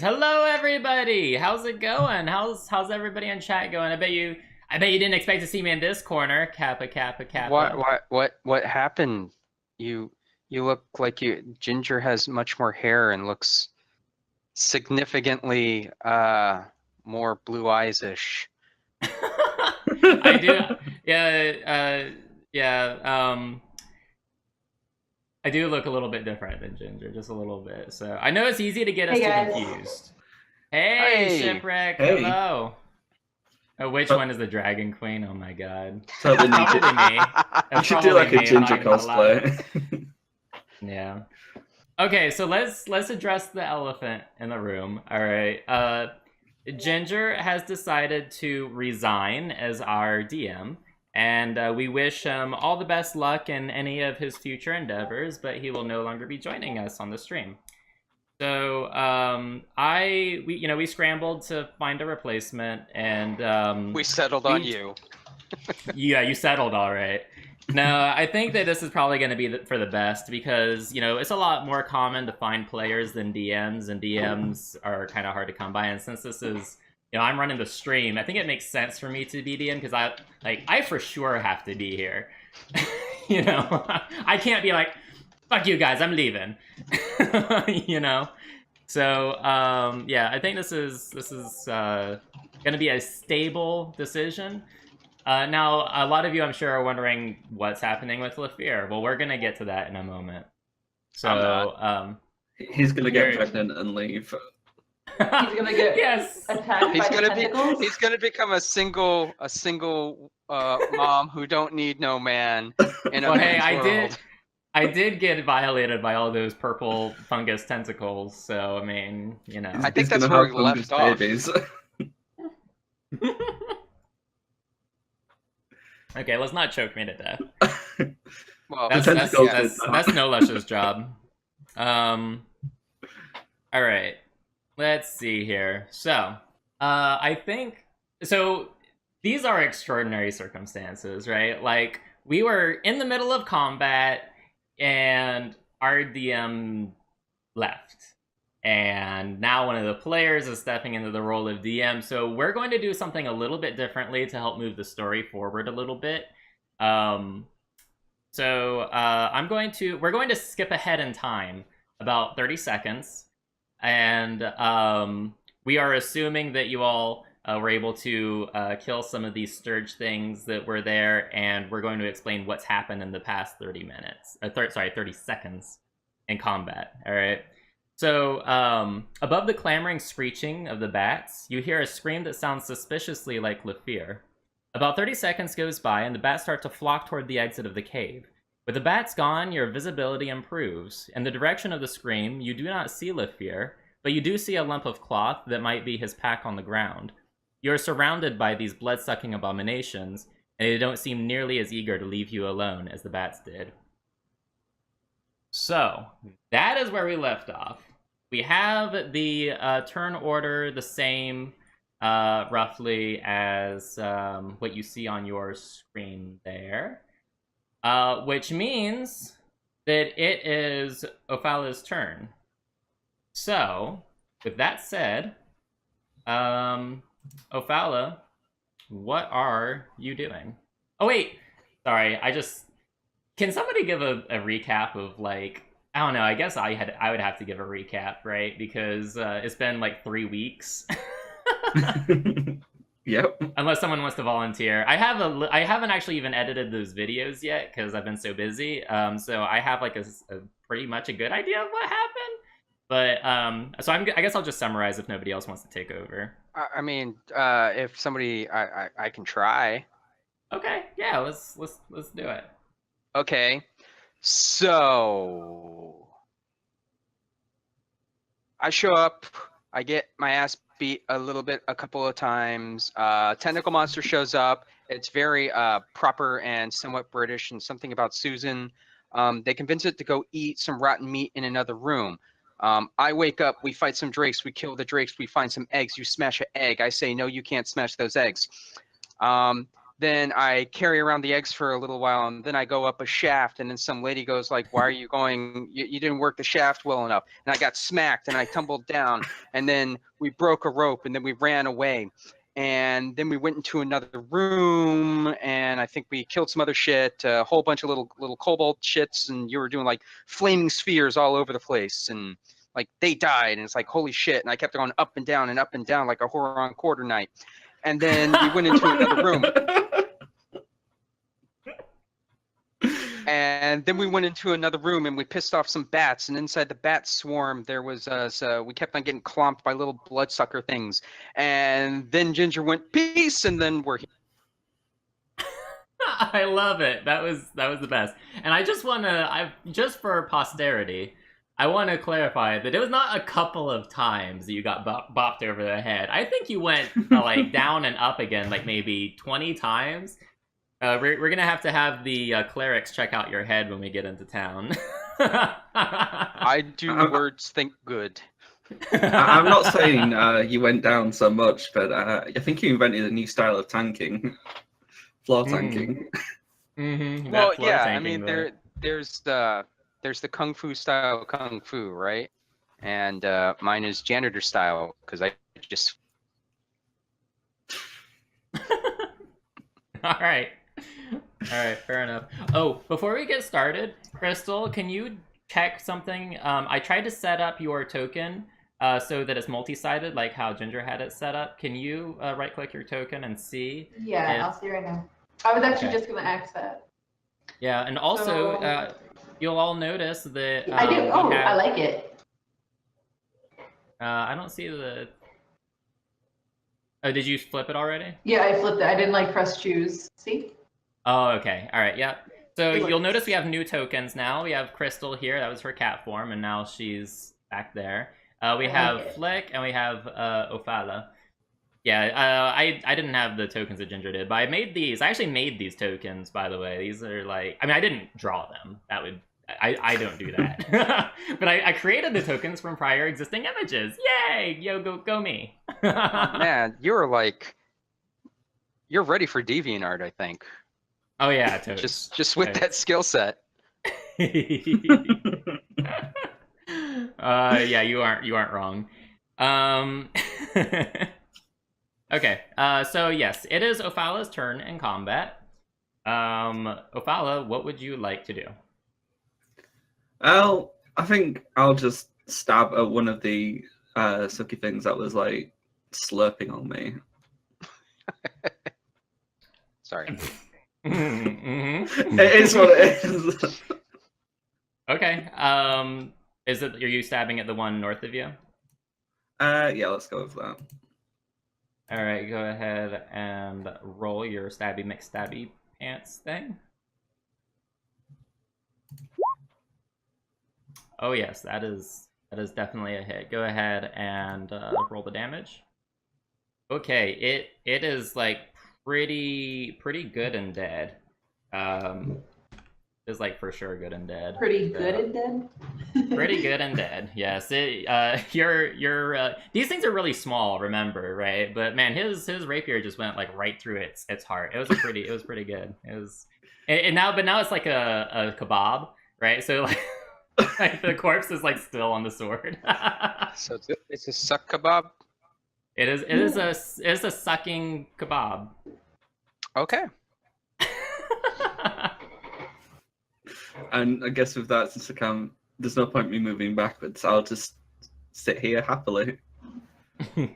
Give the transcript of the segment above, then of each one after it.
Hello, everybody. How's it going? How's everybody in chat going? I bet you didn't expect to see me in this corner. Kappa, kappa, kappa. What happened? You you look like Ginger has much more hair and looks significantly more blue eyes-ish. I do. Yeah. Yeah. I do look a little bit different than Ginger, just a little bit. So I know it's easy to get us Hey too guys. confused. Hey, Hey. Shipwreck. Hey. Hello. Oh, which one is the Dragon Queen? Oh my god. Totally need Probably to. me. You That's should do probably like a me, I'm not ginger gonna lie. cosplay. Yeah. Okay, so let's address the elephant in the room. All right. Ginger has decided to resign as our DM, and we wish him all the best luck in any of his future endeavors. But he will no longer be joining us on the stream. So we scrambled to find a replacement, and We settled on you. Yeah, you settled all right. No, I think that this is probably going to be for the best because, it's a lot more common to find players than DMs, and DMs are kind of hard to come by. And since this is, I'm running the stream, I think it makes sense for me to be DM because I for sure have to be here. I can't be like, fuck you guys, I'm leaving. So, yeah, I think this is going to be a stable decision. Now, a lot of you, I'm sure, are wondering what's happening with Lefear. Well, we're gonna get to that in a moment. So, He's gonna get pregnant and leave. He's gonna get yes. attacked He's by gonna tentacles. he's gonna become a single mom who don't need no man in a Well, hey, man's world. I did get violated by all those purple fungus tentacles. So, I mean, I think He's that's gonna where have we left fungus off. babies. Okay, let's not choke me to death. Well, That's tentacles yeah. did that. that's No Lush's job. All right. Let's see here. So, I think so. These are extraordinary circumstances, right? Like we were in the middle of combat, and our DM left. And now one of the players is stepping into the role of DM. So we're going to do something a little bit differently to help move the story forward a little bit. We're going to skip ahead in time about 30 seconds. And we are assuming that you all were able to kill some of these Sturge things that were there. And we're going to explain what's happened in the past 30 seconds in combat. All right. So, above the clamoring screeching of the bats, you hear a scream that sounds suspiciously like Lefear. About 30 seconds goes by, and the bats start to flock toward the exit of the cave. With the bats gone, your visibility improves. In the direction of the scream, you do not see Lefear, but you do see a lump of cloth that might be his pack on the ground. You are surrounded by these blood-sucking abominations, and they don't seem nearly as eager to leave you alone as the bats did. So, that is where we left off. We have the turn order the same, roughly, as what you see on your screen there. Which means that it is Ophala's turn. So, with that said, Ophala, what are you doing? Oh, wait! Sorry, Can somebody give a recap of, like, I don't know, I guess I would have to give a recap, right? Because it's been like 3 weeks. Yep. Unless someone wants to volunteer. I haven't actually even edited those videos yet because I've been so busy. So I have like a pretty much a good idea of what happened. But so I guess I'll just summarize if nobody else wants to take over. I mean, if somebody, I can try. Okay, yeah, let's do it. Okay, so I show up, I get my ass beat a couple of times. Tentacle monster shows up. It's very proper and somewhat British, and something about Susan. They convince it to go eat some rotten meat in another room. I wake up, we fight some drakes, we kill the drakes, we find some eggs, you smash an egg. I say, no, you can't smash those eggs. then I carry around the eggs for a little while, and then I go up a shaft, and then some lady goes like, "Why are you going? You didn't work the shaft well enough." And I got smacked, and I tumbled down, and then we broke a rope, and then we ran away. And then we went into another room, and I think we killed some other shit, a whole bunch of little cobalt shits, and you were doing like flaming spheres all over the place, and like they died, and it's like holy shit. And I kept going up and down like a horror on quarter night. And then we went into another room. And then we went into another room and we pissed off some bats. And inside the bat swarm, there was we kept on getting clomped by little bloodsucker things. And then Ginger went peace, and then we're here. I love it. That was the best. And I just want to, just for posterity, I want to clarify that it was not a couple of times that you got bopped over the head. I think you went like down and up again, like maybe 20 times. We're gonna have to have the clerics check out your head when we get into town. I do words think good. I'm not saying you went down so much, but I think you invented a new style of tanking. Floor tanking. Mm-hmm. Well, yeah, I mean, there's the kung fu style of kung fu, right? And mine is janitor style, because I just... All right, fair enough. Oh, before we get started, Crystal, can you check something? I tried to set up your token so that it's multi-sided, like how Ginger had it set up. Can you right-click your token and see? Yeah, I'll see right now. I was actually just going to ask that. Yeah, and also, you'll all notice that... I do. Oh, I like it. I don't see the... Oh, did you flip it already? Yeah, I flipped it. I didn't like press choose. See? Oh, okay. All right, yeah. So you'll notice we have new tokens now. We have Crystal here. That was her cat form, and now she's back there. We have Flick, and we have Ophala. Yeah, I didn't have the tokens that Ginger did, but I made these. I actually made these tokens, by the way. These are like... I mean, I didn't draw them. That would... I don't do that. But I created the tokens from prior existing images. Yay! Yo, go me. Man, you're ready for DeviantArt, I think. Oh yeah, totally. Just with that skill set. Yeah, you aren't wrong. Okay, so yes, it is Ophala's turn in combat. Ophala, what would you like to do? Well, I think I'll just stab at one of the sucky things that was like slurping on me. Sorry. Mm-hmm. It is what it is. Okay. Are you stabbing at the one north of you? Yeah, let's go with that. All right, go ahead and roll your stabby McStabby pants thing. Oh yes, that is definitely a hit. Go ahead and roll the damage. Okay, it is like pretty good and dead. Is like for sure good and dead. Pretty good and dead. Pretty good and dead. Yes. These things are really small. Remember, right? But man, his rapier just went like right through its heart. It was pretty good. It was, but now it's like a kebab, right? So like. Like the corpse is like still on the sword. So it's a suck kebab. It is a sucking kebab. Okay. And I guess with that, since there's no point me moving backwards, I'll just sit here happily. All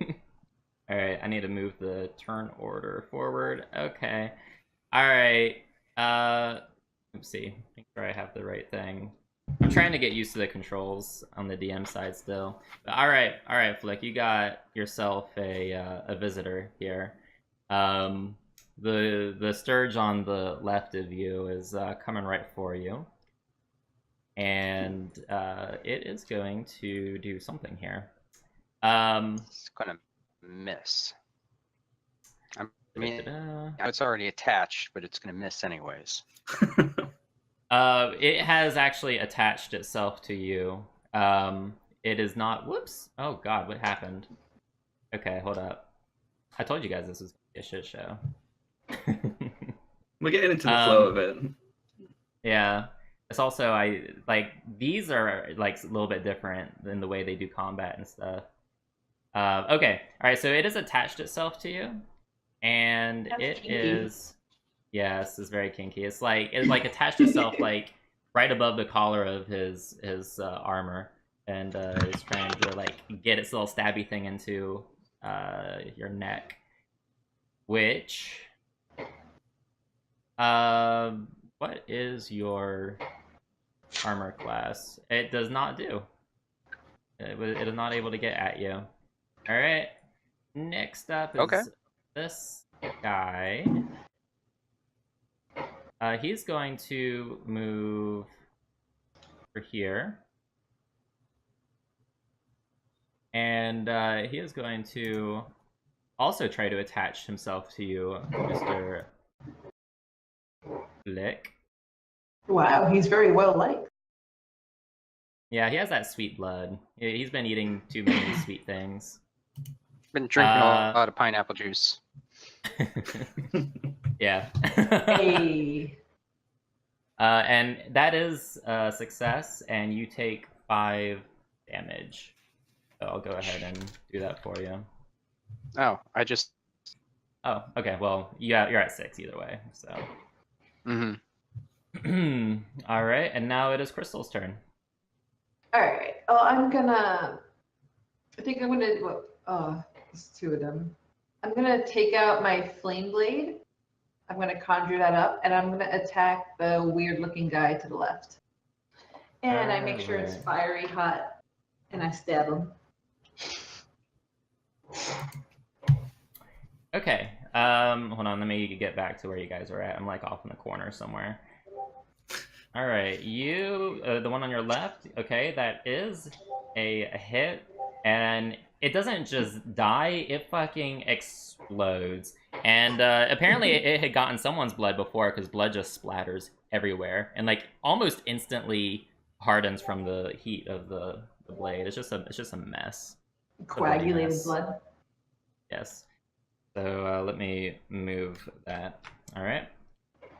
right, I need to move the turn order forward. Okay. All right. Let's see. Make sure I have the right thing. I'm trying to get used to the controls on the DM side still. But all right, Flick, you got yourself a visitor here. The Sturge on the left of you is coming right for you, and it is going to do something here. It's gonna miss. I mean, it's already attached, but it's gonna miss anyways. It has actually attached itself to you. It is not... Whoops! Oh god, what happened? Okay, hold up. I told you guys this was a shit show. We're getting into the flow of it. Yeah. It's also these are like a little bit different than the way they do combat and stuff. Okay. All right. So it has attached itself to you, and That's it kinky. is. Yes, it's very kinky. It's like attached itself like right above the collar of his armor, and is trying to like get its little stabby thing into your neck. Which, what is your armor class? It does not do. It is not able to get at you. All right. Next up is Okay. this guy. He's going to move over here. And he is going to also try to attach himself to you, Mr. Lick. Wow, he's very well liked. Yeah, he has that sweet blood. He's been eating too many sweet things. Been drinking a lot of pineapple juice. Yeah. Hey. And that is a success, and you take 5 damage. So I'll go ahead and do that for you. Oh, I just. Oh, okay. Well, yeah, you're at 6 either way. So. Mm-hmm. All right, and now it is Crystal's turn. All right. Oh, I think I'm gonna. There's 2 of them. I'm gonna take out my flame blade. I'm gonna conjure that up, and I'm gonna attack the weird-looking guy to the left. And I make sure it's fiery hot, and I stab him. Okay. Hold on. Let me get back to where you guys are at. I'm like off in the corner somewhere. All right, you, the one on your left. Okay, that is a hit, and it doesn't just die. It fucking explodes. And apparently, it had gotten someone's blood before, because blood just splatters everywhere, and like almost instantly hardens from the heat of the blade. It's just a mess. Coagulated mess. blood. Yes. So let me move that. All right.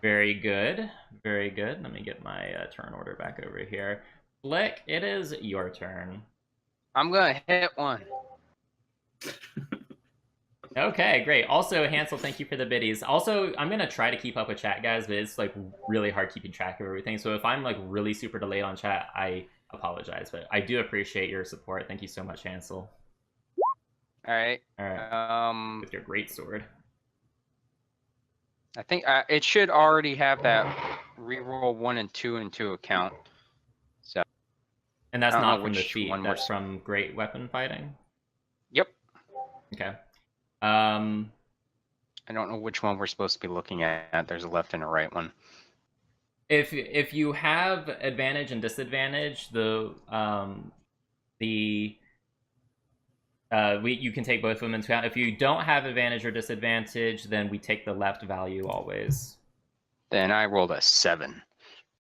Very good. Very good. Let me get my turn order back over here. Flick, it is your turn. I'm gonna hit one. Okay, great. Also, Hansel, thank you for the biddies. Also, I'm gonna try to keep up with chat, guys, but it's like really hard keeping track of everything. So if I'm like really super delayed on chat, I apologize, but I do appreciate your support. Thank you so much, Hansel. All right. All right. With your great sword. I think it should already have that reroll 1 and 2 into account. So. And that's I don't not know from the which feat. one That's we're- from great weapon fighting. Yep. Okay. I don't know which one we're supposed to be looking at. There's a left and a right one. If you have advantage and disadvantage, you can take both of them into account. If you don't have advantage or disadvantage, then we take the left value always. Then I rolled a 7.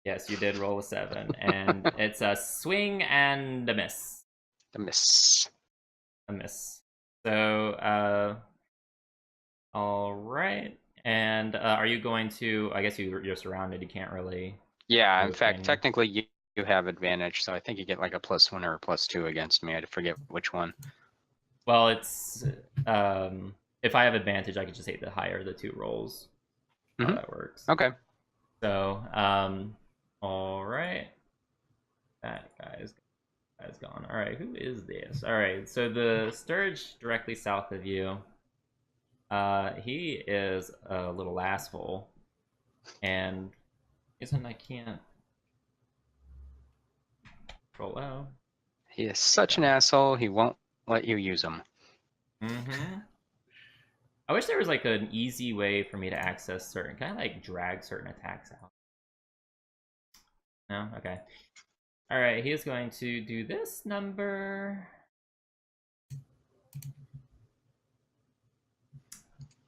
Yes, you did roll a 7, and it's a swing and a miss. The miss. A miss. So, all right. And are you going to? I guess you're surrounded. You can't really. Yeah, in move fact, things. technically you have advantage, so I think you get like a +1 or a +2 against me. I forget which one. Well, it's if I have advantage, I could just take the higher of the 2 rolls. How Mhm. that works. Okay. So, all right. That guy's gone. All right, who is this? All right, so the Sturge directly south of you. He is a little asshole, and isn't I can't control O. He is such an asshole. He won't let you use him. Mm-hmm. I wish there was like an easy way for me to access certain. Can I like drag certain attacks out? No? Okay. Alright, he is going to do this number.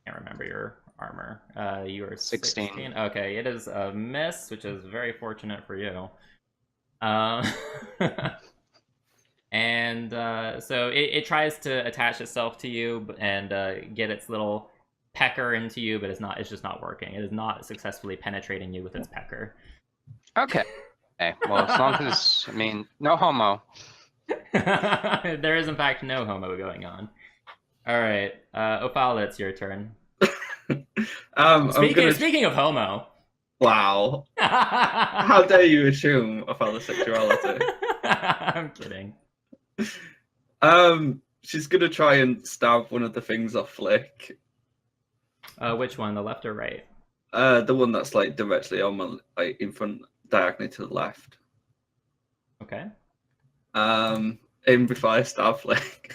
Can't remember your armor. You are 16. Okay, it is a miss, which is very fortunate for you. And so it tries to attach itself to you and get its little pecker into you, but it's just not working. It is not successfully penetrating you with its pecker. Okay. Okay. Well, as long as no homo. There is in fact no homo going on. All right, Ophala, it's your turn. Speaking of homo. Wow. How dare you assume of other sexuality? I'm kidding. She's gonna try and stab one of the things off Flick. Which one, the left or right? The one that's like directly on my, like in front, diagonally to the left. Okay. Aim before I stab Flick.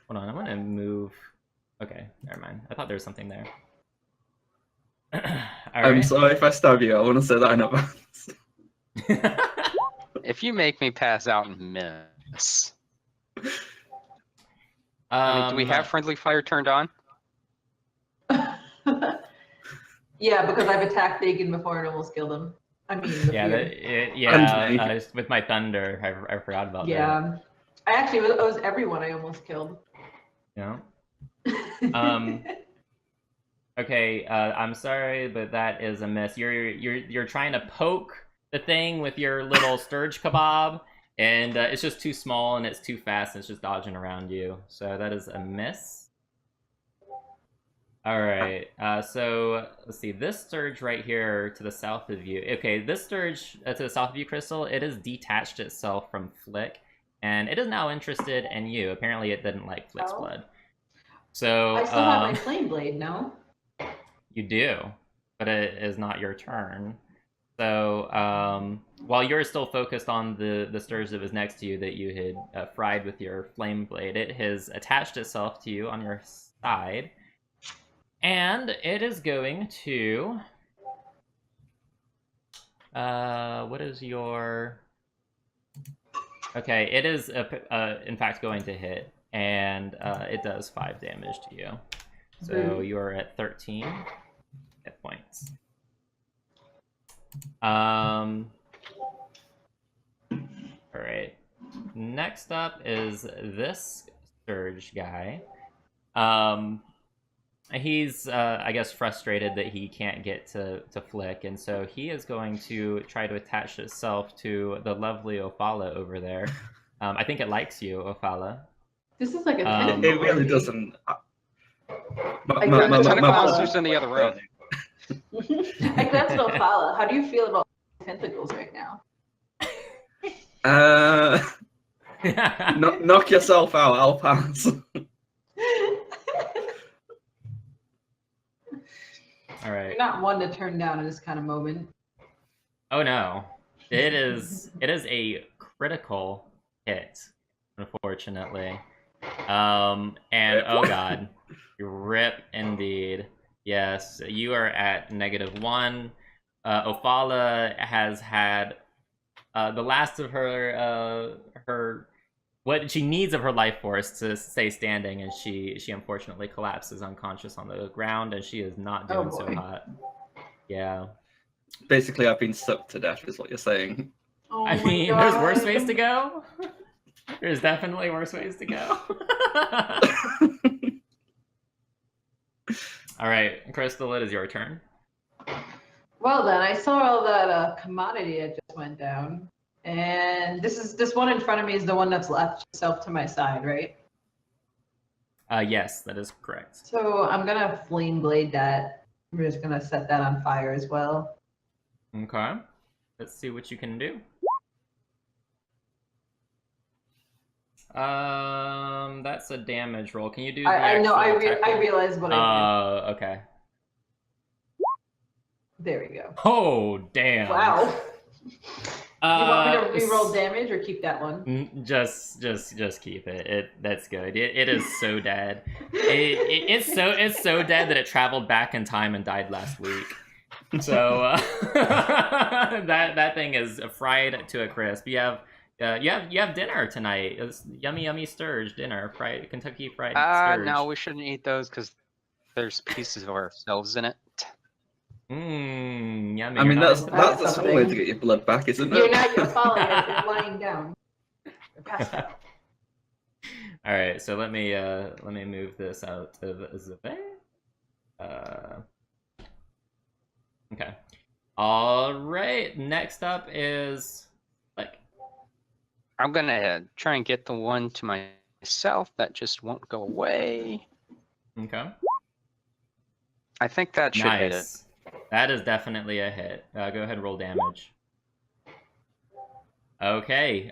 Hold on, I'm gonna move. Okay, never mind. I thought there was something there. All right. So if I stab you, I want to say that in advance. If you make me pass out and miss. Do we have friendly fire turned on? Yeah, because I've attacked Bacon before and almost killed him. I mean, with my thunder, I forgot about that. Yeah, it was everyone I almost killed. Yeah. Okay, I'm sorry, but that is a miss. You're trying to poke the thing with your little sturge kebab, and it's just too small and it's too fast and it's just dodging around you. So that is a miss. All right, so let's see. This sturge right here to the south of you. Okay, this sturge to the south of you, Crystal, it has detached itself from Flick, and it is now interested in you. Apparently, it didn't like Flick's blood. So I still have my flame blade, no? You do, but it is not your turn. So while you're still focused on the sturge that was next to you that you had fried with your flame blade, it has attached itself to you on your side. And it is going to... what is your... Okay, it is in fact going to hit, and it does 5 damage to you. So you're at 13 hit points. Alright. Next up is this Sturge guy. He's, I guess, frustrated that he can't get to Flick, and so he is going to try to attach itself to the lovely Ophala over there. I think it likes you, Ophala. This is like a it really doesn't. Tentacle monster's in the other room. I glanced at Ophala. How do you feel about tentacles right now? Knock yourself out, I'll pass. All right. You're not one to turn down in this kind of moment. Oh no, it is a critical hit, unfortunately. And oh god, rip indeed. Yes, you are at -1. Ophala has had the last of her what she needs of her life force to stay standing, and she unfortunately collapses unconscious on the ground, and she is not doing so hot. Yeah. Basically, I've been sucked to death, is what you're saying. Oh I mean, there's worse ways to go. There's definitely worse ways to go. All right, Crystal, it is your turn. Well then, I saw all that commodity that just went down. And this one in front of me is the one that's left itself to my side, right? Yes, that is correct. So I'm gonna flame blade that. We're just gonna set that on fire as well. Okay. Let's see what you can do. That's a damage roll. Can you do? I know. I realized what I did. Okay. There we go. Oh damn! Wow. Do you want me to reroll damage or keep that one? Just keep it. That's good. It is so dead. It's so dead that it traveled back in time and died last week. So that thing is fried to a crisp. You have dinner tonight. It's yummy sturge dinner, fried Kentucky fried sturge. No, we shouldn't eat those because there's pieces of ourselves in it. Yummy. I mean, that's some way to get your blood back, isn't it? You're falling. You're lying down. You're passed out. All right, so let me move this out of the way. Okay. All right. Next up is like. I'm gonna try and get the one to myself that just won't go away. Okay. I think that should hit it. Nice. That is definitely a hit. Go ahead and roll damage. Okay.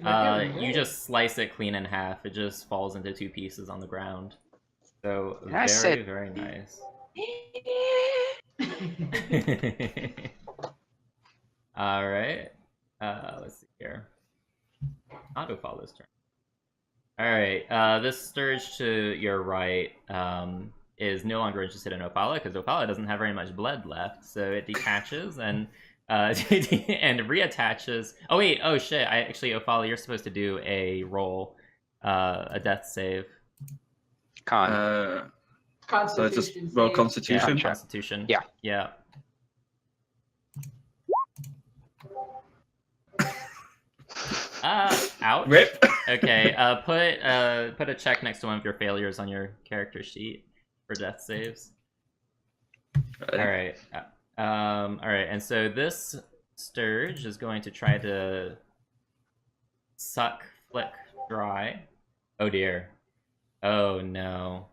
You just slice it clean in half. It just falls into 2 pieces on the ground. So And I very, said- very nice. All right. Let's see here. Autofall this turn. All right. This Sturge to your right is no longer interested in Ophala because Ophala doesn't have very much blood left, so it detaches and and reattaches. Oh wait. Oh shit. Ophala, you're supposed to do a roll, a death save. Con. So just Constitution roll save. Constitution. Yeah. Constitution. Yeah. Yeah. Ouch. Rip. Okay, put a check next to one of your failures on your character sheet for death saves. All right. All right, and so this Sturge is going to try to suck Flick dry. Oh dear. Oh no.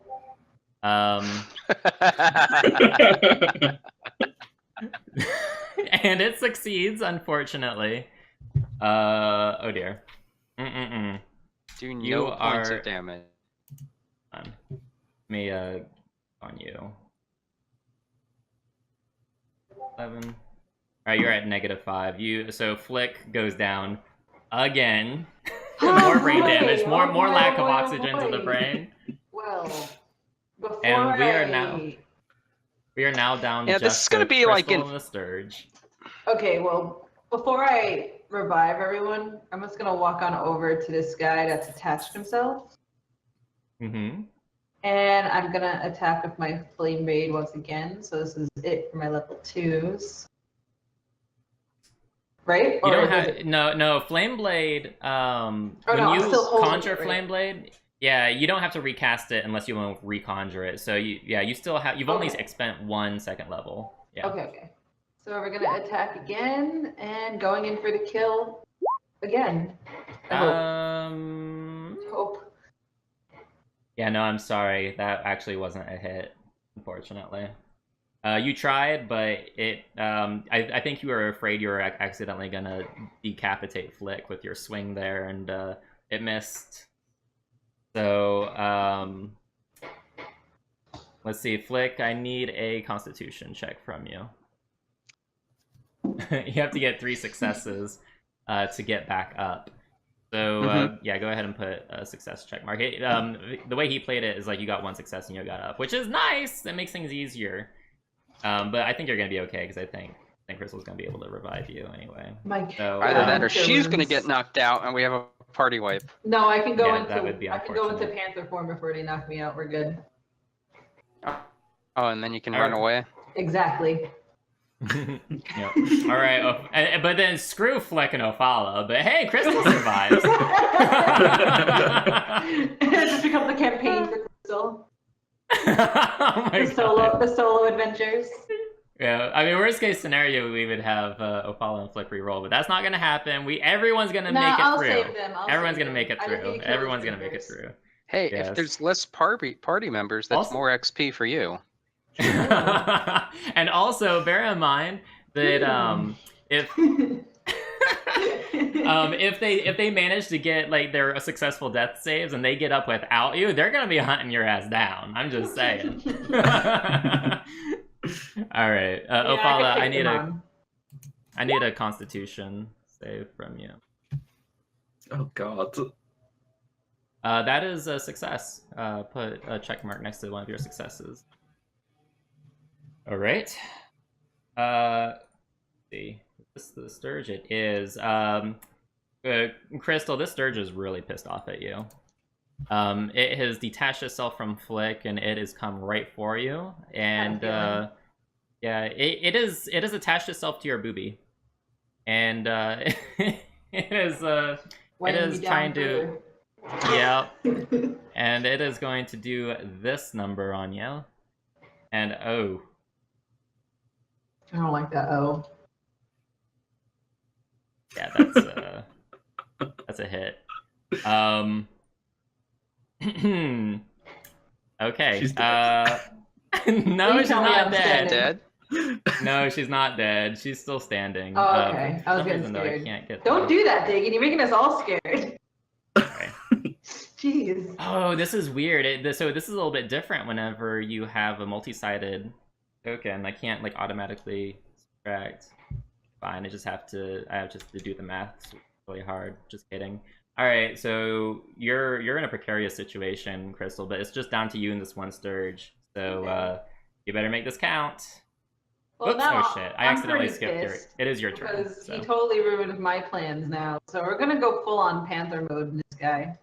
And it succeeds, unfortunately. Oh dear. Do You no points are- of damage. Let me on you. 11. Alright, you're at -5. So Flick goes down again. More brain damage, more lack of oxygen to the brain. Well, before And we are I- now- We are now down Yeah, just this is gonna the be like Crystal in- and the Sturge. Okay, well, before I revive everyone, I'm just gonna walk on over to this guy that's attached himself, Mm-hmm. and I'm gonna attack with my flame raid once again. So this is it for my level 2s, right? You Or don't does have it- no Flame Blade. When no, I'm you still holding conjure it, right? Flame Blade, yeah, you don't have to recast it unless you want to reconjure it. So you still have. You've only Okay. spent 1 second level. Yeah. Okay. So we're gonna attack again and going in for the kill again. I hope. Yeah, no, I'm sorry. That actually wasn't a hit, unfortunately. You tried, but it. I think you were afraid you were accidentally gonna decapitate Flick with your swing there, and it missed. So, let's see, Flick. I need a Constitution check from you. You have to get 3 successes to get back up. So yeah, go ahead and put a success check mark. The way he played it is like you got 1 success and you got up, which is nice. It makes things easier. But I think you're gonna be okay because I think Crystal's gonna be able to revive you anyway. My So, Either that or killer she's gonna wounds. get knocked out and we have a party wipe. No, I can go Yeah, into that would be I can go into unfortunate. Panther form before they knock me out. We're good. Oh, and then you can All run right. away. Exactly. Yep. All right, but then screw Fleck and Ophala. But hey, Crystal survives. It just becomes a campaign for Crystal. Oh my The solo, God. the solo adventures. Yeah, I mean, worst case scenario, we would have Ophala and Flick reroll, but that's not gonna happen. Everyone's gonna Nah, make it I'll through. save them. Everyone's gonna make it I just through. need to kill Everyone's the gonna make it sneakers. through. Hey, Yes. if there's less party members, that's Also- more XP for you. And also bear in mind that if if they manage to get like their successful death saves and they get up without you, they're gonna be hunting your ass down. I'm just saying. All right, Ophala, I can take them I need a Constitution save from you. Oh God. That is a success. Put a check mark next to one of your successes. All right. Let's see. This is the Sturge. It is. Crystal, this Sturge is really pissed off at you. It has detached itself from Flick, and it has come right for you. And feeling. yeah, it is attached itself to your boobie, and it is Weighing me is down trying to- further. Yep. And it is going to do this number on you. And oh. I don't like that. Oh. Yeah, that's a hit. Okay. She's dead. No, Please she's tell me not I'm dead. Dead? No, she's not dead. She's still standing. Oh, okay. For I was some getting reason, though, I scared. can't get Don't them. do that, Diggy. You're making us all scared. Okay. Jeez. Oh, this is weird. So this is a little bit different whenever you have a multi-sided token. I can't like automatically subtract. Fine, I have just to do the math. It's really hard. Just kidding. All right, so you're in a precarious situation, Crystal, but it's just down to you and this one Sturge. So Okay. you better make this count. Well, Whoops, now oh shit. I I'm accidentally pretty skipped your. pissed It is your turn. because So. he totally ruined my plans now. So we're gonna go full on Panther mode in this guy.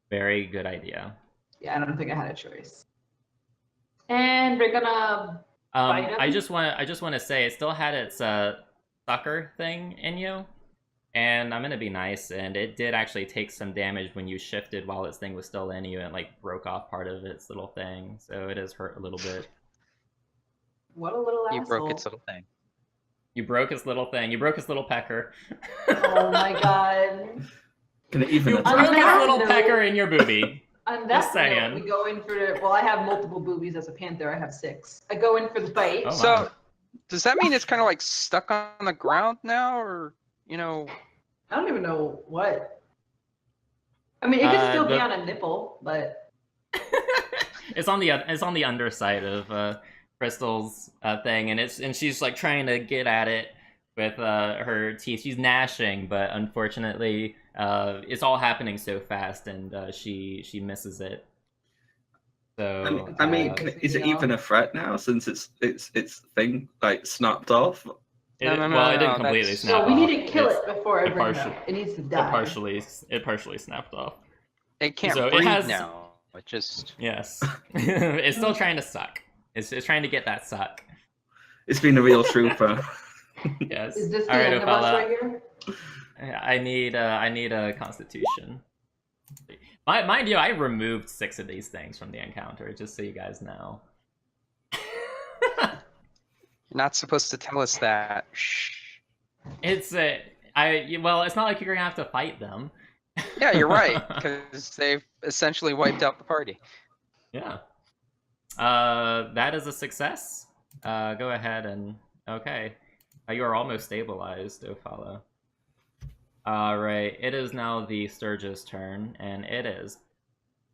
Very good idea. Yeah, I don't think I had a choice. And we're gonna bite him? I just want to say it still had its sucker thing in you, and I'm gonna be nice. And it did actually take some damage when you shifted while its thing was still in you, and like broke off part of its little thing. So it has hurt a little bit. what a little You asshole. broke its little thing. You broke its little thing. You broke its little pecker. Oh my god. Can it even You attack? broke its that little note- pecker in your booby. On that Just note, saying. we go in for well, I have multiple boobies as a panther. I have 6. I go in for the bite. Oh, So, wow. does that mean it's kind of like stuck on the ground now, or I don't even know what. I mean, it could still be the- on a nipple, but It's on the underside of Crystal's thing, and she's like trying to get at it with her teeth. She's gnashing, but unfortunately, it's all happening so fast, and she misses it. So I mean, uh, is it even a threat now since its thing like snapped off? No, it no, didn't no, completely that's- snap so we off. need to kill It's- it before I it bring it partial- up. It needs to die. It partially snapped off. it can't So it breathe has- now? It just Yes, it's still trying to suck. It's trying to get that suck. It's been a real trooper. Yes. Is this the All right, end of us Ophala. right here? I need a Constitution. Mind you, I removed 6 of these things from the encounter, just so you guys know. you're not supposed to tell us that. Shh. It's it's not like you're gonna have to fight them. Yeah, you're right, because they've essentially wiped out the party. Yeah. That is a success. Go ahead and okay. You are almost stabilized, Ophala. Alright, it is now the Sturge's turn, and it is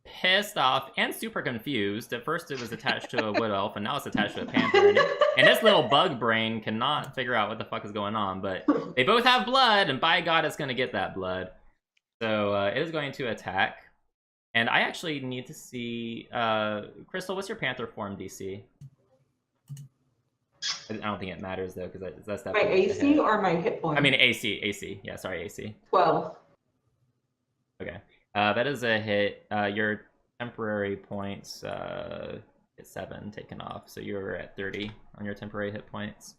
pissed off and super confused. At first it was attached to a wood elf, and now it's attached to a panther. And this little bug brain cannot figure out what the fuck is going on, but they both have blood, and by God, it's gonna get that blood. So it is going to attack. And I actually need to see... Crystal, what's your panther form DC? I don't think it matters, though, because that's My definitely the AC hit. or my hit point? I mean, AC. Yeah, sorry, AC. 12. Okay. That is a hit. Your temporary points get 7 taken off, so you're at 30 on your temporary hit points.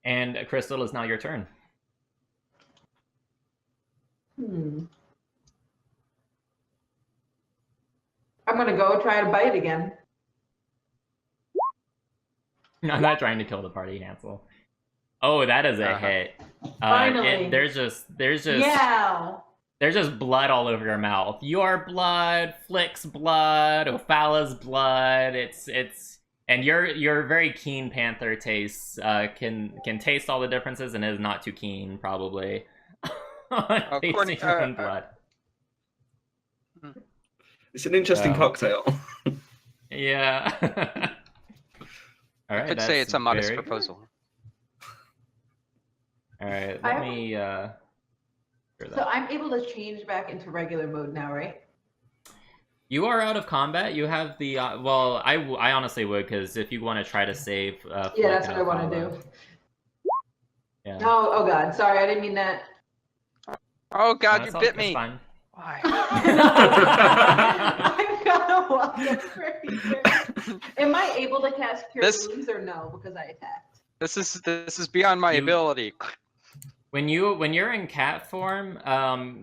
And Crystal, is now your turn. I'm gonna go try to bite again. I'm not trying to kill the party, Hansel. Oh, that is a Uh-huh. hit. Finally. There's just Yeah. there's just blood all over your mouth. Your blood, Flick's blood, Ophala's blood. It's and your very keen panther tastes can taste all the differences and is not too keen probably on tasting your own blood. It's an interesting cocktail. Yeah. All right. I could say that's it's a modest very good. proposal. All right. I Let have- me. Hear So that. I'm able to change back into regular mode now, right? You are out of combat. You have the well. I honestly would, because if you want to try to save. Yeah, Flick that's and what I want to Ophala. do. Yeah. Oh God, sorry, I didn't mean that. Oh God, No, you it's all- bit it's me. fine. Why? I've got to walk up right here. Am I able to cast Cure This- Wounds or no? Because I attacked. This is beyond my You- ability. When you're in cat form,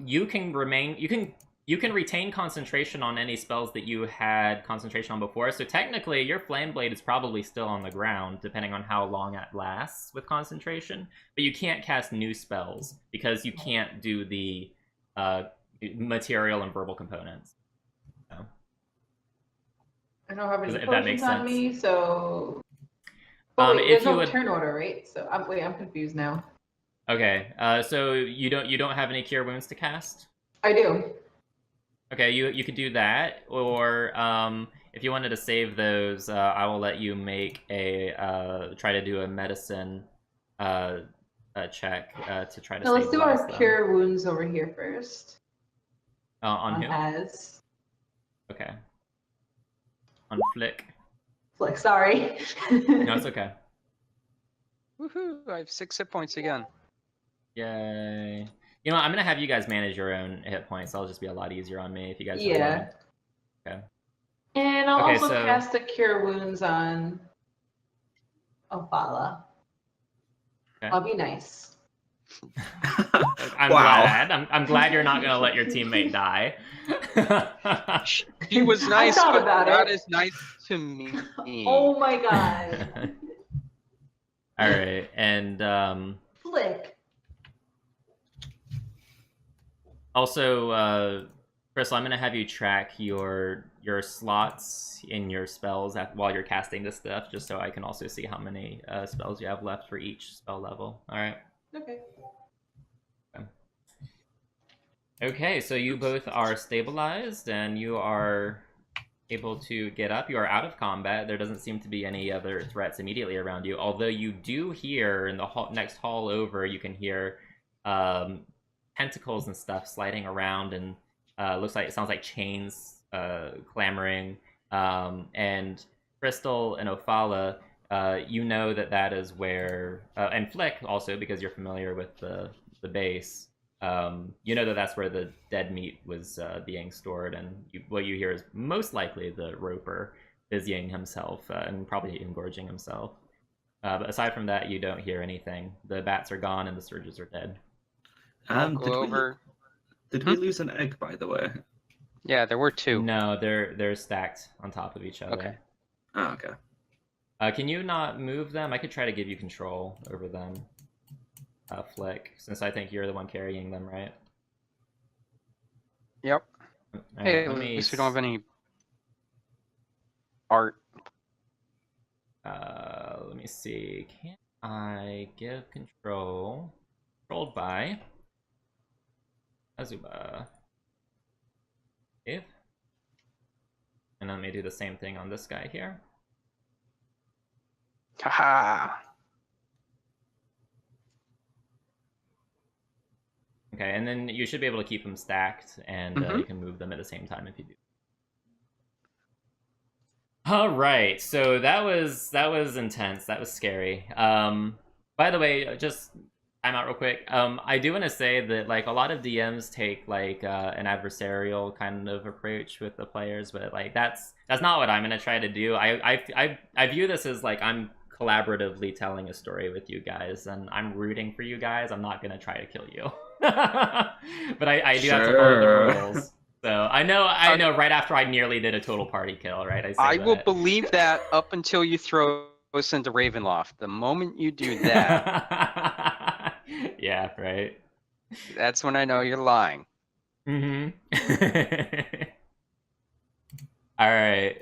you can retain concentration on any spells that you had concentration on before. So technically, your flame blade is probably still on the ground, depending on how long it lasts with concentration. But you can't cast new spells because you can't do the material and verbal components. So. I don't have any If that makes potions on sense. me, so. Oh, wait, if there's you no would... turn order, right? So I'm confused now. Okay, so you don't have any cure wounds to cast? I do. Okay, you could do that, or if you wanted to save those, I will let you make a try to do a medicine check to try to. Now let's do our them. cure wounds over here first. On who? Az. Okay. On Flick. Flick, sorry. No, it's okay. Woohoo! I have 6 hit points again. Yay. You know what, I'm gonna have you guys manage your own hit points. That'll just be a lot easier on me if you guys. Yeah. Okay. And I'll Okay, also so... cast a cure wounds on Ophala. Okay. I'll be nice. I'm Wow. glad. I'm glad you're not gonna let your teammate die. He was nice, thought but about not it. as nice to me. Oh my god. All right, and Flick. also, Crystal, I'm gonna have you track your slots in your spells while you're casting this stuff, just so I can also see how many spells you have left for each spell level. All right. Okay. Okay, so you both are stabilized and you are able to get up. You are out of combat. There doesn't seem to be any other threats immediately around you, although you do hear in the next hall over, you can hear tentacles and stuff sliding around, and it sounds like chains clamoring. And Crystal and Ophala, you know that is where, and Flick also, because you're familiar with the base. You know that's where the dead meat was being stored, and what you hear is most likely the Roper busying himself and probably engorging himself. But aside from that, you don't hear anything. The bats are gone and the surges are dead. Did we lose an egg, by the way? Yeah, there were 2. No, they're stacked on top of each other. Okay. Oh, okay. Can you not move them? I could try to give you control over them. Flick, since I think you're the one carrying them, right? Yep. Right, Hey, at least we don't have any art. Let me see. Can I give control? Controlled by Azuba. If. And then let me do the same thing on this guy here. Haha. Okay, and then you should be able to keep them stacked, and you can move them at the same time if you do. All right, so that was intense. That was scary. By the way, just time out real quick. I do want to say that like a lot of DMs take like an adversarial kind of approach with the players, but like that's not what I'm gonna try to do. I view this as like I'm collaboratively telling a story with you guys, and I'm rooting for you guys. I'm not gonna try to kill you. But I do have to follow the rules. So I know right after I nearly did a total party kill, right? I will believe that up until you throw us into Ravenloft. The moment you do that, yeah, right. That's when I know you're lying. Mm-hmm. All right.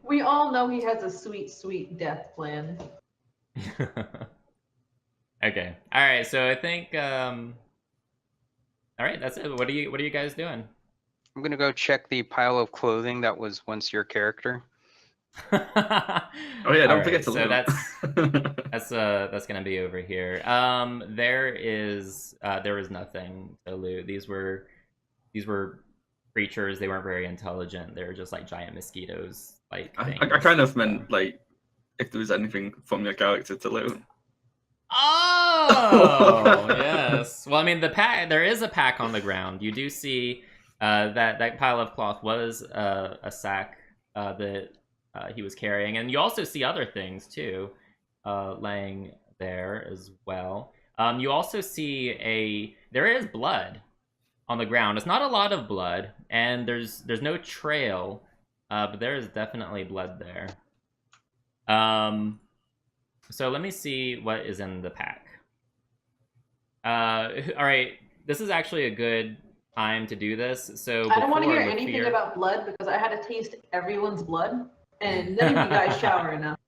We all know he has a sweet, sweet death plan. Okay. All right. So I think. All right. That's it. What are you guys doing? I'm gonna go check the pile of clothing that was once your character. Oh yeah! Don't forget to loot. That's gonna be over here. There was nothing to loot. These were creatures. They weren't very intelligent. They were just like giant mosquitoes. Like I kind of meant like if there was anything from your character to loot. Oh yes. Well, I mean the pack. There is a pack on the ground. You do see that pile of cloth was a sack that he was carrying, and you also see other things too laying there as well. You also see there is blood on the ground. It's not a lot of blood, and there's no trail, but there is definitely blood there. So let me see what is in the pack. All right, this is actually a good time to do this. So I don't want to hear before anything Lefear- about blood because I had to taste everyone's blood, and none of you guys shower enough.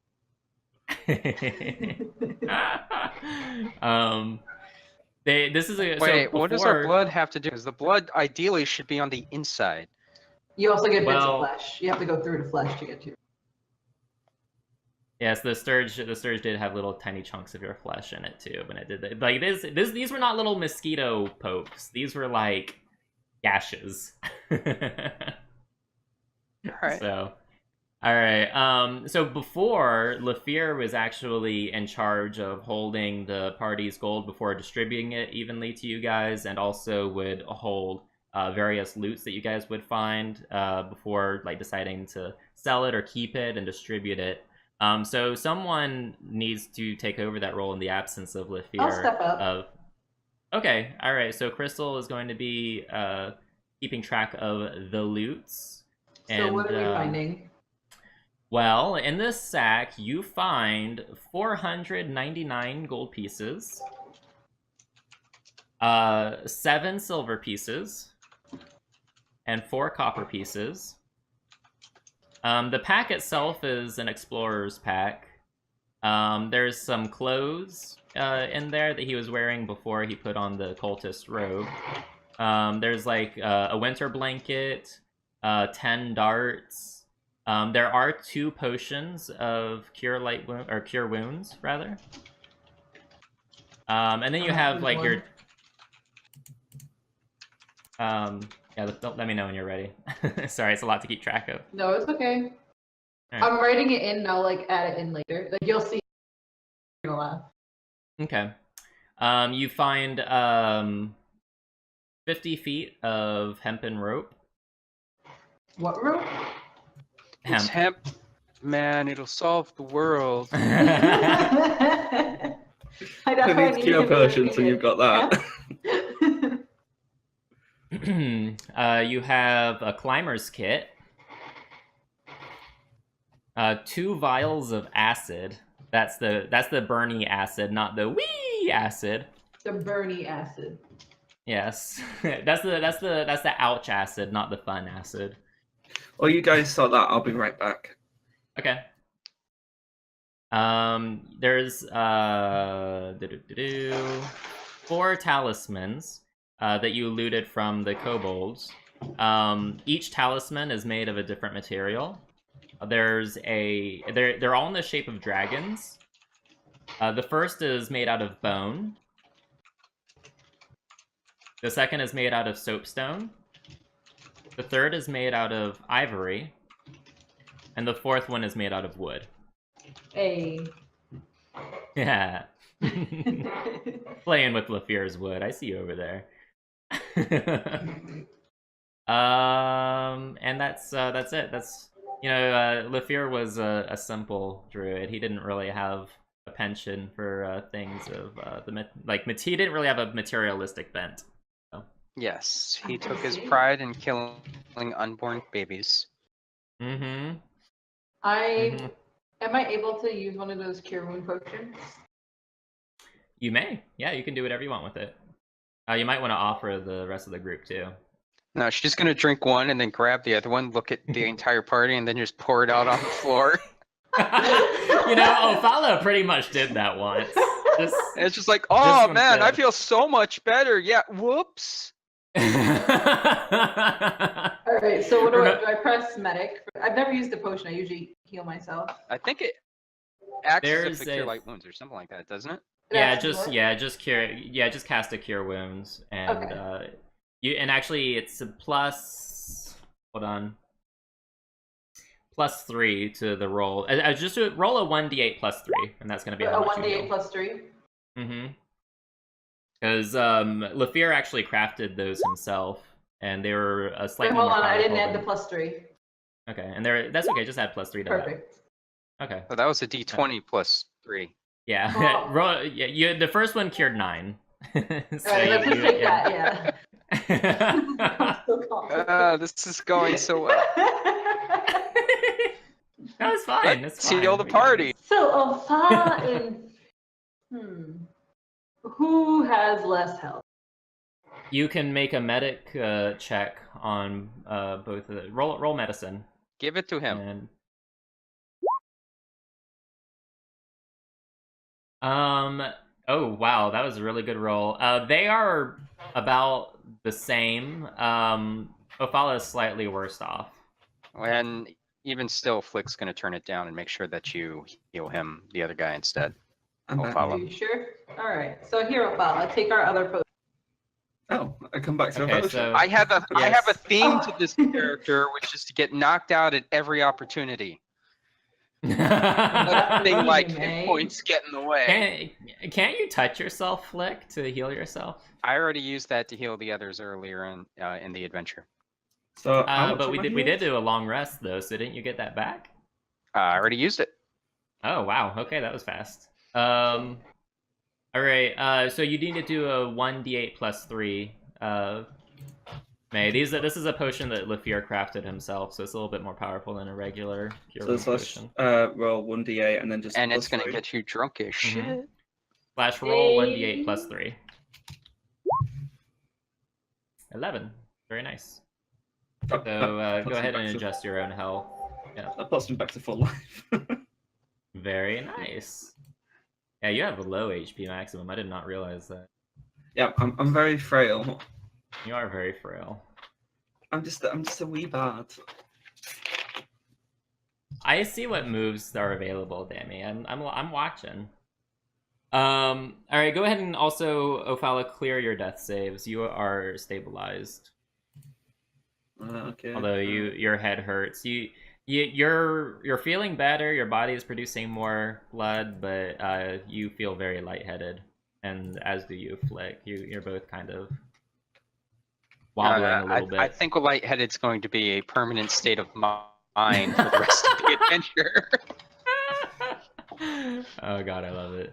This is a Wait, so what does our before- blood have to do? Because the blood ideally should be on the inside. You also get bits Well- of flesh. You have to go through the flesh to get to. Yes, the Sturge did have little tiny chunks of your flesh in it too, when it did that. Like these were not little mosquito pokes. These were like gashes. Alright. So, all right. So before, Lefear was actually in charge of holding the party's gold before distributing it evenly to you guys, and also would hold various loots that you guys would find before like deciding to sell it or keep it and distribute it. So someone needs to take over that role in the absence of Lefear. I'll step up. Okay, all right. So Crystal is going to be keeping track of the loots. So what are we finding? Well, in this sack, you find 499 gold pieces, 7 silver pieces, and 4 copper pieces. The pack itself is an explorer's pack. There's some clothes in there that he was wearing before he put on the cultist robe. There's like a winter blanket, 10 darts. There are 2 potions of cure wounds, rather. And then you have like your yeah, let me know when you're ready. Sorry, it's a lot to keep track of. No, it's okay. Right. I'm writing it in. I'll like add it in later. Like you'll see. You're gonna laugh. Okay. You find 50 feet of hempen rope. What rope? It's hemp. Man, it'll solve the world. I know Who I needs need cure to potions repeat when you've got that? You have a climber's kit. 2 vials of acid. That's the Bernie acid, not the wee acid. The Bernie acid. Yes, that's the ouch acid, not the fun acid. Well, you guys saw that. I'll be right back. Okay. There's 4 talismans that you looted from the kobolds. Each talisman is made of a different material. They're all in the shape of dragons. The first is made out of bone. The second is made out of soapstone. The third is made out of ivory. And the fourth one is made out of wood. Hey. Yeah. Playing with Lefear's wood. I see you over there. And that's it. That's Lefear was a simple druid. He didn't really have a penchant for things of he didn't really have a materialistic bent. So. Yes, he took his pride in killing unborn babies. Mm-hmm. Am I able to use one of those cure wound potions? You may. Yeah, you can do whatever you want with it. You might want to offer the rest of the group too. No, she's gonna drink one and then grab the other one, look at the entire party, and then just pour it out on the floor. Ophala pretty much did that once. It's just like, oh from man, I Phil. feel so much better. Yeah, whoops. All right. So what do I press medic? I've never used a potion. I usually heal myself. I think it acts There's as if it cure light wounds or something like that, doesn't it? Just cast a cure wounds, and and actually it's a plus. Hold on. +3 to the roll. Just roll a 1d8 +3, and that's going to be A how much you 1d8 heal. plus 3. Mm-hmm. Because Lefear actually crafted those himself, and they were a Wait, slightly hold more on. I didn't powerful add the than- +3. Okay, and that's okay. Just add +3 to Perfect. that. Okay. So that was a d20 plus 3. Yeah. Oh. You the first one cured 9. So All right, let's just take that. Yeah. I'm so confident. This is going so well. That was fine. That's Let's fine. heal the We got party. this. So Ophala and who has less health? You can make a medic check on both of the roll medicine Give it to him. and oh wow, that was a really good roll. They are about the same. Ophala is slightly worse off. And even still, Flick's going to turn it down and make sure that you heal him, the other guy, instead. I'm I'll back. follow. Are you sure? All right. So here, Ophala, take our other potion. Oh, I come back to Okay, a potion. so I have a Yes. theme to this character, which is to get knocked out at every opportunity. Nothing like hit man. points get in the way. can't you touch yourself, Flick, to heal yourself? I already used that to heal the others earlier in the adventure. So, how much But am I we did healed? do a long rest though, so didn't you get that back? I already used it. Oh wow, okay, that was fast. All right, so you need to do a 1d8 plus 3. May this is a potion that Lefir crafted himself, so it's a little bit more powerful than a regular pure So wound slash potion. roll 1d8 and then just. And plus it's going to 3. get you drunk as shit. Slash roll 1d8 plus 3. 11. Very nice. So go ahead and adjust your own health. Yeah. That puts me back to full life. Very nice. Yeah, you have a low HP maximum. I did not realize that. Yeah, I'm very frail. You are very frail. I'm just a wee bad. I see what moves are available, Dammy. I'm watching. All right, go ahead and also Ophala clear your death saves. You are stabilized. Okay. Although your head hurts. You're feeling better. Your body is producing more blood, but you feel very lightheaded, and as do you, Flick. You're both kind of wobbling a little bit. I think lightheaded's going to be a permanent state of mind for the rest of the adventure. Oh god, I love it.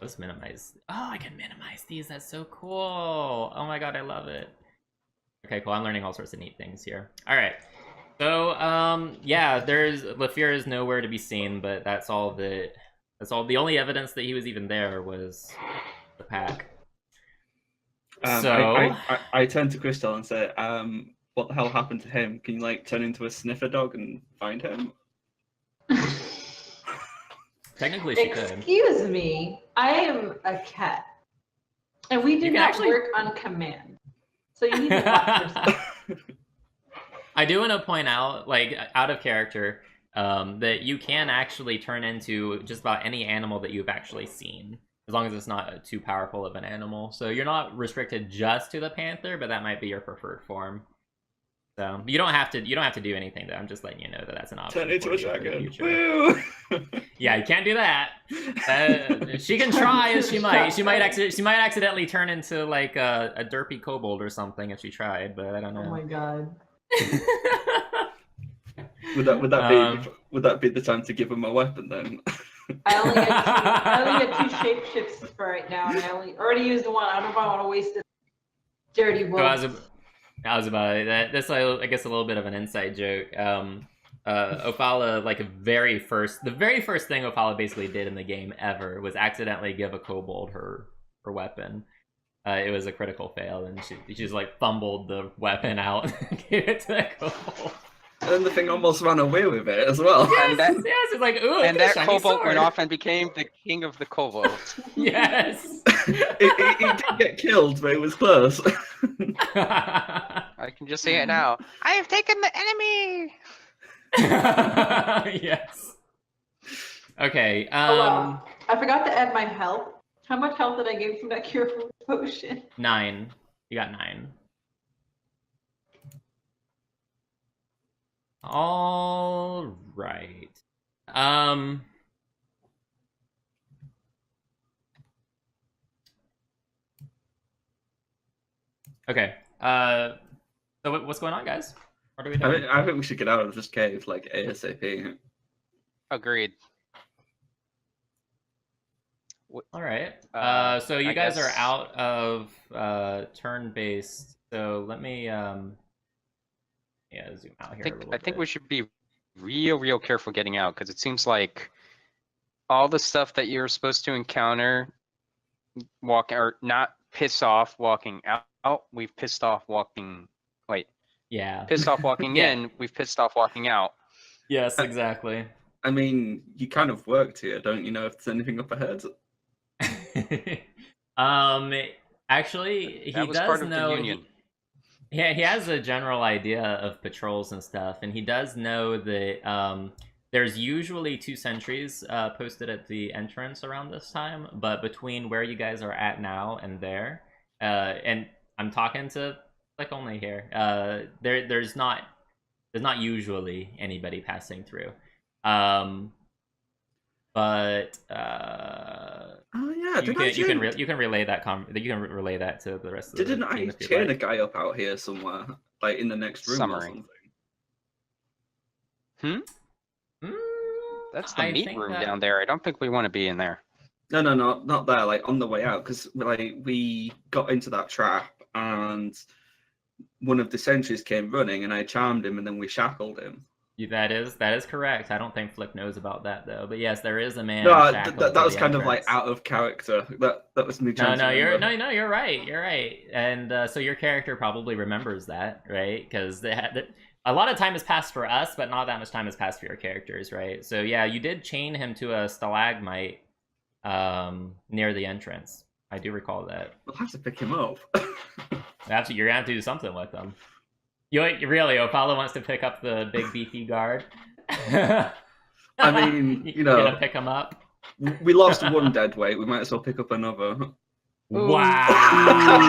Let's minimize. Oh, I can minimize these. That's so cool. Oh my god, I love it. Okay, cool. I'm learning all sorts of neat things here. All right. So, yeah, Lefir is nowhere to be seen, but that's all. The only evidence that he was even there was the pack. I turn to Crystal and say, what the hell happened to him? Can you like turn into a sniffer dog and find him? Technically, she could. Excuse me, I am a cat, and we do can not actually- work on command. So you need to watch yourself. I do want to point out, like, out of character, that you can actually turn into just about any animal that you've actually seen, as long as it's not too powerful of an animal. So you're not restricted just to the panther, but that might be your preferred form. So you don't have to do anything though. I'm just letting you know that that's an option. Turn into for a you for the dragon. future. Woo! Yeah, you can't do that. She can try as she might. She might accidentally turn into like a derpy kobold or something if she tried, but I don't know. Oh my god. Would that be the time to give him a weapon then? I only get two shapeshifts for right now, and I already used one. I don't know if I want to waste it. Dirty wolf. So I was about that. That's I guess a little bit of an inside joke. Ophala, like the very first thing Ophala basically did in the game ever was accidentally give a kobold her weapon. It was a critical fail, and she just like fumbled the weapon out and gave it to that kobold. And then the thing almost ran away with it as well. Yes, it's like ooh, And look at that a shiny kobold went sword. off and became the king of the kobolds. Yes. It did get killed, but it was close. I can just say it now. I have taken the enemy. Yes. Okay. Oh, wow. I forgot to add my health. How much health did I gain from that cure potion? 9. You got 9. All right. Okay. So what's going on, guys? What are we doing? I think we should get out of this cave like ASAP. Agreed. All right. So you I guys are guess- out of turn-based. So let me zoom out here a little I think bit. we should be real careful getting out because it seems like all the stuff that you're supposed to encounter, or not piss off walking out. We've pissed off walking. Wait, Yeah. pissed off walking Yeah. in. We've pissed off walking out. Yes, exactly. I mean, you kind of worked here, don't you know if there's anything up ahead? Actually, he That was does part of know. the union. He has a general idea of patrols and stuff, and he does know that there's usually 2 sentries posted at the entrance around this time, but between where you guys are at now and there, and I'm talking to Click only here. There's not usually anybody passing through. But Oh yeah, you can relay that relay that to the rest of the didn't team I if you'd chain like. a guy up out here somewhere, like in the next room Summary. or something? That's the I meat think room that- down there. I don't think we want to be in there. No, not there. Like on the way out, because like we got into that trap and one of the sentries came running, and I charmed him, and then we shackled him. That is correct. I don't think Flick knows about that though. But yes, there is a man. No, shackled that to was the kind of like entrance. out of character. That was me No, trying to remember. you're right. You're right. And so your character probably remembers that, right? Because a lot of time has passed for us, but not that much time has passed for your characters, right? So yeah, you did chain him to a stalagmite near the entrance. I do recall that. We'll have to pick him up. You're gonna have to do something with them. You really, Opala wants to pick up the big beefy guard. I mean, You're gonna pick him up. We lost one dead weight. We might as well pick up another.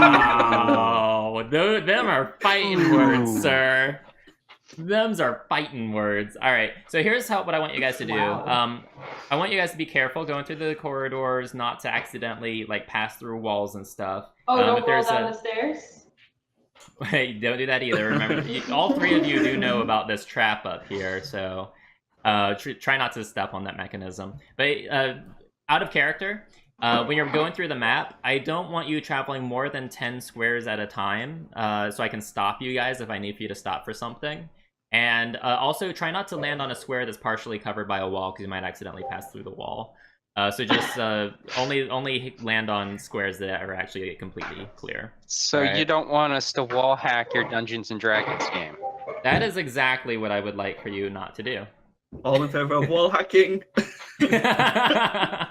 Wow, them are fighting words, sir. Them's are fighting words. All right, so here's what I want you guys to do. Wow. I want you guys to be careful going through the corridors, not to accidentally like pass through walls and stuff. Oh, if don't roll there's down a- the stairs? Wait, don't do that either. Remember, all 3 of you do know about this trap up here, so try not to step on that mechanism. But out of character, when you're going through the map, I don't want you traveling more than 10 squares at a time, so I can stop you guys if I need for you to stop for something. And also, try not to land on a square that's partially covered by a wall, because you might accidentally pass through the wall. So just only land on squares that are actually completely clear. So Alright. you don't want us to wall hack your Dungeons and Dragons game. That is exactly what I would like for you not to do. All in favor of wall hacking. Hey,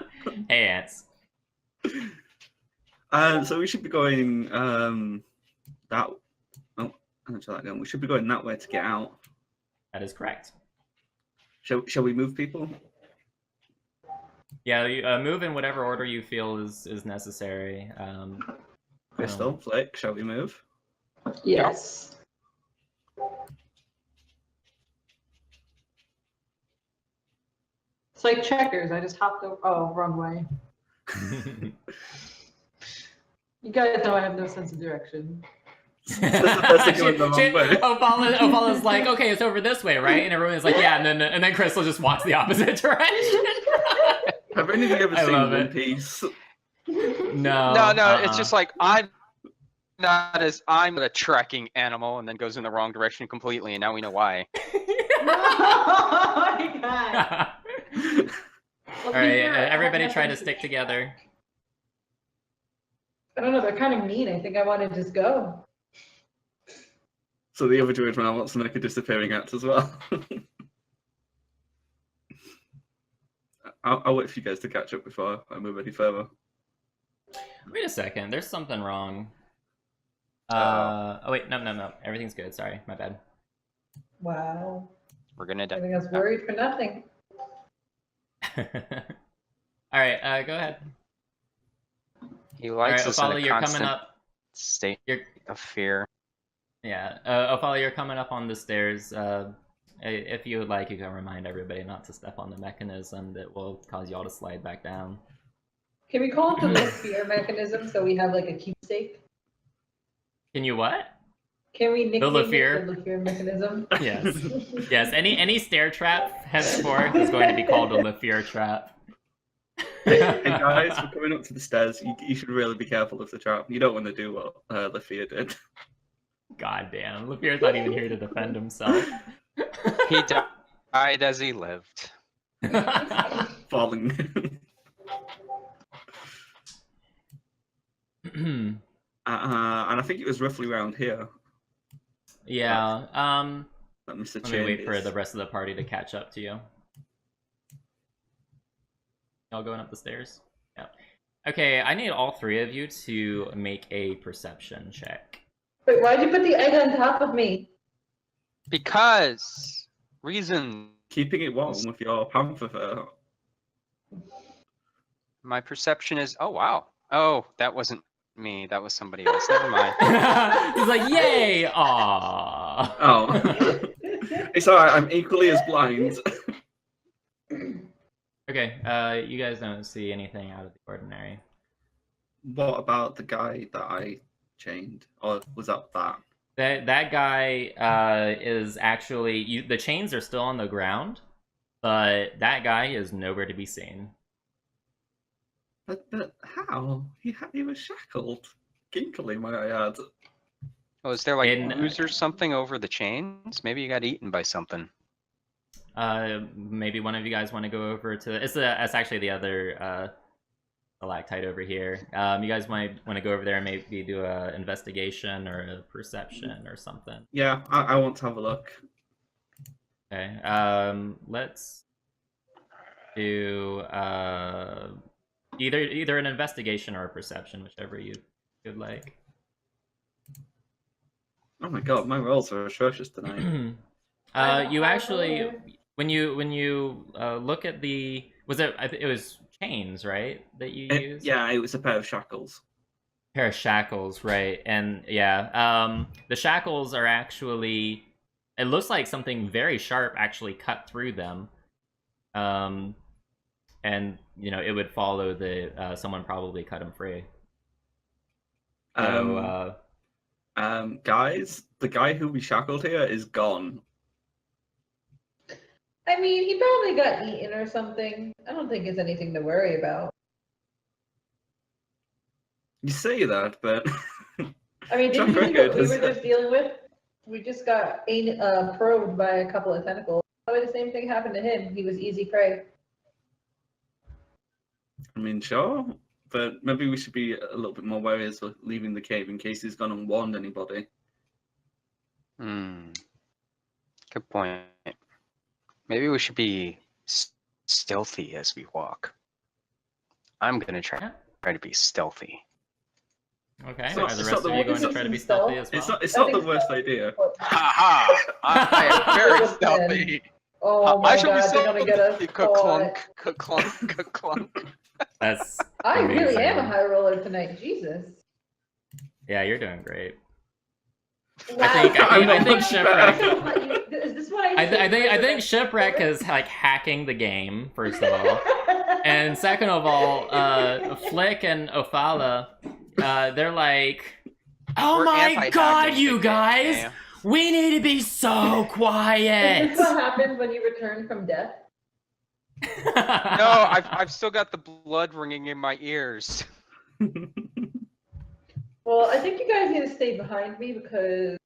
ants. So we should be going that. Oh, I'll try that again. We should be going that way to get out. That is correct. Shall we move people? Yeah, you, move in whatever order you feel is necessary. Crystal, Flick, shall we move? Yes. It's like checkers. I just hopped over. Oh, wrong way. You guys know I have no sense of direction. That's going the wrong way. Opala's like, okay, it's over this way, right? And everyone's like, yeah, and then Crystal just walks the opposite direction. Have any of you ever I seen love One it. Piece? No, It's just like I'm a trekking animal, and then goes in the wrong direction completely, and now we know why. Oh my god. All right, everybody try to stick together. I don't know, they're kind of mean. I think I want to just go. So the other druid man wants to make a disappearing act as well. I'll wait for you guys to catch up before I move any further. Wait a second, there's something wrong. Oh wait, no, everything's good. Sorry, my bad. Wow. We're gonna I die. think I was worried for nothing. All right, go ahead. He All right, likes us in Opala, a you're coming constant up. state You're of fear. yeah, Opala, you're coming up on the stairs. If you would like, you can remind everybody not to step on the mechanism that will cause y'all to slide back down. Can we call it the low fear mechanism so we have like a keepsake? Can you what? Can we nickname Lefear? it the Lefear mechanism? Yes. Yes, any stair trap henceforth is going to be called a Lefear trap. Hey guys, we're coming up to the stairs. You should really be careful of the trap. You don't want to do what Lafia did. God damn, Lafier's not even here to defend himself. He died as he lived. Falling. And I think it was roughly around here. Yeah. That Mr. Let me Chin wait for is. the rest of the party to catch up to you. Y'all going up the stairs? Yeah. Okay, I need all three of you to make a perception check. Wait, why'd you put the egg on top of me? Because reason. Keeping it warm with your panther fur. My perception is. Oh wow. Oh, that wasn't me. That was somebody else. Never mind. He's like, yay! Aww. Oh. It's alright, I'm equally as blind. Okay, you guys don't see anything out of the ordinary. What about the guy that I chained? Or was that? That guy is actually the chains are still on the ground, but that guy is nowhere to be seen. But how? He was shackled. Ginkily, might I add. Oh, is there like In- ooze or something over the chains? Maybe you got eaten by something. Maybe one of you guys want to go over to it's actually the other stalactite over here. You guys might want to go over there and maybe do a investigation or a perception or something. Yeah, I want to have a look. Okay. Let's do either an investigation or a perception, whichever you would like. Oh my god, my rolls are atrocious tonight. You actually, when you look at the, it was chains, right, that you used? Yeah, it was a pair of shackles. Pair of shackles, right? And yeah, the shackles are actually, it looks like something very sharp actually cut through them. And you know, it would follow that someone probably cut him free. So, Guys, the guy who we shackled here is gone. I mean, he probably got eaten or something. I don't think it's anything to worry about. You say that, but I mean, Track did you see what record we has- were just dealing with? We just got probed by a couple of tentacles. Probably the same thing happened to him. He was easy prey. I mean, sure, but maybe we should be a little bit more wary as we're leaving the cave in case he's gone and warned anybody. Good point. Maybe we should be stealthy as we walk. I'm gonna try to be stealthy. okay. So- Are the it's rest not of you the- going to try to be stealthy as well? It's not the worst idea. Ha ha! I am very stealthy. Oh my I shall be god, they're gonna get us stealthy. caught. Clunk, clunk. That's I really am a amazing. high roller tonight, Jesus. Yeah, you're doing great. Wow. I think Shipwreck. Is this what I think Shipwreck is like hacking the game, first of all, and second of all, Flick and Ophala, they're like, oh We're my anti-hacking god, the you game, guys, yeah. we need to be so Is quiet. this what happens when you return from death? No, I've still got the blood ringing in my ears. Well, I think you guys need to stay behind me because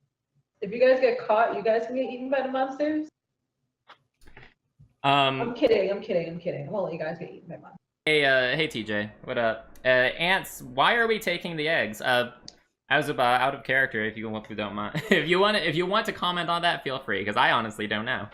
if you guys get caught, you guys can get eaten by the monsters. I'm kidding. I won't let you guys get eaten by monsters. Hey TJ, what up? Ants, why are we taking the eggs? I was about out of character. If you don't mind, if you want to comment on that, feel free. Because I honestly don't know.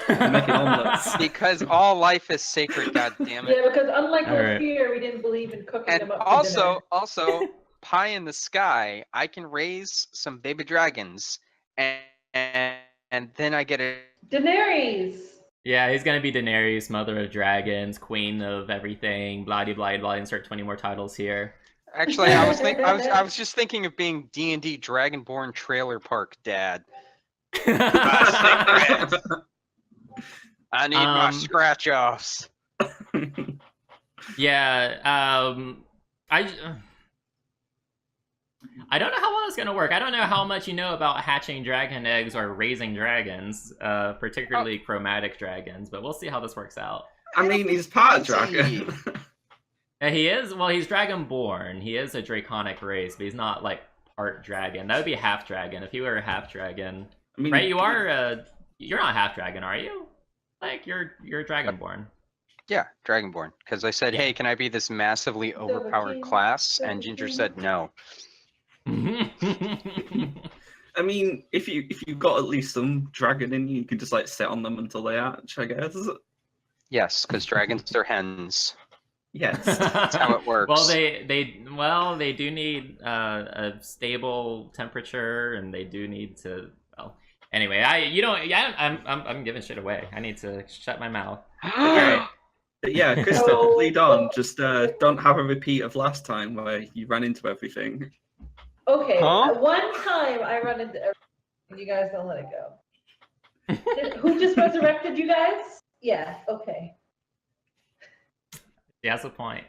Making omelets. Because all life is sacred, god damn it. Yeah, because unlike All right. Lafir, we didn't believe in cooking And them up for dinner. also, pie in the sky, I can raise some baby dragons, and then I get a. Daenerys! Yeah, he's gonna be Daenerys, Mother of Dragons, Queen of everything, blah blah blah. Insert 20 more titles here. Actually, I was just thinking of being D&D Dragonborn Trailer Park Dad. I need my scratch offs. Yeah, I don't know how well it's gonna work. I don't know how much you know about hatching dragon eggs or raising dragons, particularly chromatic dragons, but we'll see how this works out. I mean, he's part dragon. He is. Well, he's dragonborn. He is a draconic race, but he's not like part dragon. That would be half dragon. If you were a half dragon, I mean, right? You are. You're not half dragon, are you? Like you're dragonborn. Yeah, Dragonborn. Because I said, hey, can I be this massively overpowered class? And Ginger said no. I mean, if you've got at least some dragon in you, you can just like sit on them until they hatch, I guess. Yes, because dragons are hens. Yes. That's how it works. Well, they do need a stable temperature, and they do need to. Well, anyway, I'm giving shit away. I need to shut my mouth. All right. But yeah, Krista, lead on. Just don't have a repeat of last time where you ran into everything. Okay, Huh? one time I run into everything, and you guys don't let it go. Who just resurrected you guys? Yeah, okay. He has a point.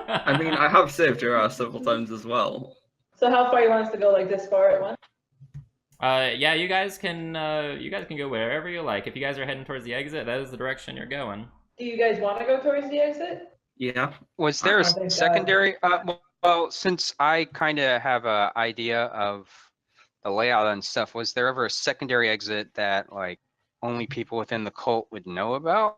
I mean, I have saved your ass several times as well. So how far you want us to go, like this far at once? Yeah, you guys can go wherever you like. If you guys are heading towards the exit, that is the direction you're going. Do you guys want to go towards the exit? Yeah. Was there Oh, thank a God. secondary? Well, since I kind of have an idea of the layout and stuff, was there ever a secondary exit that like only people within the cult would know about?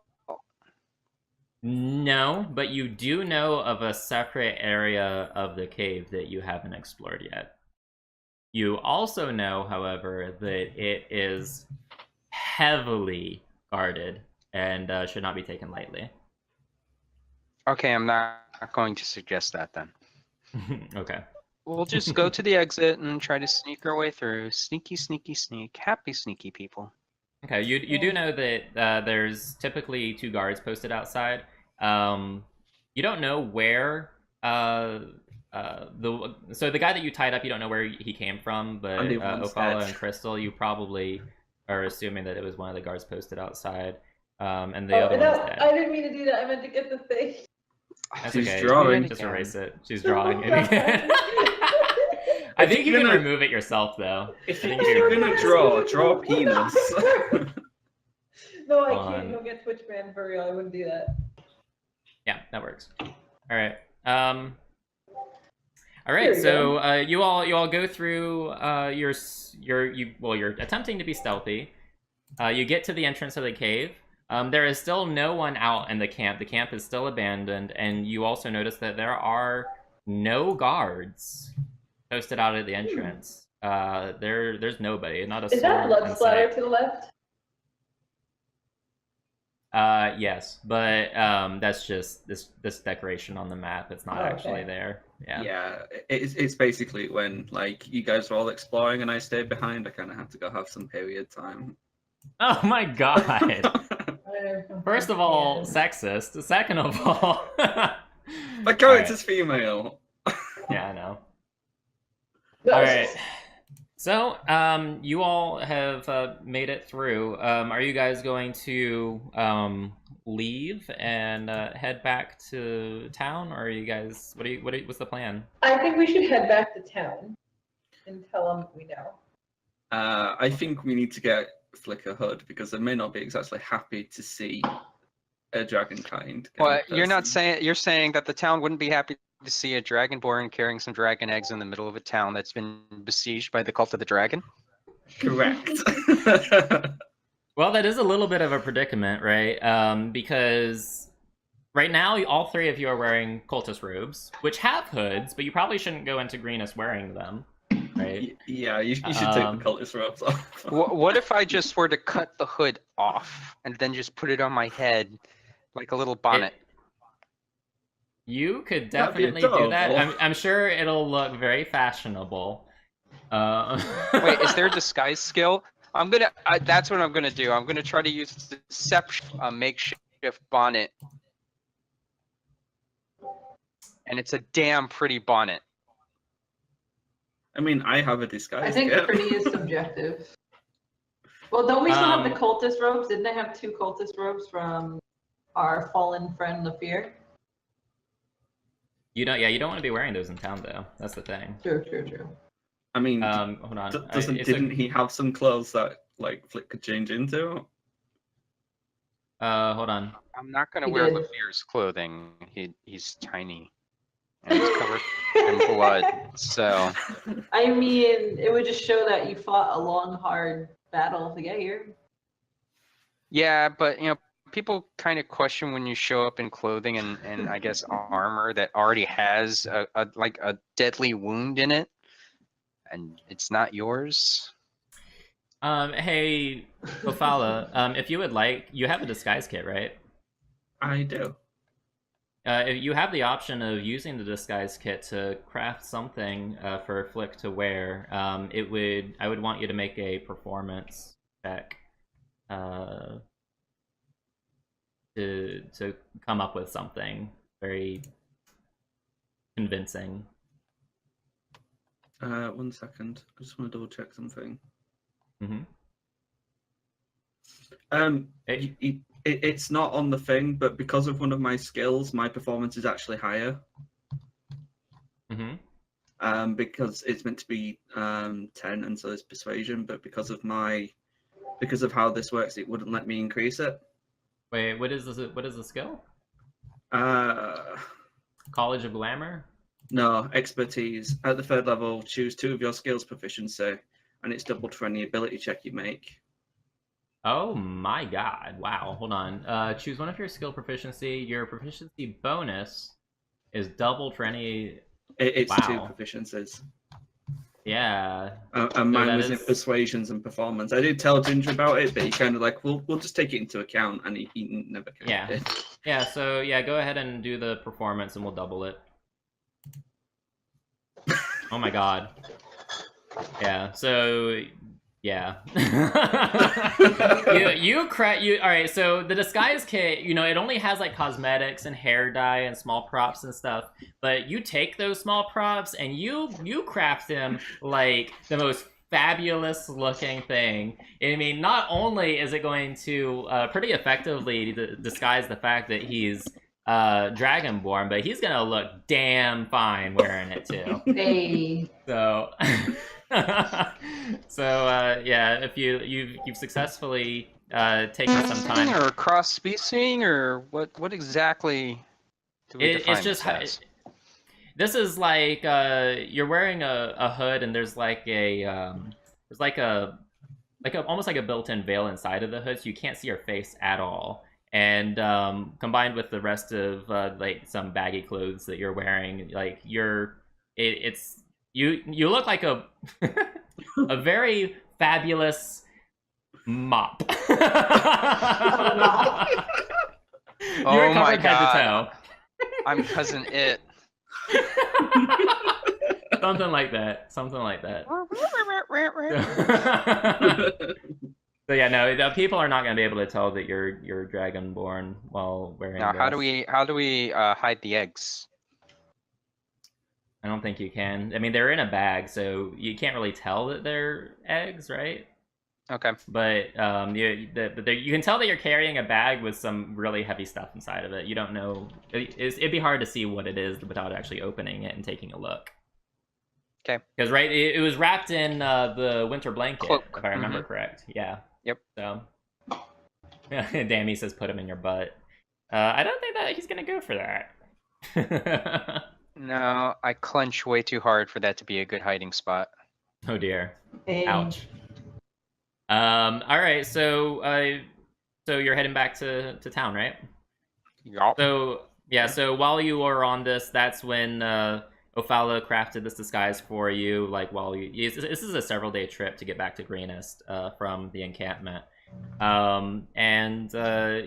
No, but you do know of a separate area of the cave that you haven't explored yet. You also know, however, that it is heavily guarded and should not be taken lightly. Okay, I'm not going to suggest that then. Okay. We'll just go to the exit and try to sneak our way through. Sneaky, sneaky, sneak. Happy sneaky people. Okay, you do know that there's typically 2 guards posted outside. You don't know where so the guy that you tied up, you don't know where he came from, but Opala and Crystal, you probably are assuming that it was one of the guards posted outside. And the other one's dead. I didn't mean to do that. I meant to get the thing. That's She's okay. drawing. Just erase it. She's drawing it again. I think you can remove it yourself, though. If you're gonna draw penis. No, I can't. You'll get Twitch banned for real. I wouldn't do that. Yeah, that works. All right. All right. So you all go through you're attempting to be stealthy. You get to the entrance of the cave. There is still no one out in the camp. The camp is still abandoned, and you also notice that there are no guards posted out at the entrance. There's nobody. Not a soul. Is that blood in splatter sight. to the left? Yes, but that's just this decoration on the map. It's not actually there. Yeah. Yeah, it's basically when like you guys were all exploring and I stayed behind. I kind of had to go have some period time. Oh my god. First of all, sexist. Second of all, My character's female. Yeah, I know. All right. So, you all have made it through. Are you guys going to leave and head back to town, or are you guys? What's the plan? I think we should head back to town and tell them we know. I think we need to get Flicker Hood because they may not be exactly happy to see a dragonkind. Well, you're not saying you're saying that the town wouldn't be happy to see a dragonborn carrying some dragon eggs in the middle of a town that's been besieged by the cult of the dragon? Correct. Well, that is a little bit of a predicament, right? Because right now, all 3 of you are wearing cultist robes, which have hoods, but you probably shouldn't go into Greenest wearing them, right? Yeah, you should take the cultist robes off. What if I just were to cut the hood off and then just put it on my head like a little bonnet? You could That'd be definitely do that. adorable. I'm sure it'll look very fashionable. Wait, is there a disguise skill? That's what I'm gonna do. I'm gonna try to use deception, a makeshift bonnet, and it's a damn pretty bonnet. I mean, I have a disguise. I think kit. pretty is subjective. Well, don't we still have the cultist robes? Didn't I have 2 cultist robes from our fallen friend Lafir? You don't want to be wearing those in town, though. That's the thing. True. I mean, Hold on. didn't he have some clothes that like Flick could change into? Hold on. I'm not gonna He wear did. Lafier's clothing. He's tiny. And he's covered in blood. So I mean, it would just show that you fought a long, hard battle to get here. yeah, but people kind of question when you show up in clothing and I guess armor that already has like a deadly wound in it, and it's not yours. Hey, Ophala, if you would like, you have a disguise kit, right? I do. If you have the option of using the disguise kit to craft something for Flick to wear, I would want you to make a performance check to come up with something very convincing. 1 second. I just want to double check something. Mm-hmm. It's not on the thing, but because of one of my skills, my performance is actually higher. Mm-hmm. Because it's meant to be 10, and so is persuasion. But because of how this works, it wouldn't let me increase it. Wait, what is the skill? College of Glamour? No, expertise. At the 3rd level, choose 2 of your skills proficiency, and it's doubled for any ability check you make. Oh my god, wow, hold on. Choose one of your skill proficiency. Your proficiency bonus is doubled for any... It's wow. 2 proficiencies. Yeah. And mine was in is... persuasions and performance. I did tell Ginger about it, but he kind of like, we'll just take it into account, and he never kind of did. Yeah, so yeah, go ahead and do the performance and we'll double it. Oh my god. Yeah, so yeah. you all right, so the disguise kit, it only has like cosmetics and hair dye and small props and stuff, but you take those small props and you craft them like the most fabulous looking thing. I mean, not only is it going to pretty effectively disguise the fact that he's Dragonborn, but he's gonna look damn fine wearing it too. Hey. So yeah, if you've successfully taken some time, or cross species, or what exactly do we define it's just this as? This is like you're wearing a hood, and there's like almost like a built-in veil inside of the hood, so you can't see your face at all. And combined with the rest of like some baggy clothes that you're wearing, like you look like a a very fabulous mop. Oh You're my covered head to god! I'm cousin It. Something like that. So yeah, no, people are not going to be able to tell that you're Dragonborn while wearing. Now, this. how do we hide the eggs? I don't think you can. I mean, they're in a bag, so you can't really tell that they're eggs, right? Okay. But you can tell that you're carrying a bag with some really heavy stuff inside of it. You don't know. It'd be hard to see what it is without actually opening it and taking a look. Okay. Because it was wrapped in the winter blanket, Cloak. if I remember correct. Yeah. Yep. So, Dammy says put him in your butt. I don't think that he's gonna go for that. No, I clench way too hard for that to be a good hiding spot. Oh dear. Hey. Ouch. All right. So you're heading back to town, right? Yup. So yeah. So while you are on this, that's when Ophala crafted this disguise for you. Like this is a several-day trip to get back to Greenest from the encampment. And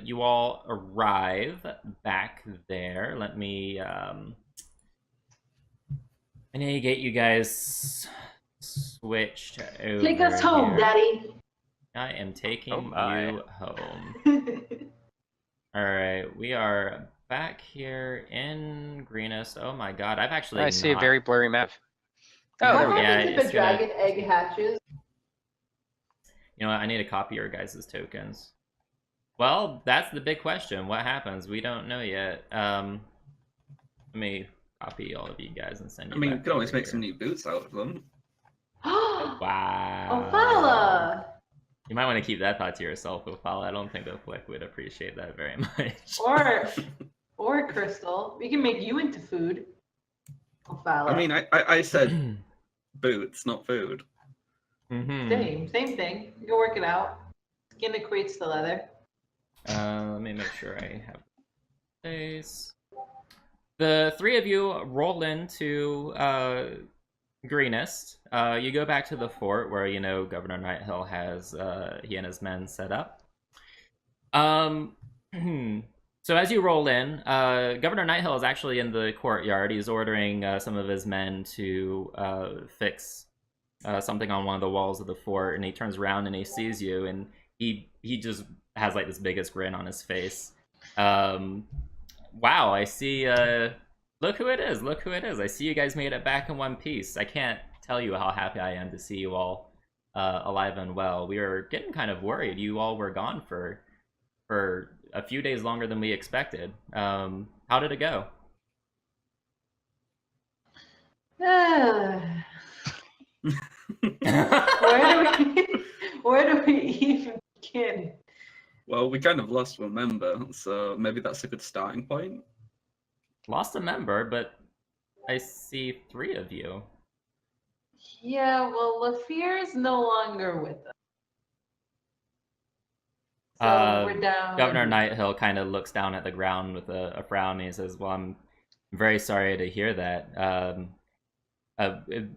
you all arrive back there. Let me I need to get you guys switched over. Take us home, here. Daddy. I am taking my. you home. All right, we are back here in Greenest. Oh my god, I've actually I see a very blurry map. Oh, What there we go. happens if it's a dragon egg hatches? You know what? I need to copy your guys' tokens. Well, that's the big question. What happens? We don't know yet. Let me copy all of you guys and send you. I mean, back you could always over make here. some new boots out of them. Wow. Ophala! You might want to keep that thought to yourself, Opal. I don't think the Flick would appreciate that very much. Or Crystal. We can make you into food. Opala. I mean, I said boots, not food. Same thing. You can work it out. Skin equates to leather. Let me make sure I have space. The three of you roll into Greenest. You go back to the fort where Governor Nighthill has he and his men set up. So as you roll in, Governor Nighthill is actually in the courtyard. He's ordering some of his men to fix something on one of the walls of the fort, and he turns around and he sees you, and he just has like this biggest grin on his face. Wow, I see. Look who it is! Look who it is! I see you guys made it back in one piece. I can't tell you how happy I am to see you all alive and well. We were getting kind of worried. You all were gone for a few days longer than we expected. How did it go? Where do we even begin? Well, we kind of lost one member, so maybe that's a good starting point. Lost a member, but I see three of you. Yeah, well, Lafir is no longer with us. So we're down. Governor Nighthill kind of looks down at the ground with a frown, and he says, "Well, I'm very sorry to hear that.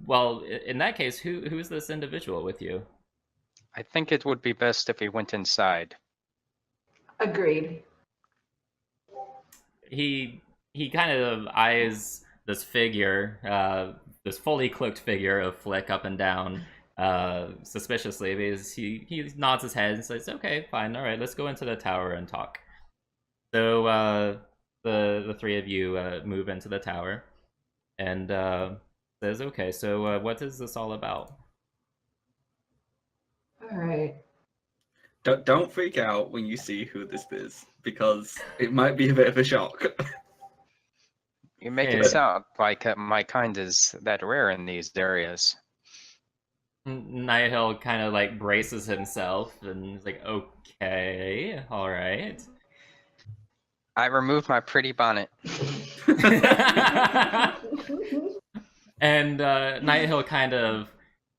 Well, in that case, who's this individual with you?" I think it would be best if he went inside. Agreed. He kind of eyes this figure, this fully cloaked figure of Flick up and down, suspiciously, because he nods his head and says, "Okay, fine, all right, let's go into the tower and talk." So the three of you move into the tower, and says, "Okay, so what is this all about?" All right. Don't freak out when you see who this is, because it might be a bit of a shock. You make it sound like my kind is that rare in these areas. Nighthill kind of like braces himself and is like, "Okay, all right." I removed my pretty bonnet. And Nighthill kind of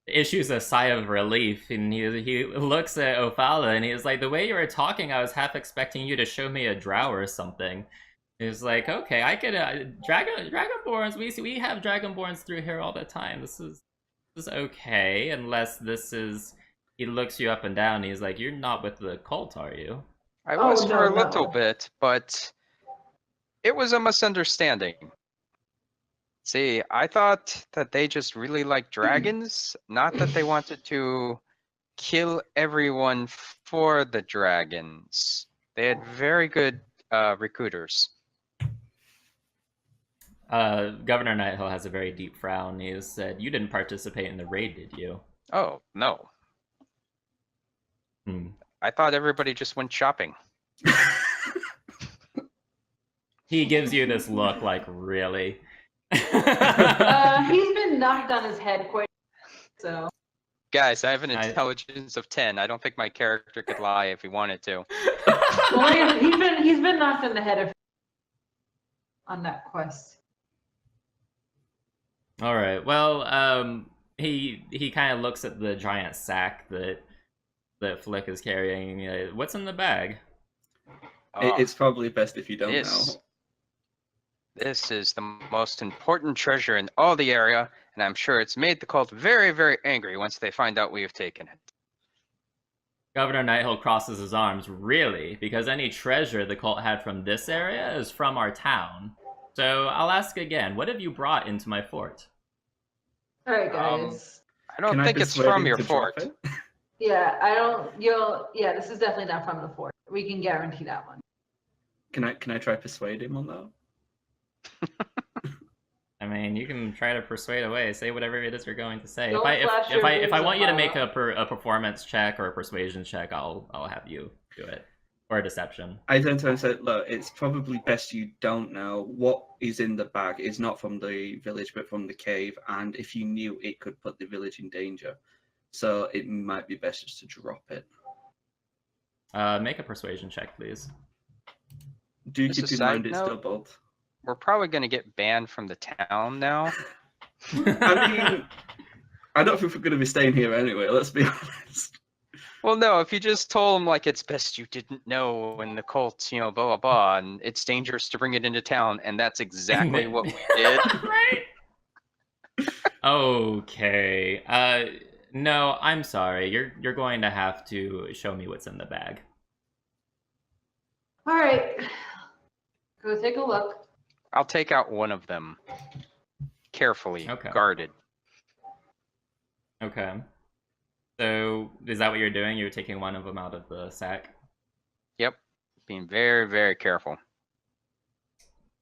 issues a sigh of relief, and he looks at Ophala, and he's like, "The way you were talking, I was half expecting you to show me a drow or something." He's like, "Okay, I could Dragonborns. We have Dragonborns through here all the time. This is okay, unless this is." He looks you up and down. And he's like, "You're not with the cult, are you?" I was for a no. little bit, but it was a misunderstanding. See, I thought that they just really liked dragons, not that they wanted to kill everyone for the dragons. They had very good recruiters. Governor Nighthill has a very deep frown. He has said, "You didn't participate in the raid, did you?" Oh, no. I thought everybody just went shopping. He gives you this look like, "Really?" He's been knocked on his head quite so. Guys, I have an intelligence of 10. I don't think my character could lie if he wanted to. Well, he's been knocked on the head on that quest. All right. Well, he kind of looks at the giant sack that Flick is carrying. What's in the bag? It's probably best if you don't know. This is the most important treasure in all the area, and I'm sure it's made the cult very, very angry once they find out we have taken it. Governor Nighthill crosses his arms. "Really? Because any treasure the cult had from this area is from our town. So I'll ask again, what have you brought into my fort?" All right, guys. I don't think it's from your fort. Yeah, I don't. Yeah, this is definitely not from the fort. We can guarantee that one. Can I try persuade him on that? I mean, you can try to persuade away. Say whatever it is you're going to say. Don't flash If your I boobs, want you to Apollo. make a performance check or a persuasion check, I'll have you do it, or a deception. I then turn and say, "Look, it's probably best you don't know what is in the bag. It's not from the village, but from the cave. And if you knew, it could put the village in danger. So it might be best just to drop it." Make a persuasion check, please. Do Just a keep in side mind it's note. doubled. We're probably gonna get banned from the town now. I mean, I don't think we're going to be staying here anyway, let's be honest. Well, no, if you just told them like it's best you didn't know and the cult, you know, blah blah blah, and it's dangerous to bring it into town, and that's exactly what we did. Right? Okay. No, I'm sorry. You're going to have to show me what's in the bag. All right. Go take a look. I'll take out one of them, carefully Okay. guarded. Okay. So, is that what you're doing? You're taking one of them out of the sack? Yep, being very very careful.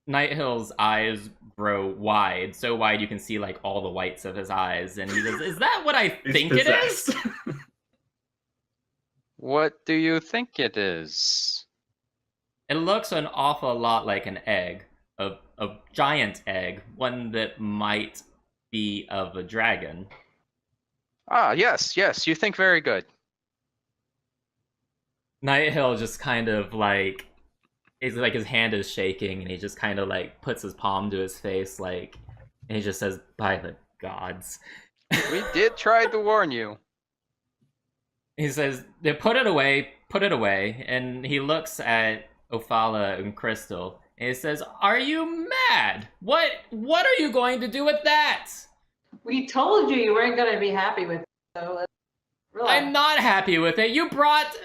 Nighthill's eyes grow wide, so wide you can see like all the whites of his eyes, and he says, "Is that what I It's think it is?" possessed. What do you think it is? It looks an awful lot like an egg, a giant egg, one that might be of a dragon. Ah, yes, yes, you think very good. Nighthill just kind of like, it's like his hand is shaking, and he just kind of like puts his palm to his face, like, and he just says, "By the gods." We did try to warn you. He says, "They put it away," and he looks at Ophala and Crystal, and he says, "Are you mad? What are you going to do with that?" We told you weren't going to be happy with it, so let's relax. I'm not happy with it. You brought...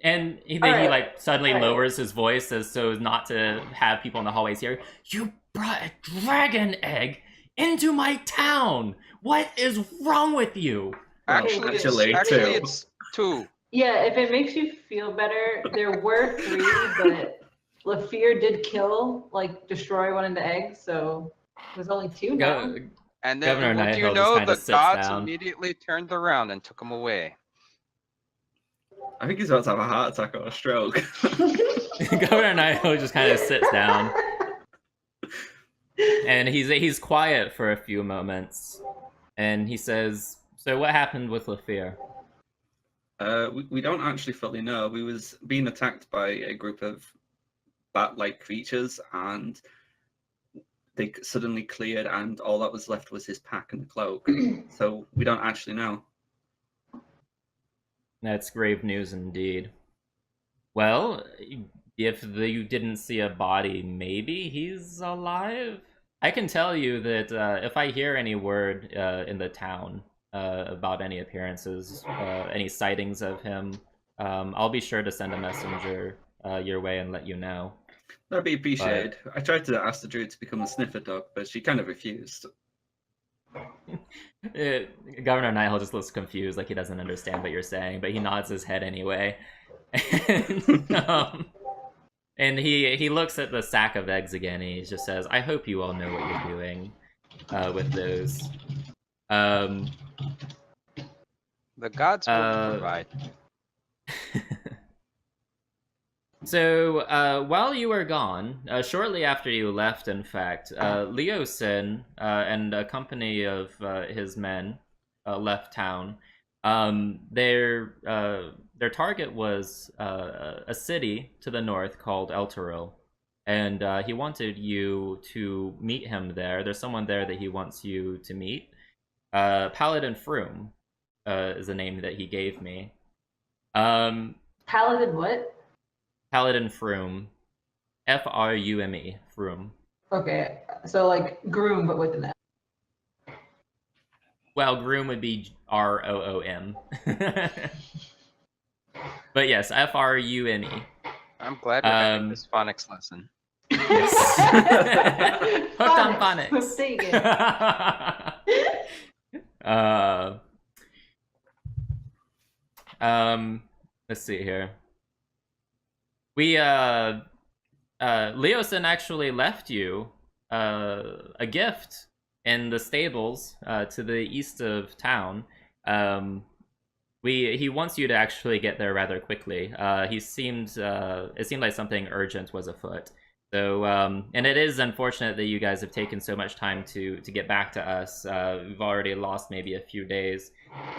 And then he Alright. like suddenly Alright. lowers his voice as so as not to have people in the hallways hear. "You brought a dragon egg into my town. What is wrong with you?" Actually, actually, actually two. it's two. Yeah, if it makes you feel better, there were 3, but Lafir did destroy one of the eggs, so there's only 2 now. Go, And then Governor what do you Nighthall just know? kinda The sits gods down. immediately turned around and took him away. I think he's about to have a heart attack or a stroke. Governor Nighthall just kind of sits down, and he's quiet for a few moments, and he says, "So what happened with Lafir?" We don't actually fully know. We was being attacked by a group of bat-like creatures, and they suddenly cleared, and all that was left was his pack and the cloak. So we don't actually know. That's grave news indeed. Well, if you didn't see a body, maybe he's alive? I can tell you that if I hear any word in the town about any appearances, any sightings of him, I'll be sure to send a messenger your way and let you know. That'd be appreciated. I tried to ask the druid to become a sniffer dog, but she kind of refused. Governor Nighthall just looks confused, like he doesn't understand what you're saying, but he nods his head anyway. And he looks at the sack of eggs again, and he just says, "I hope you all know what you're doing with those." The gods will provide. So, while you were gone, shortly after you left, in fact, Leo Sin and a company of his men left town. Their target was a city to the north called Elturil, and he wanted you to meet him there. There's someone there that he wants you to meet. Paladin Froome is the name that he gave me. Paladin what? Paladin Froome. F-R-U-M-E. Froome. Okay, so like groom, but with an F. Well, groom would be R-O-O-M. But yes, F-R-U-M-E. I'm glad we're having this phonics lesson. Yes. Hooked on phonics. Let's see here. We Leosin actually left you a gift in the stables to the east of town. He wants you to actually get there rather quickly. It seemed like something urgent was afoot. So, and it is unfortunate that you guys have taken so much time to get back to us. We've already lost maybe a few days,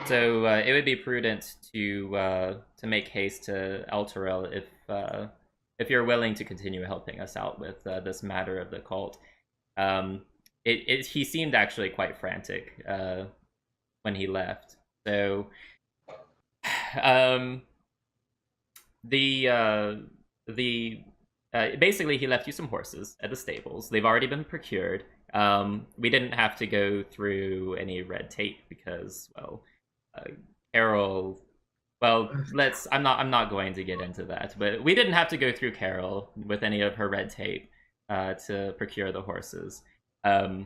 so it would be prudent to make haste to Elturel if you're willing to continue helping us out with this matter of the cult. He seemed actually quite frantic when he left. So, basically, he left you some horses at the stables. They've already been procured. We didn't have to go through any red tape because, well, Carol. Well, I'm not going to get into that, but we didn't have to go through Carol with any of her red tape to procure the horses. Yeah,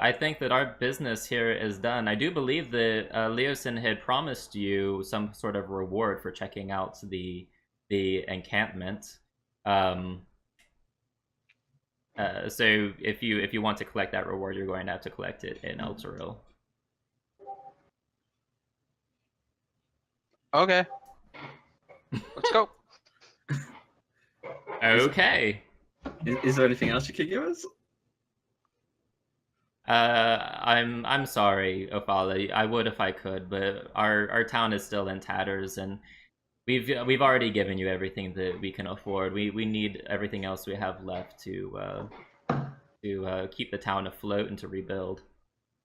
I think that our business here is done. I do believe that Leosin had promised you some sort of reward for checking out the encampment. So if you want to collect that reward, you're going to have to collect it in Elturil. Okay. Let's go. Okay. Is there anything else you could give us? I'm sorry, Ophala. I would if I could, but our town is still in tatters, and we've already given you everything that we can afford. We need everything else we have left to keep the town afloat and to rebuild.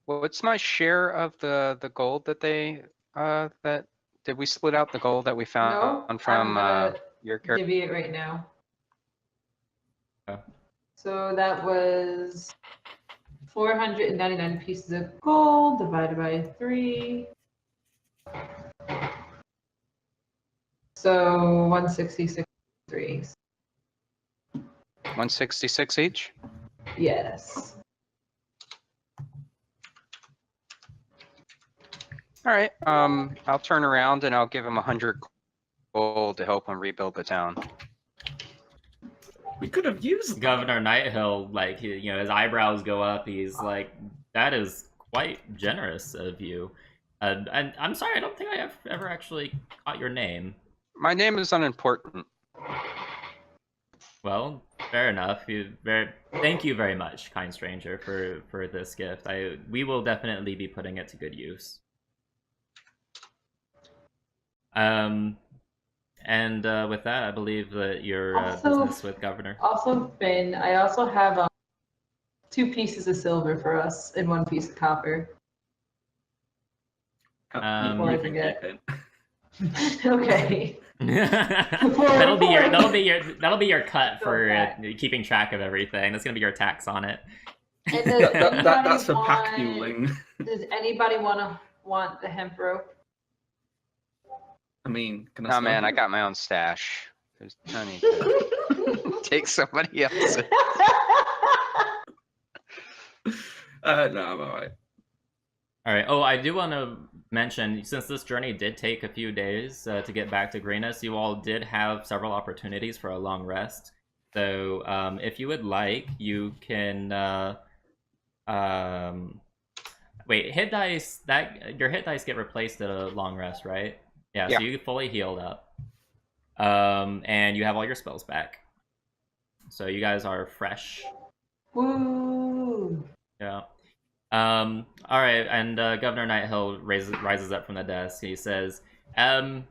What's my share of the gold that they that did we split out the gold that we found No, from I'm your character? give you it right now. Oh. So that was 499 pieces of gold divided by 3. So 166.3. 166 each. Yes. All right. I'll turn around and I'll give him 100 gold to help him rebuild the town. We could have used Governor Nighthill, like, his eyebrows go up. He's like, that is quite generous of you. And I'm sorry, I don't think I have ever actually caught your name. My name is unimportant. Well, fair enough. Thank you very much, kind stranger, for this gift. We will definitely be putting it to good use. And with that, I believe that your business with Governor. Also, Finn, I also have 2 pieces of silver for us and 1 piece of copper. Before I forget. Okay. that'll be your cut for keeping track of everything. That's gonna be your tax on it. And does that's for anybody pack want- muling. Does anybody want the hemp rope? I mean, can I? Nah, smell man, it? I got my own stash. There's no need to take somebody else's. No, I'm alright. All right. Oh, I do want to mention, since this journey did take a few days to get back to Greenus, you all did have several opportunities for a long rest. So, if you would like, you can wait. Hit dice your hit dice get replaced at a long rest, right? Yeah. So you fully healed up, and you have all your spells back. So you guys are fresh. Woo! Yeah. All right, and Governor Nighthill rises up from the desk. He says, I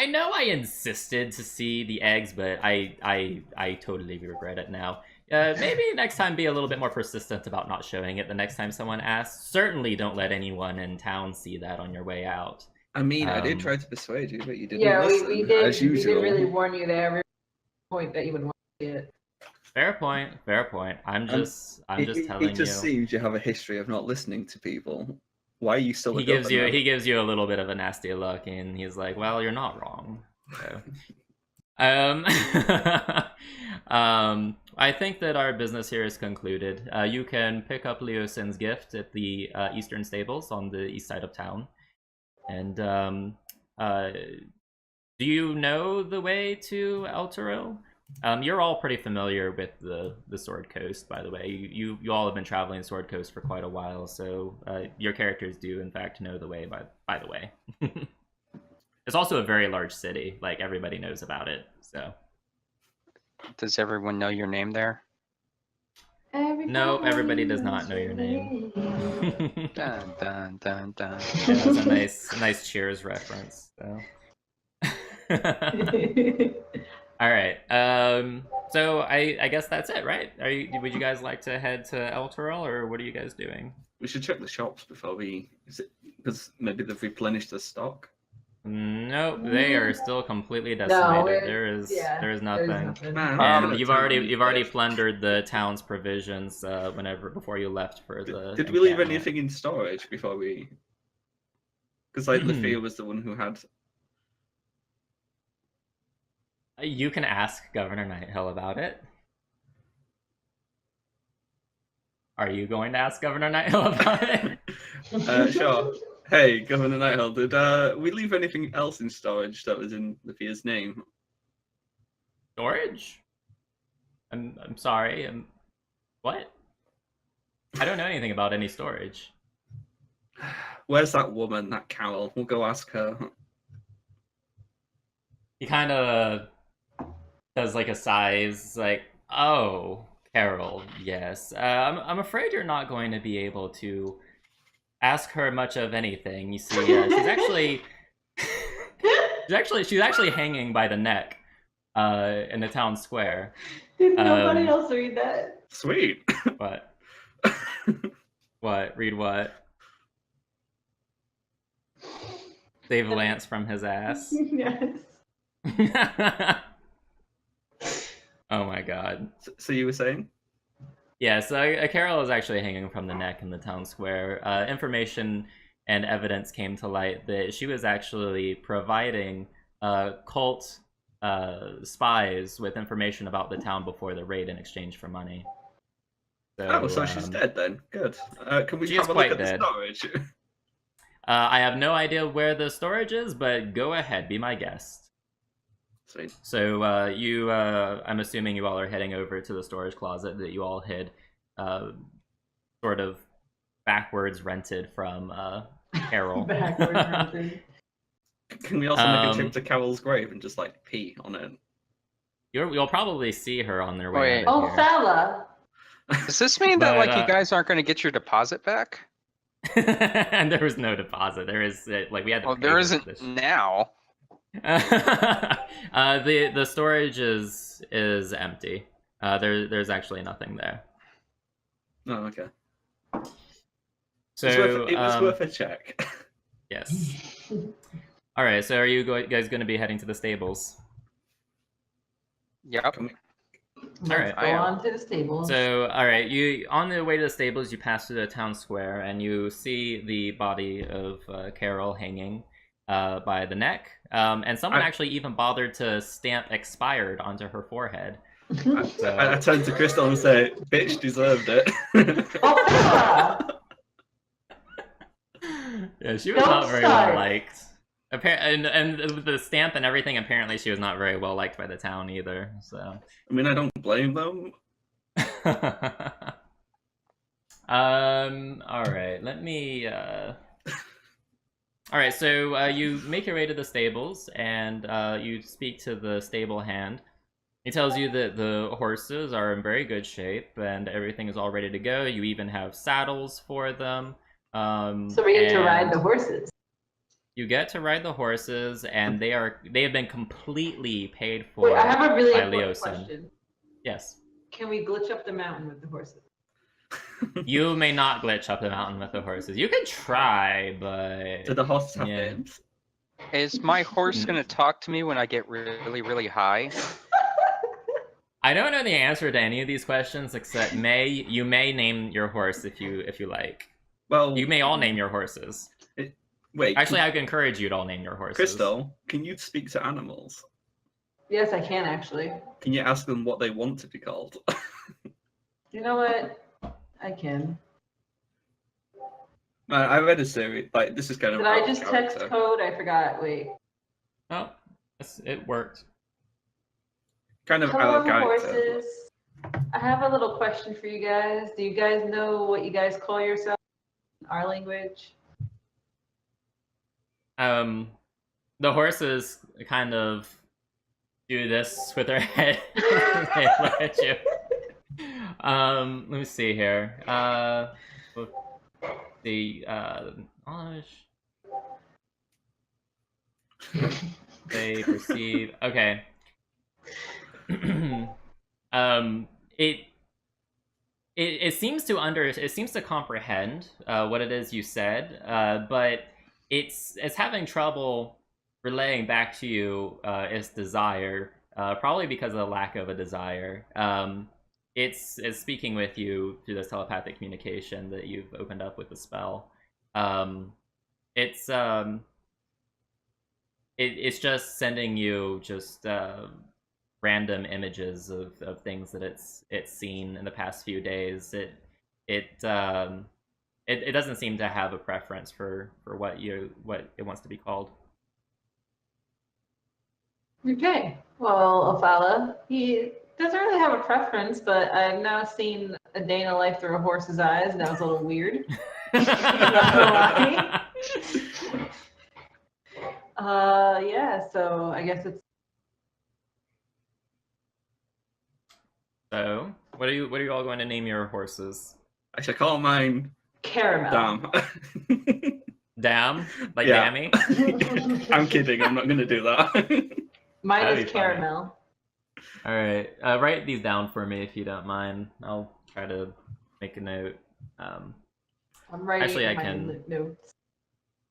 know I insisted to see the eggs, but I totally regret it now. Maybe next time be a little bit more persistent about not showing it the next time someone asks. Certainly don't let anyone in town see that on your way out. I mean, I did try to persuade you, but you didn't Yeah, listen, we did. as We usual. did really warn you there. Every point that you would want to see it. Fair point. Fair point. I'm just telling It just you. seems you have a history of not listening to people. Why are you still? He gives you a little bit of a nasty look, and he's like, "Well, you're not wrong." So, I think that our business here is concluded. You can pick up Leosin's gift at the Eastern Stables on the east side of town. And do you know the way to Elturil? You're all pretty familiar with the Sword Coast, by the way. You all have been traveling Sword Coast for quite a while, so your characters do in fact know the way. By the way, It's also a very large city. Like everybody knows about it. So Does everyone know your name there? nope, everybody does not know your name. Dun dun dun dun. Yeah, that's a nice Cheers reference. So. All right. So I guess that's it, right? Would you guys like to head to El Turel, or what are you guys doing? We should check the shops before we. Because maybe they've replenished the stock. Nope, they are still completely No, decimated. There is there's nothing. Man, And you've already plundered the town's provisions before you left for the. Did we leave encampment. anything in storage before we? Because like Lafia was the one who had. You can ask Governor Nighthill about it. Are you going to ask Governor Nighthill about it? Sure. Hey, Governor Nighthill, did we leave anything else in storage that was in Lafia's name? Storage? I'm sorry. What? I don't know anything about any storage. Where's that woman, that Carol? We'll go ask her. He kind of does like a sighs, like, oh, Carol, yes. I'm afraid you're not going to be able to ask her much of anything. You see, she's actually hanging by the neck in the town square. Did nobody else read that? Sweet. What? What? Read what? Save Lance from his ass. Yes. Oh my god. So you were saying? Yeah, so Carol is actually hanging from the neck in the town square. Information and evidence came to light that she was actually providing cult spies with information about the town before the raid in exchange for money. So she's dead then. Good. Can we she have is a look quite at dead. the storage? I have no idea where the storage is, but go ahead, be my guest. Sweet. So I'm assuming you all are heading over to the storage closet that you all hid, sort of backwards rented from Carol. Backwards rented. Can we also make a trip to Carol's grave and just like pee on it? You'll probably see her on their way. Wait. out of Oh, here. fella. Does this mean that But, like you guys aren't going to get your deposit back? And there was no deposit. There is like we had. To Well, pay there for isn't this. now. The storage is empty. There's actually nothing there. Oh, okay. So it was worth a check. yes. All right. So are you guys going to be heading to the stables? Yep. Let's Alright. go on to the stables. So, all right, you on the way to the stables, you pass through the town square, and you see the body of Carol hanging by the neck, and someone actually even bothered to stamp "expired" onto her forehead. I turned to Crystal and say, "Bitch deserved it." Oh, fella! Yeah, she was Don't not very start. well liked. And the stamp and everything, apparently she was not very well liked by the town either. So. I mean, I don't blame them. All right, let me. All right, so you make your way to the stables, and you speak to the stable hand. He tells you that the horses are in very good shape, and everything is all ready to go. You even have saddles for them. So we get to ride the horses. You get to ride the horses, and they have been completely paid for. Wait, I have a really by important Leosin. question. Yes. Can we glitch up the mountain with the horses? You may not glitch up the mountain with the horses. You can try, but Do the horses have Yeah. names? Is my horse going to talk to me when I get really, really high? I don't know the answer to any of these questions except you may name your horse if you like. Well, You may all name your horses. wait. Actually, I would encourage you to all name your horses. Crystal, can you speak to animals? Yes, I can actually. Can you ask them what they want to be called? You know what? I can. Man, I read a series. Like, this is kind of. Did I out of just text character. code? I forgot. Wait. Oh, it worked. Kind of out Hello, of character. horses. I have a little question for you guys. Do you guys know what you guys call yourselves in our language? the horses kind of do this with their head. They look at you. Let me see here. They perceive. Okay. It seems to comprehend what it is you said, but it's having trouble relaying back to you its desire, probably because of the lack of a desire. It's speaking with you through this telepathic communication that you've opened up with the spell. It's just sending you just random images of things that it's seen in the past few days. It doesn't seem to have a preference for what it wants to be called. Okay, well, Ophala, he doesn't really have a preference, but I've now seen a day in a life through a horse's eyes, and that was a little weird. Yeah, so I guess it's. So, what are you all going to name your horses? I should call mine Caramel. Damn. Dam? Like Yeah. Dammy? I'm kidding. I'm not going to do that. Mine That'd is be funny. Caramel. All right, write these down for me if you don't mind. I'll try to make a note. I'm writing Actually, in I my can- notes.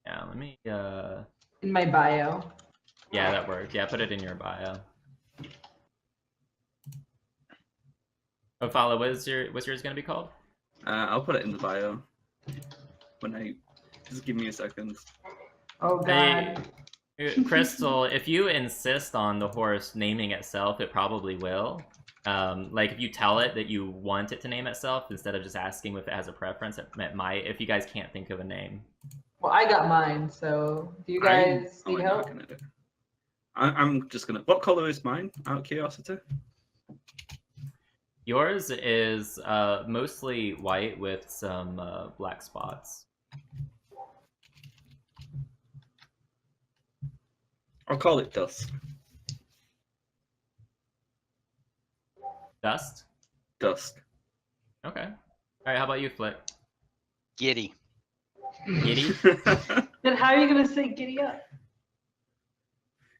Yeah, let me. In my bio. Yeah, that works. Yeah, put it in your bio. Ophala, what's yours gonna be called? I'll put it in the bio. Just give me a second. Oh god. Crystal, if you insist on the horse naming itself, it probably will. Like if you tell it that you want it to name itself instead of just asking if it has a preference, it might. If you guys can't think of a name. Well, I got mine, so do you guys need help? I'm just gonna. What color is mine? Out of curiosity. Yours is mostly white with some black spots. I'll call it Dusk. Dust? Dusk. Okay. All right, how about you, Flick? Giddy. Giddy? Then how are you gonna say giddy up?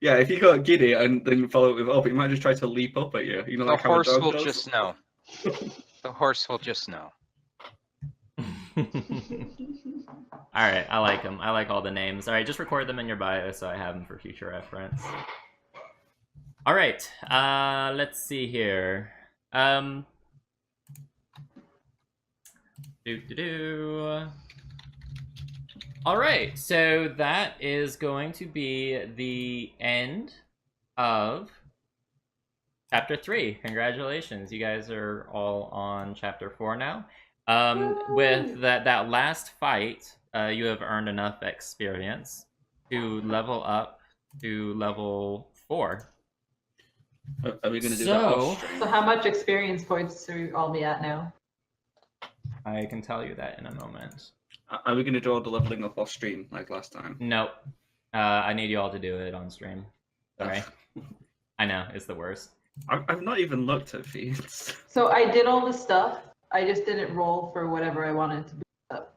Yeah, if you got giddy and then you follow it with up, it might just try to leap up at you. You know, The like how a horse dog will does. just know. The horse will just know. All right, I like them. I like all the names. All right, just record them in your bio so I have them for future reference. All right, let's see here. All right, so that is going to be the end of Chapter 3. Congratulations, you guys are all on Chapter 4 now. With that last fight, you have earned enough experience to level up to level 4. Are we going to do that off stream? So how much experience points do we all be at now? I can tell you that in a moment. Are we going to draw the leveling up off stream like last time? Nope. I need you all to do it on stream. Sorry. I know, it's the worst. I've not even looked at feeds. So I did all the stuff. I just didn't roll for whatever I wanted to be up.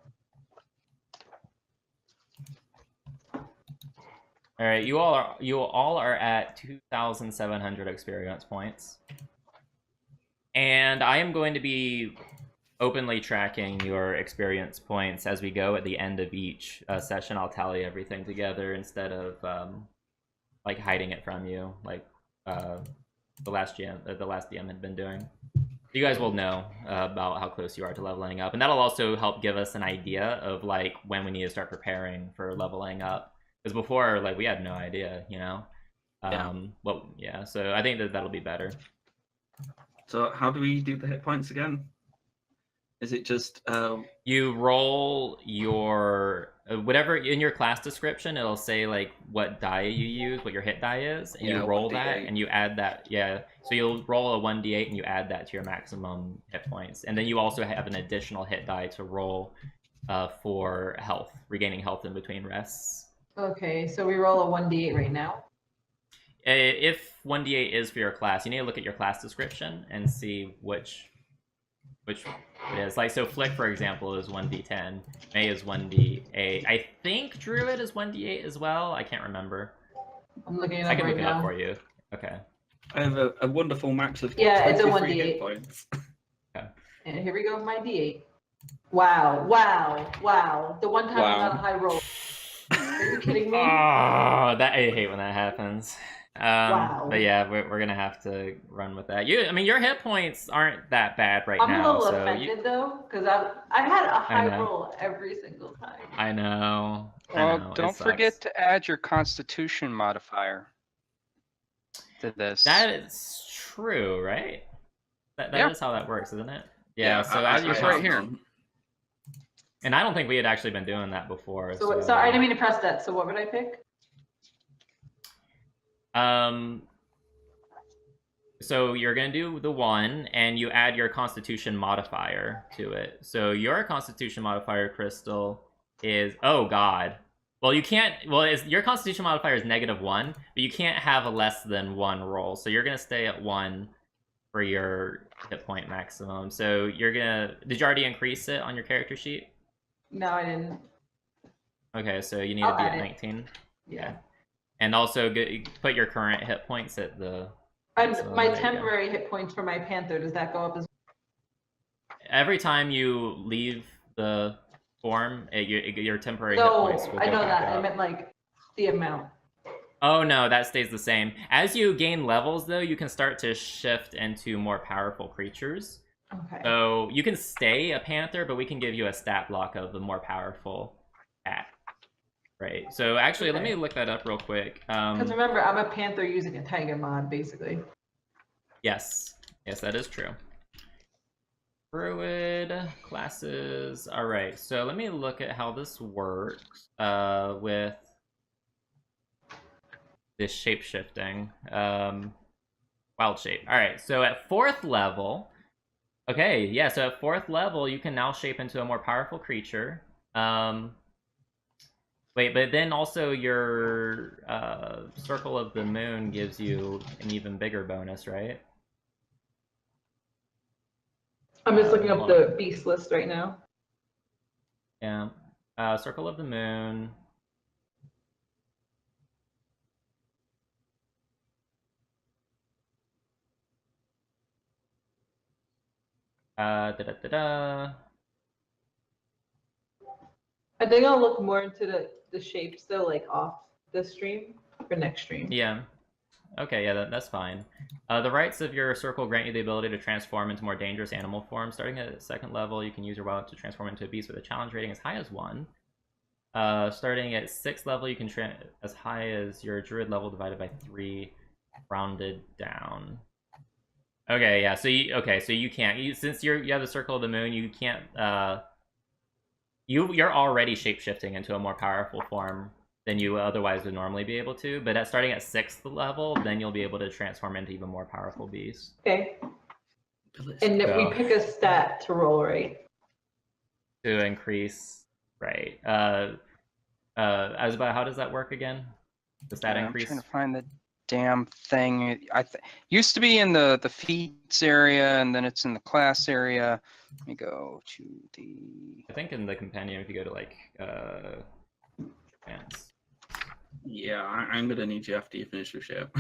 All right, you all are at 2,700 experience points, and I am going to be openly tracking your experience points as we go. At the end of each session, I'll tally everything together instead of like hiding it from you, like the last DM had been doing. You guys will know about how close you are to leveling up, and that'll also help give us an idea of like when we need to start preparing for leveling up. Because before, like, we had no idea, you know. So I think that'll be better. So how do we do the hit points again? Is it just you roll your whatever in your class description? It'll say like what die you use, what your hit die is, and you roll 1d8. that, and you add that. Yeah, so you'll roll a 1d8 and you add that to your maximum hit points, and then you also have an additional hit die to roll for health, regaining health in between rests. Okay, so we roll a 1d8 right now. If 1d8 is for your class, you need to look at your class description and see which it is. Like, so Flick, for example, is 1d10. May is 1d8. I think Druid is 1d8 as well. I can't remember. I'm looking it up I can right look it now. up for you. Okay. I have a wonderful max of Yeah, it's a 23 1d8. hit points. And here we go with my d8. Wow, wow, wow. The one time I got a high roll. Are you kidding me? Oh, that I hate when that happens. Wow. But yeah, we're gonna have to run with that. I mean, your hit points aren't that bad right I'm now. a little so offended though, because I had a high know. roll every single time. I know. Well, it don't sucks. forget to add your Constitution modifier to this. That is true, right? That Yeah. is how that works, isn't it? Yeah. So I add your it's right have here. one. And I don't think we had actually been doing that before. So sorry, I didn't mean to press that. So what would I pick? So you're gonna do the 1, and you add your Constitution modifier to it. So your Constitution modifier, Crystal, is God. Well, you can't. Well, your Constitution modifier is -1, but you can't have a less than 1 roll. So you're gonna stay at 1 for your hit point maximum. So you're gonna. Did you already increase it on your character sheet? No, I didn't. Okay, so you need I'll to be add at it. 19. Yeah. And also put your current hit points at the. And So my there you go. temporary hit points for my Panther, does that go up as Every time you leave the form, your temporary hit No, points will I go know back that. I up. meant like the amount. Oh no, that stays the same. As you gain levels, though, you can start to shift into more powerful creatures. Okay. So you can stay a panther, but we can give you a stat block of the more powerful cat. Right. So actually, let me look that up real quick. Because remember, I'm a Panther using a Tiger mod, basically. Yes, that is true. Druid classes. All right. So let me look at how this works with this shape shifting. Wild shape. All right. So at 4th level. Okay, yeah, so at 4th level, you can now shape into a more powerful creature. Wait, but then also your Circle of the Moon gives you an even bigger bonus, right? I'm just looking up hold the beast list right now. Yeah. Circle of the Moon. Da-da-da-da. I think I'll look more into the shapes though, like off the stream for next stream. Yeah. Okay, yeah, that's fine. The rights of your circle grant you the ability to transform into more dangerous animal forms. Starting at 2nd level, you can use your wild to transform into a beast with a challenge rating as high as 1. Starting at 6th level, you can as high as your druid level divided by 3, rounded down. Okay, yeah. So you can't. Since you have the Circle of the Moon, you can't. You're already shapeshifting into a more powerful form than you otherwise would normally be able to. But starting at 6th level, then you'll be able to transform into even more powerful beasts. Okay. And then we pick a stat to roll, right? To increase, right? Azba, how does that work again? The stat increase. I'm trying to find the damn thing. Used to be in the feats area, and then it's in the class area. Let me go to the. I think in the compendium, if you go to like advanced. Yeah, I'm gonna need you after you finish your ship.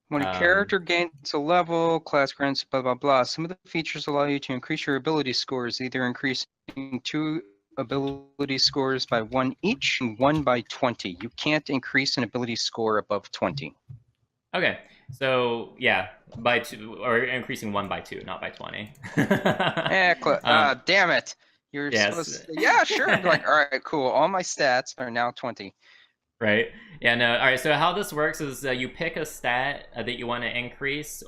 When a character gains a level, class grants blah blah blah. Some of the features allow you to increase your ability scores, either increasing 2 ability scores by 1 each and 1 by 20. You can't increase an ability score above 20. Okay, so yeah, by 2 or increasing 1 by 2, not by 20. Damn it! You're supposed to, yeah, sure. Like, all right, cool. All my stats are now 20. Right. Yeah. No. All right. So how this works is you pick a stat that you want to increase,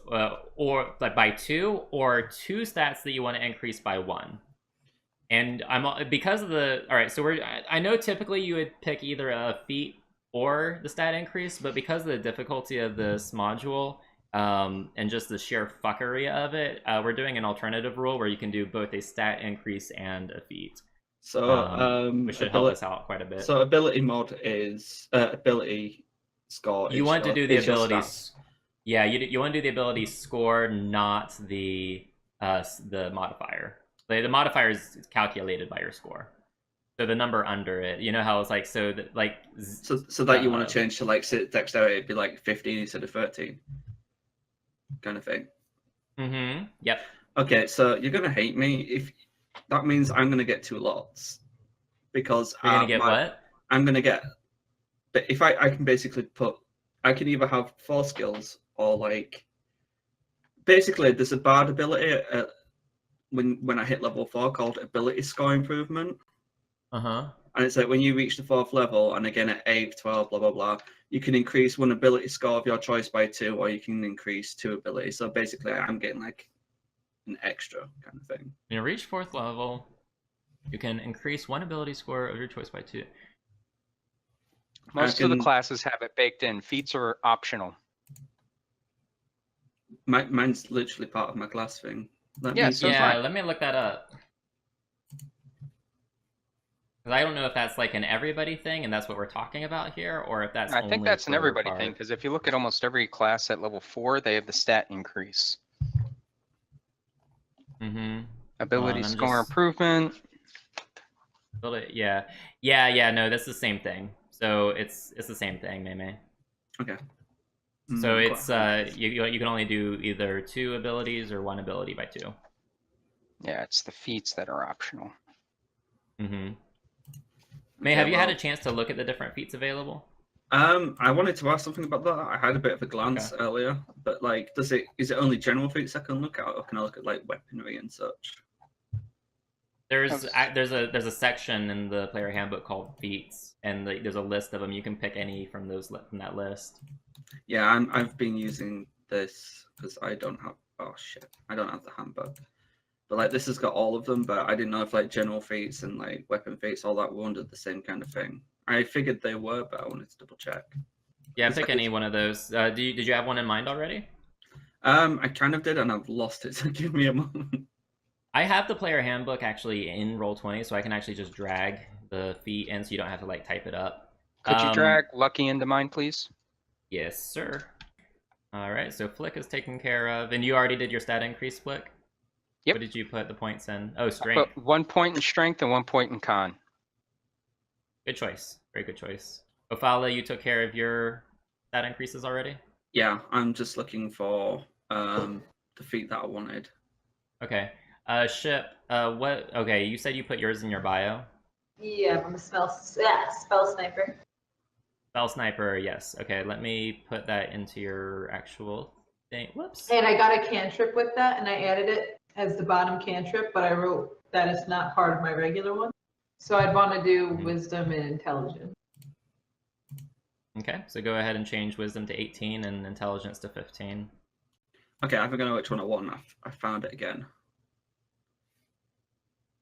or like by 2, or 2 stats that you want to increase by 1. And because of the all right. So I know typically you would pick either a feat or the stat increase, but because of the difficulty of this module and just the sheer fuckery of it, we're doing an alternative rule where you can do both a stat increase and a feat. So which should help us out quite a bit. So ability mod is ability score. You want to do the is your abilities. stats. Yeah, you want to do the ability score, not the modifier. The modifier is calculated by your score. So the number under it, you know how it's like so that you want to change to like dexterity, it'd be like 15 instead of 13, kind of thing. Mm-hmm. Yep. Okay, so you're gonna hate me if that means I'm gonna get 2 lots because You're gonna get what? I'm gonna get. But if I can basically I can either have 4 skills or like basically there's a bard ability when I hit level 4 called ability score improvement. Uh-huh. And it's like when you reach the 4th level, and again at 8th, 12, blah, blah, blah, you can increase one ability score of your choice by 2, or you can increase 2 abilities. So basically, I'm getting like an extra kind of thing. When you reach 4th level, you can increase one ability score of your choice by 2. Most of the classes have it baked in. Feats are optional. Mine's literally part of my class thing. Let me look that up. Because I don't know if that's like an everybody thing, and that's what we're talking about here, or if that's. I think that's an everybody thing, because if you look at almost every class at level 4, they have the stat increase. Mm-hmm. Ability score improvement. Yeah. No, that's the same thing. So it's the same thing, Mei. Okay. So it's you can only do either 2 abilities or 1 ability by 2. Yeah, it's the feats that are optional. Mm-hmm. May, have you had a chance to look at the different feats available? I wanted to ask something about that. I had a bit of a glance earlier, but like, is it only general feats I can look at, or can I look at like weaponry and such? There's a section in the player handbook called feats, and there's a list of them. You can pick any from that list. Yeah, I've been using this because I don't have. Oh shit! I don't have the handbook. But like this has got all of them, but I didn't know if like general feats and like weapon feats, all that were under the same kind of thing. I figured they were, but I wanted to double check. Yeah, pick any one of those. Did you have one in mind already? I kind of did, and I've lost it. So give me a moment. I have the player handbook actually in Roll20, so I can actually just drag the feat in, so you don't have to like type it up. Could you drag Lucky into mine, please? Yes, sir. All right, so Flick is taken care of, and you already did your stat increase, Flick. Yep. What did you put the points in? Oh, strength. I put 1 point in strength and 1 point in con. Good choice. Very good choice. Ophala, you took care of your stat increases already? Yeah, I'm just looking for the feat that I wanted. Okay. Ship, what? Okay, you said you put yours in your bio? Yeah, I'm a spell sniper. Spell sniper, yes. Okay, let me put that into your actual thing. Whoops. And I got a cantrip with that, and I added it as the bottom cantrip, but I wrote that it's not part of my regular one. So I'd want to do wisdom and intelligence. Okay, so go ahead and change wisdom to 18 and intelligence to 15. Okay, I think I know which one I want. I found it again.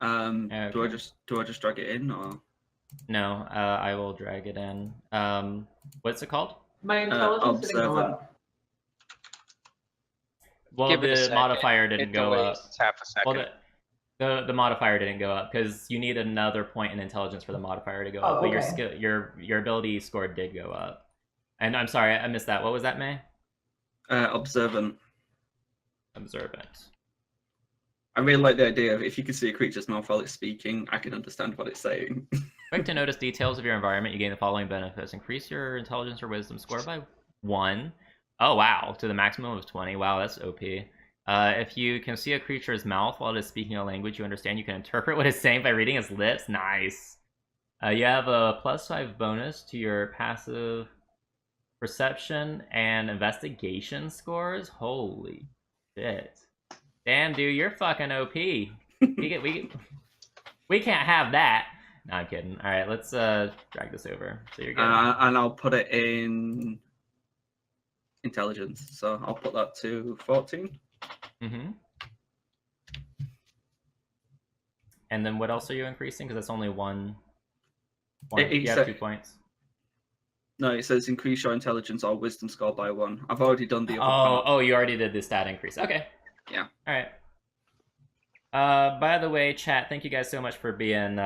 Okay. Do I just drag it in, or? No, I will drag it in. What's it called? My intelligence didn't go up. Well, the modifier didn't go up. Half a second. Well, the modifier didn't go up because you need another point in intelligence for the modifier to go up. Okay. But your ability score did go up. And I'm sorry, I missed that. What was that, May? Observant. Observant. I really like the idea of if you can see a creature's mouth while it's speaking, I can understand what it's saying. Quick to notice details of your environment, you gain the following benefits. Increase your intelligence or wisdom score by 1. Oh, wow. To the maximum of 20. Wow, that's OP. If you can see a creature's mouth while it is speaking a language you understand, you can interpret what it's saying by reading its lips. Nice. You have a +5 bonus to your passive perception and investigation scores. Holy shit. Damn, dude, you're fucking OP. We can't have that. No, I'm kidding. All right, let's drag this over. So you're good. And I'll put it in intelligence. So I'll put that to 14. Mm-hmm. And then what else are you increasing? Because that's only one. You have 2 points. No, it says increase your intelligence or wisdom score by 1. I've already done the other part. Oh, you already did the stat increase. Okay. Yeah. All right. By the way, chat, thank you guys so much for being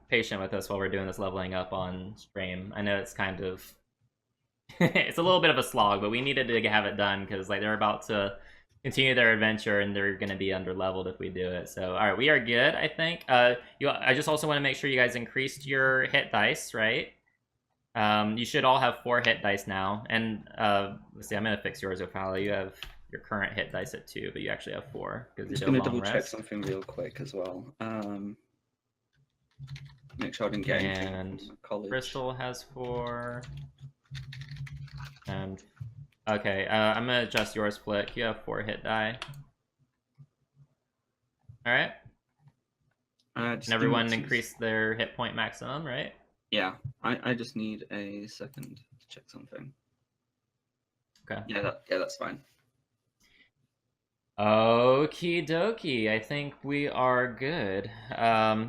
patient with us while we're doing this leveling up on stream. I know it's kind of it's a little bit of a slog, but we needed to have it done because like they're about to continue their adventure and they're going to be under leveled if we do it. So all right, we are good, I think. I just also want to make sure you guys increased your hit dice, right? You should all have 4 hit dice now, and let's see, I'm gonna fix yours, Ophala. You have your current hit dice at 2, but you actually have 4 because I'm you just did a gonna long double check rest. something real quick as well. Make sure I didn't get anything And from college. Crystal has 4. And okay, I'm gonna adjust yours, Flick. You have 4 hit die. All right. Just And everyone give me increased their hit point maximum, right? Yeah, I just need a second to check something. Okay. Yeah, that's fine. Okie dokie. I think we are good.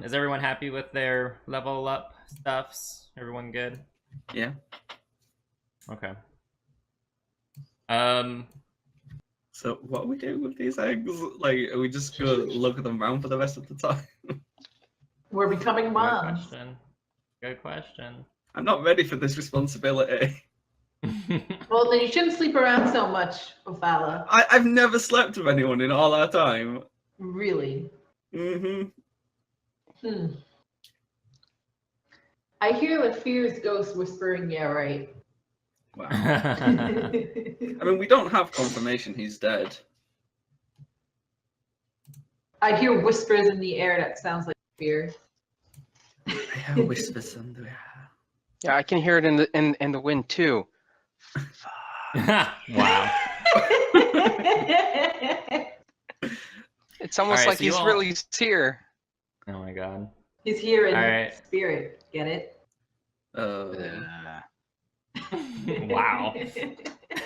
Is everyone happy with their level up stuffs? Everyone good? Yeah. Okay. So what are we doing with these eggs? Like, are we just gonna look at them around for the rest of the time? We're becoming Good moms. question. Good question. I'm not ready for this responsibility. Well, then you shouldn't sleep around so much, Ophala. I've never slept with anyone in all our time. Really. Mm-hmm. I hear the fear's ghost whispering, yeah, right. Wow. I mean, we don't have confirmation he's dead. I hear whispers in the air that sounds like fear. I hear whispers under the air. Yeah, I can hear it in the wind too. Wow. It's almost Alright, like so you he's all- really here. Oh my god. He's here in All right. spirit. Get it? Wow.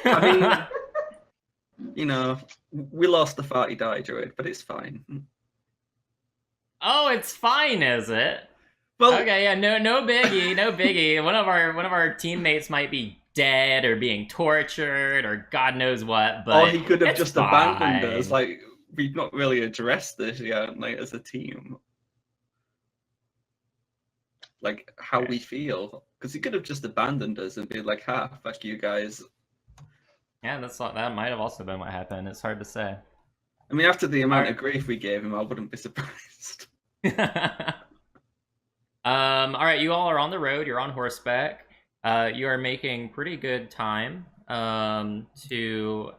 I mean, you know, we lost the farty die druid, but it's fine. Oh, it's fine, is it? Well, Okay, yeah, no biggie, no biggie. One of our teammates might be dead or being tortured or God knows what, but or he could have it's just abandoned fine. us. Like, we've not really addressed this yet, like, as a team. Like, how we feel. Because he could have just abandoned us and been like, ha, fuck you guys. Yeah, that might have also been what happened. It's hard to say. I mean, after the amount Alright. of grief we gave him, I wouldn't be surprised. All right, you all are on the road. You're on horseback. You are making pretty good time to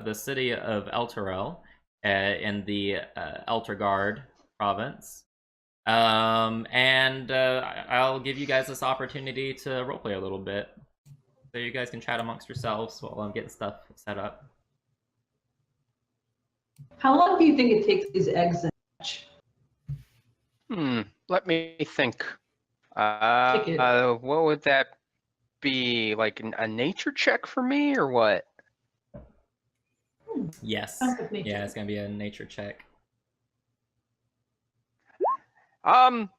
the city of Elturel in the Elturgard province. And I'll give you guys this opportunity to roleplay a little bit. So you guys can chat amongst yourselves while I'm getting stuff set up. How long do you think it takes these eggs to hatch? Let me think. Pick it. What would that be? Like a nature check for me, or what? Yes. Sounds like nature. Yeah, it's gonna be a nature check.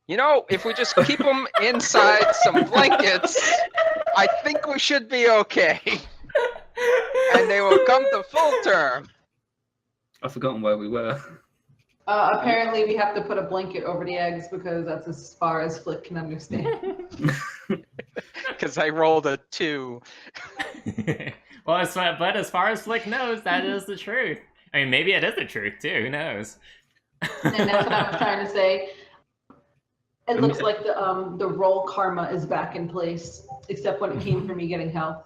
You know, if we just keep them inside some blankets, I think we should be okay. And they will come to full term. I've forgotten where we were. Apparently, we have to put a blanket over the eggs because that's as far as Flick can understand. Because I rolled a 2. Well, but as far as Flick knows, that is the truth. I mean, maybe it is the truth too. Who knows? And that's what I was trying to say. It looks like the roll karma is back in place, except when it came for me getting health.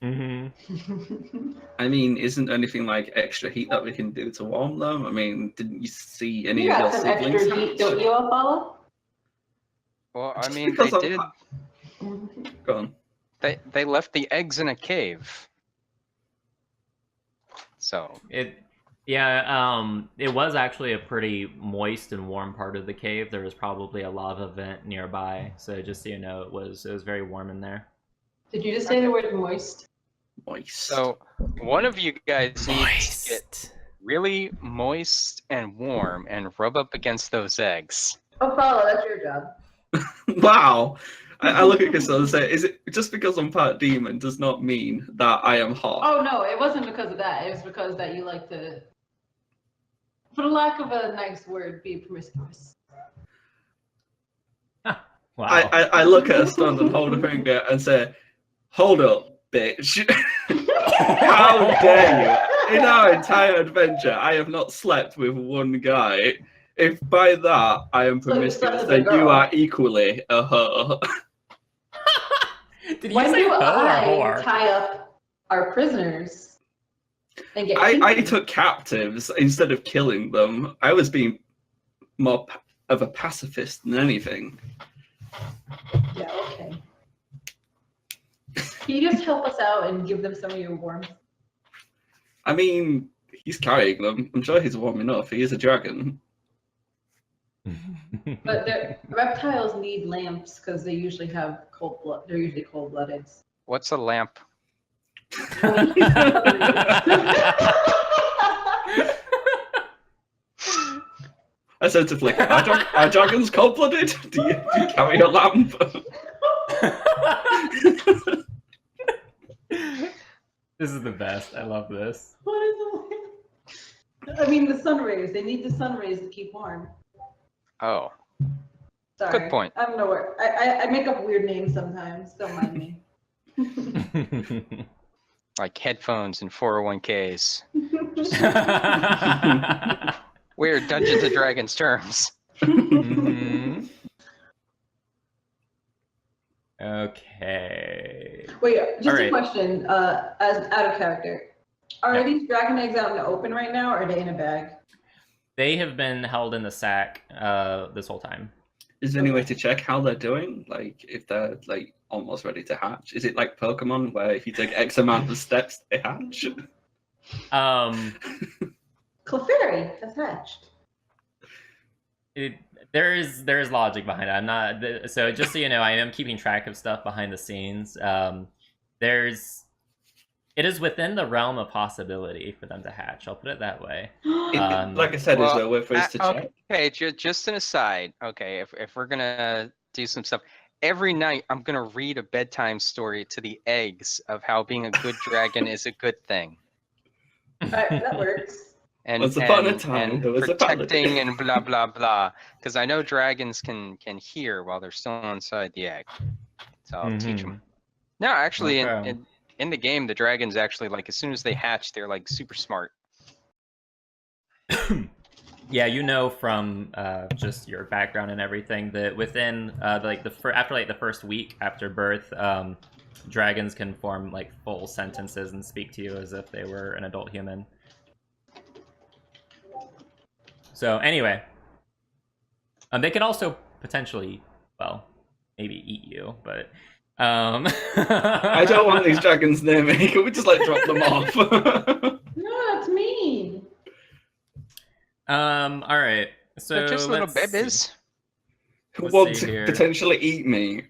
Mm-hmm. I mean, isn't there anything like extra heat that we can do to warm them? I mean, didn't you see any You of got your some siblings? extra heat, don't you, Apollo? Well, I Just mean, because they I'm- did. Go on. They left the eggs in a cave. So It was actually a pretty moist and warm part of the cave. There was probably a lava vent nearby, so just so you know, it was very warm in there. Did you just say the word moist? Moist. so one of you guys needs to get really moist and warm and rub up against those eggs. Apollo, that's your job. Wow. I look at Crystal and say, is it just because I'm part demon does not mean that I am hot? Oh no, it wasn't because of that. It was because that you like to for the lack of a nice word, be promiscuous. Wow. I look at a stand and hold a finger and say, "Hold up, bitch! How dare you? In our entire adventure, I have not slept with one guy. If by that I am So you slept promiscuous, with a then you girl. are equally a hoe." Did you When say do hoe or I whore? tie up our prisoners and get I kinky? took captives instead of killing them. I was being more of a pacifist than anything. Yeah, okay. Can you just help us out and give them some of your warmth? I mean, he's carrying them. I'm sure he's warm enough. He is a dragon. But reptiles need lamps because they usually have cold blood. They're usually cold-blooded. What's a lamp? I said to Flick, are dragons cold-blooded? Do you carry a lamp? This is the best. I love this. What is a lamp? I mean, the sun rays. They need the sun rays to keep warm. Oh, Sorry. Good point. I don't know where. I make up weird names sometimes. Don't mind me. like headphones and 401ks. Weird Dungeons and Dragons terms. Mhm. Okay. Wait, just All right. a question. As out of character, are Yeah. these dragon eggs out in the open right now, or are they in a bag? They have been held in the sack this whole time. Is there any way to check how they're doing? Like, if they're like almost ready to hatch? Is it like Pokemon, where if you take X amount of steps, they hatch? Clefairy has hatched. There is logic behind it. I'm not so just so you know, I am keeping track of stuff behind the scenes. It is within the realm of possibility for them to hatch. I'll put it that way. Like I said, is there a way for us to check? Okay, just an aside. Okay, if we're gonna do some stuff, every night I'm gonna read a bedtime story to the eggs of how being a good dragon is a good thing. Alright, that works. And, Once upon a and, time, and there was a protecting paladin. and blah blah blah. Because I know dragons can hear while they're still inside the egg, so I'll teach them. No, actually, Okay. in the game, the dragons actually, like, as soon as they hatch, they're like super smart. Yeah, you know from just your background and everything that within after the first week after birth, dragons can form like full sentences and speak to you as if they were an adult human. So anyway, they can also potentially, well, maybe eat you, but I don't want these dragons near me. Can we just like drop them off? No, that's mean. all right. So They're just little let's see. babies. Who Let's want see to here. potentially eat me?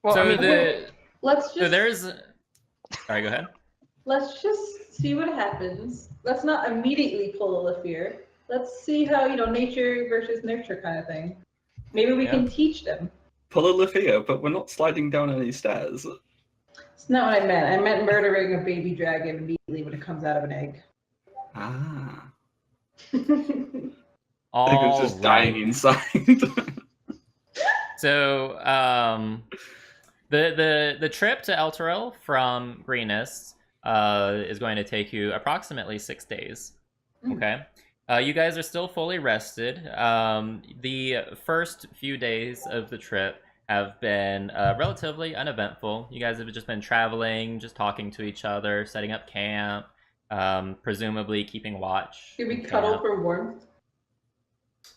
Well, So I mean, Let's just Sorry, go ahead. let's just see what happens. Let's not immediately pull a fear. Let's see how, nature versus nurture kind of thing. Maybe we can teach them. Pull a Lufio, but we're not sliding down any stairs. It's not what I meant. I meant murdering a baby dragon immediately when it comes out of an egg. Ah. All I think it's just dying inside. So, the trip to Elturel from Greenest is going to take you approximately 6 days. Okay. You guys are still fully rested. The first few days of the trip have been relatively uneventful. You guys have just been traveling, just talking to each other, setting up camp, presumably keeping watch. Should we in cuddle camp. for warmth?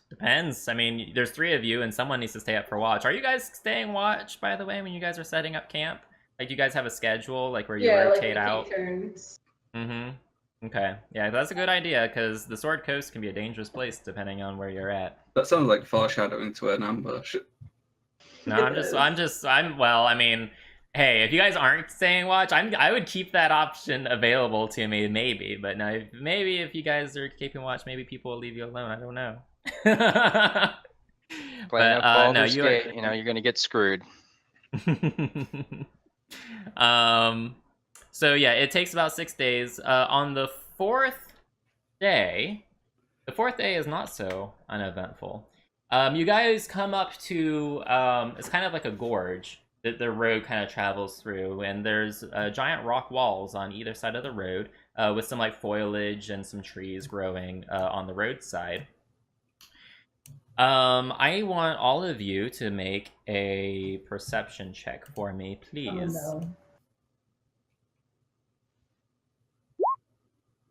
Depends. I mean, there's 3 of you, and someone needs to stay up for watch. Are you guys staying watch, by the way, when you guys are setting up camp? Like, do you guys have a schedule, like, where you rotate out? Take turns. Mm-hmm. Okay. Yeah, that's a good idea, because the Sword Coast can be a dangerous place, depending on where you're at. That sounds like foreshadowing to an ambush. No, well, I mean, hey, if you guys aren't staying watch, I would keep that option available to me, maybe. But no, maybe if you guys are keeping watch, maybe people will leave you alone. I don't know. playing up Baldur's you Gate, you're gonna get screwed. So yeah, it takes about 6 days. On the 4th day, The fourth day is not so uneventful. You guys come up to, it's kind of like a gorge that the road kind of travels through, and there's giant rock walls on either side of the road, with some like foliage and some trees growing on the roadside. I want all of you to make a perception check for me, please. Oh, no.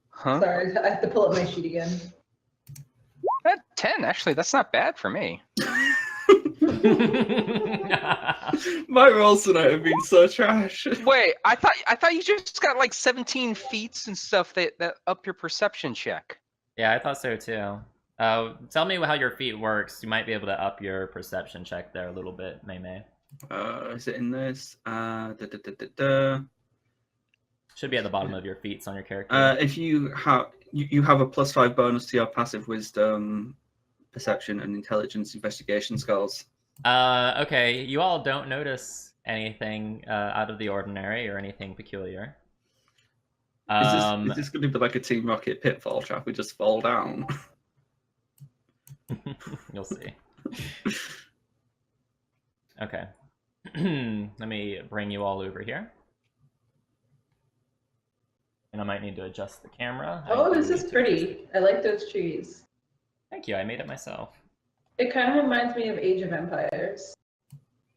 Huh? Sorry, I have to pull up my sheet again. 10, actually, that's not bad for me. My rolls tonight have been so trash. Wait, I thought you just got like 17 feats and stuff that up your perception check. Yeah, I thought so too. Tell me how your feet works. You might be able to up your perception check there a little bit, May. Is it in this? Should be at the bottom of your feats on your character. If you have a +5 bonus to your passive wisdom, perception, and intelligence investigation scores. Okay, you all don't notice anything out of the ordinary or anything peculiar. Is this going to be like a Team Rocket pitfall trap? We just fall down. You'll see. Okay. Let me bring you all over here. And I might need to adjust the camera. Oh, this is pretty. I like those trees. Thank you, I made it myself. It kind of reminds me of Age of Empires.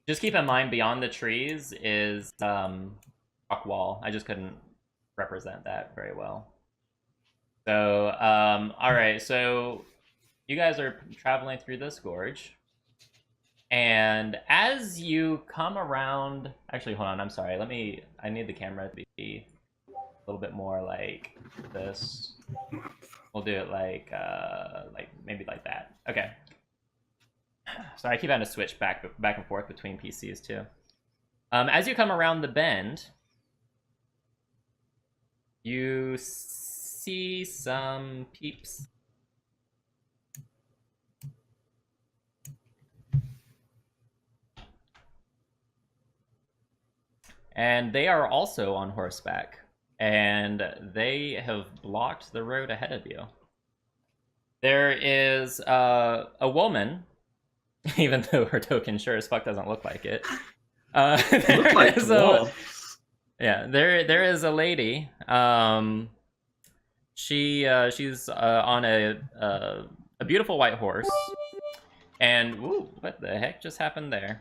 Just keep in mind, beyond the trees is rock wall. I just couldn't represent that very well. So, alright, so you guys are traveling through this gorge. And as you come around... Actually, hold on, I'm sorry. I need the camera to be a little bit more like this. We'll do it like maybe like that. Okay. Sorry, I keep having to switch back and forth between PCs too. As you come around the bend, you see some peeps. And they are also on horseback, and they have blocked the road ahead of you. There is a woman, even though her token sure as fuck doesn't look like it. Look like dwarves. Yeah, there is a lady. She's on a beautiful white horse, and ooh, what the heck just happened there?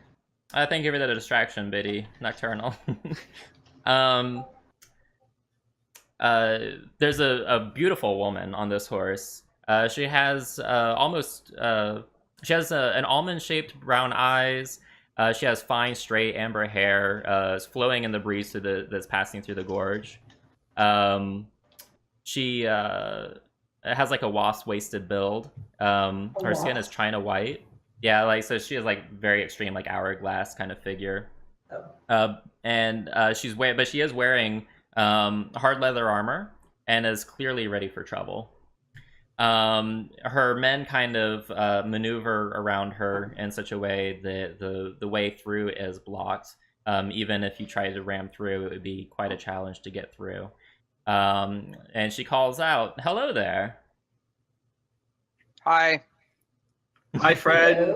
Thank you for the distraction, Biddy Nocturnal. There's a beautiful woman on this horse. She has she has an almond-shaped brown eyes. She has fine, straight, amber hair, flowing in the breeze that's passing through the gorge. She has like a wasp-waisted build. Her skin is china white. Yeah, like, so she has like very extreme, like hourglass kind of figure. And but she is wearing hard leather armor and is clearly ready for trouble. Her men kind of maneuver around her in such a way that the way through is blocked. Even if you try to ram through, it would be quite a challenge to get through. And she calls out, "Hello there." Hi. Hi, friend.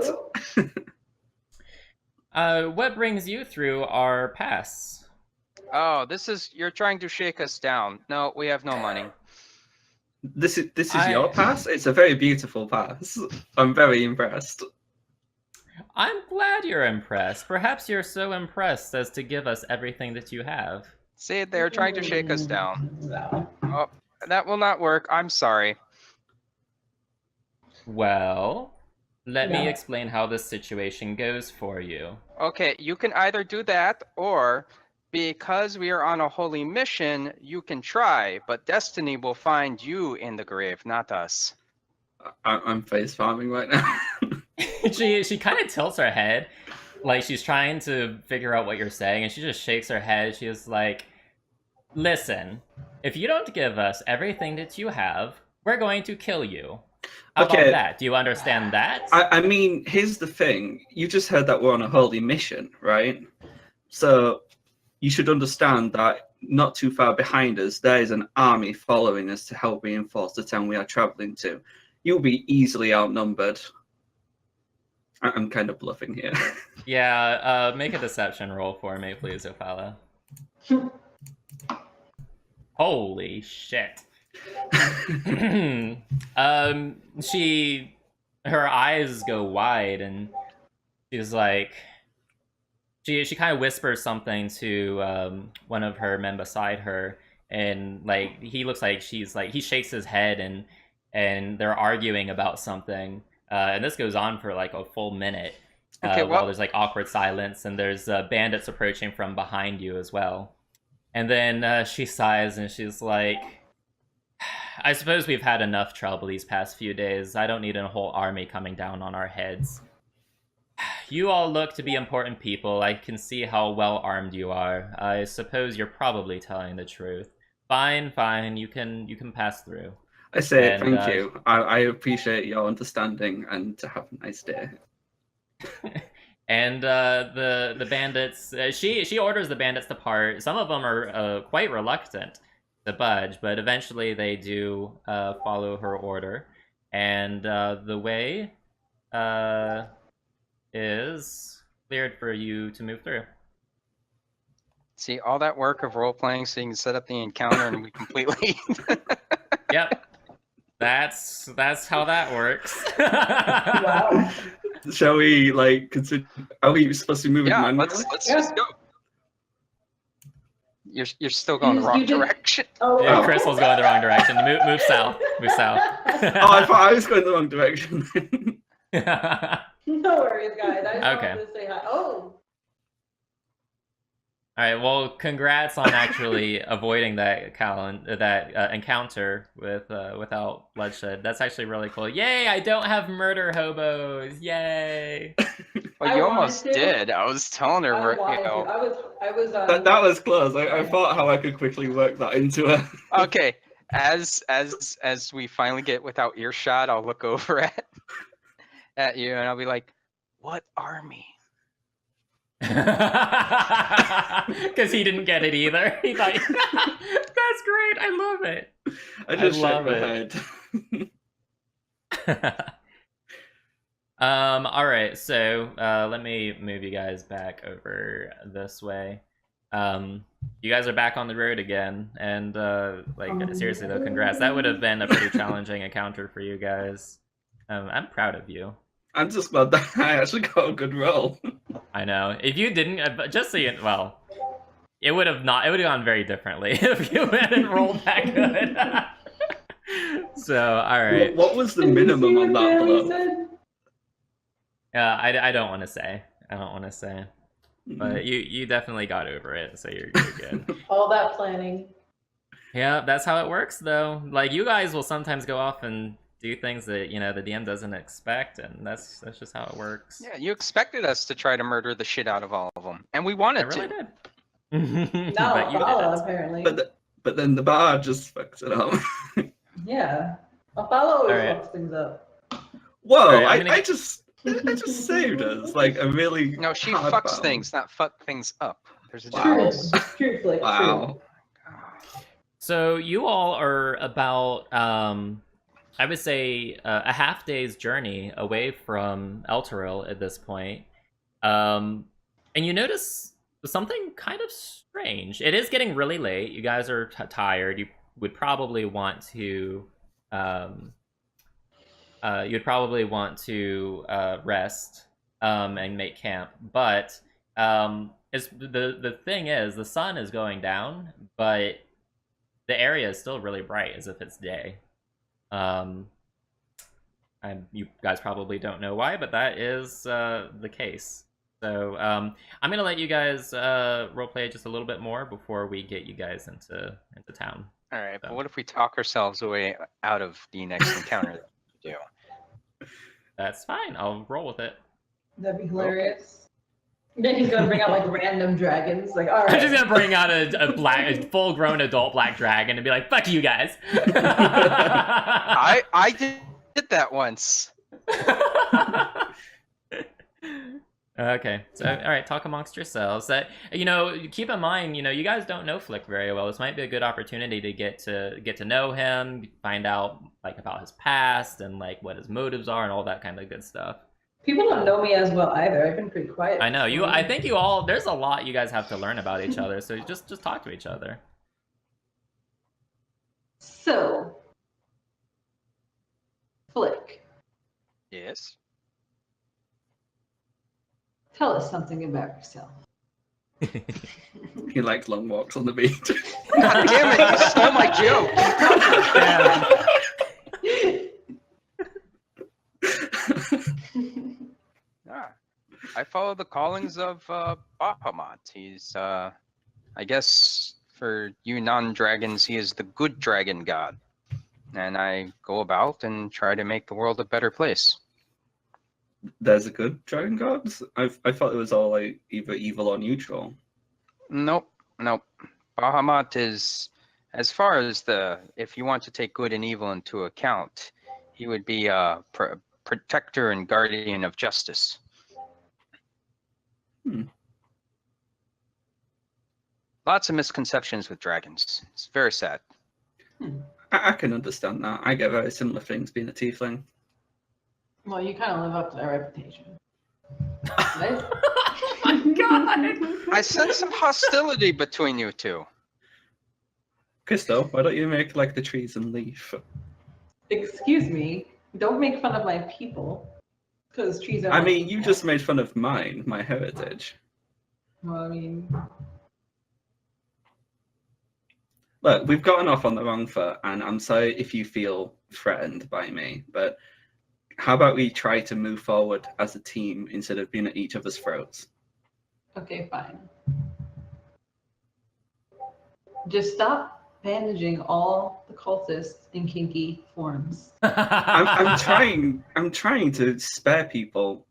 What brings you through our pass? Oh, you're trying to shake us down. No, we have no money. This is your pass? It's a very beautiful pass. I'm very impressed. I'm glad you're impressed. Perhaps you're so impressed as to give us everything that you have. See, they're trying to shake us down. Wow. Oh, that will not work. I'm sorry. Well, let me Yeah. explain how this situation goes for you. Okay, you can either do that, or because we are on a holy mission, you can try, but destiny will find you in the grave, not us. I'm face farming right now. She kind of tilts her head, like she's trying to figure out what you're saying, and she just shakes her head. She is like, "Listen, if you don't give us everything that you have, we're going to kill you. How Okay. about that? Do you understand that?" I mean, here's the thing. You just heard that we're on a holy mission, right? So you should understand that not too far behind us, there is an army following us to help reinforce the town we are traveling to. you'll be easily outnumbered. I'm kind of bluffing here. Yeah, make a deception roll for me, please, Ophala. Holy shit. Her eyes go wide, and she's like, she kind of whispers something to one of her men beside her, and like he looks like he shakes his head, and they're arguing about something, and this goes on for like a full minute. Okay, While there's like awkward silence, and there's bandits approaching from behind you as well. And then she sighs and she's like, I suppose we've had enough trouble these past few days. I don't need a whole army coming down on our heads. You all look to be important people. I can see how well armed you are. I suppose you're probably telling the truth. Fine, you can pass through. I say thank you. I appreciate your understanding, and have a nice day. And the bandits, she orders the bandits to part. Some of them are quite reluctant to budge, but eventually they do follow her order, and the way is cleared for you to move through. See, all that work of role playing so you can set up the encounter, and we completely. Yep, that's how that works. Wow. Shall we consider? Are we supposed to be moving manually? Let's just go. You're still going the wrong direction. Oh, Yeah, Crystal's going the wrong direction. Move south. Move south. Oh, I thought I was going the wrong direction. No worries, guys. I just Okay. wanted to say hi. Oh. All right. Well, congrats on actually avoiding that encounter without bloodshed. That's actually really cool. Yay! I don't have murder hobos. Yay! Well, you I almost wanted to. did. I was telling her, I wanted to. I was. That was close. I thought how I could quickly work that into a. Okay, as we finally get without earshot, I'll look over at you and I'll be like, "What army?" Because he didn't get it either. He thought, that's great. I love it. I just love shook my head. All right, so let me move you guys back over this way. You guys are back on the road again, and seriously though, congrats. That would have been a pretty challenging encounter for you guys. I'm proud of you. I'm just glad that I actually got a good roll. I know. If you didn't, just so you, well, it would have gone very differently if you hadn't rolled that good. So, all right. What was the minimum on that blow? I don't want to say. But you definitely got over it, so you're good. All that planning. Yeah, that's how it works, though. Like, you guys will sometimes go off and do things that, the DM doesn't expect, and that's just how it works. Yeah, you expected us to try to murder the shit out of all of them, and we wanted I really to. did. Not But you Apollo, didn't. apparently. But then the bar just fucks it up. Yeah. Apollo always Alright. fucks things up. Whoa! Alright, I'm gonna I just saved us like a really. No, she hard fucks bound. things, not fuck things up. There's a Wow. difference. True, Flick, Wow. So you all are about, I would say, a half day's journey away from Elturil at this point. And you notice something kind of strange. It is getting really late. You guys are tired. You would probably want to, rest and make camp. But the thing is, the sun is going down, but the area is still really bright, as if it's day. You guys probably don't know why, but that is the case. So I'm gonna let you guys roleplay just a little bit more before we get you guys into town. All right, but So. what if we talk ourselves away out of the next encounter that we do? That's fine. I'll roll with it. That'd be hilarious. Then he's gonna bring out like random dragons. Like, all right. I'm just gonna bring out a full-grown adult black dragon and be like, "Fuck you guys." I did that once. Okay, so all right, talk amongst yourselves. That keep in mind, you guys don't know Flick very well. This might be a good opportunity to get to know him, find out like about his past and like what his motives are and all that kind of good stuff. People don't know me as well either. I've been pretty quiet. I know you. so- I think you all. There's a lot you guys have to learn about each other. So just talk to each other. So, Flick, Yes. tell us something about yourself. He likes long walks on the beach. God damn it! You stole my joke. Ah, I follow the callings of Bahamut. He's, I guess, for you non-dragons, he is the good dragon god. And I go about and try to make the world a better place. There's a good dragon god? I thought it was all like either evil or neutral. Nope. Bahamut is, as far as if you want to take good and evil into account, he would be a protector and guardian of justice. Lots of misconceptions with dragons. It's very sad. I can understand that. I get very similar things being a tiefling. Well, you kind of live up to that reputation. Right? Oh my god! I sense some hostility between you two. Christo, why don't you make like the trees and leaf? Excuse me. Don't make fun of my people. Because trees are. I my mean, you people. just made fun of mine, my heritage. Well, I mean, Look, we've gotten off on the wrong foot, and I'm sorry if you feel threatened by me, but how about we try to move forward as a team instead of being at each other's throats? okay, fine. Just stop bandaging all the cultists in kinky forms. I'm trying to spare people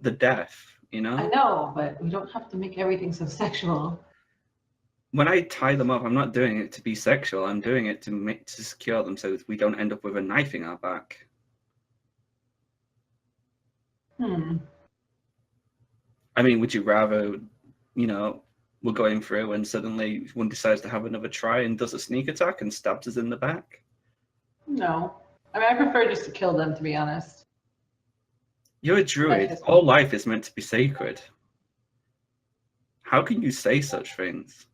the death, you know? I know, but we don't have to make everything so sexual. When I tie them up, I'm not doing it to be sexual. I'm doing it to secure them so we don't end up with a knife in our back. I mean, would you rather, we're going through and suddenly one decides to have another try and does a sneak attack and stabs us in the back? No. I mean, I prefer just to kill them, to be honest. You're a druid. just- All life is meant to be sacred. How can you say such things?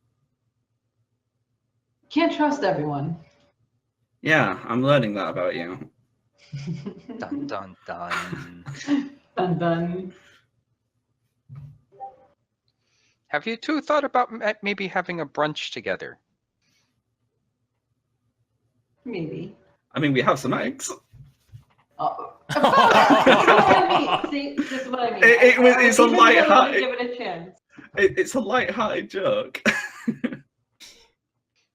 Can't trust everyone. Yeah, I'm learning that about you. Dun dun dun. Dun dun. Have you two thought about maybe having a brunch together? Maybe. I mean, we have some eggs. Oh. This is what I mean. See, this is what I mean. It's a Even light-hearted- Give it a chance. It's a light-hearted joke.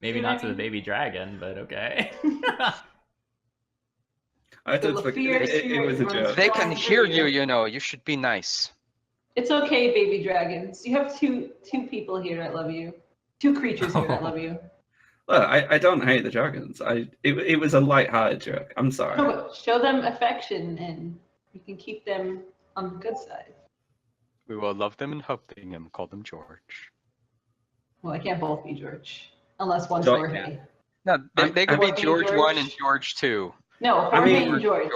Maybe You know not what to I the mean? baby dragon, but okay. I The don't think fear it was a spirit joke. They can hear you, you should be nice. It's okay, baby dragons. You have two people here that love you. Two creatures here that love you. Look, I don't hate the dragons. It was a light-hearted joke. I'm sorry. Show them affection and you can keep them on the good side. We will love them and help them. Call them George. Well, I can't both be George. Unless one's George, Jorge. No, they could be Jorge George George. 1 and George 2. No, I Jorge mean- and George.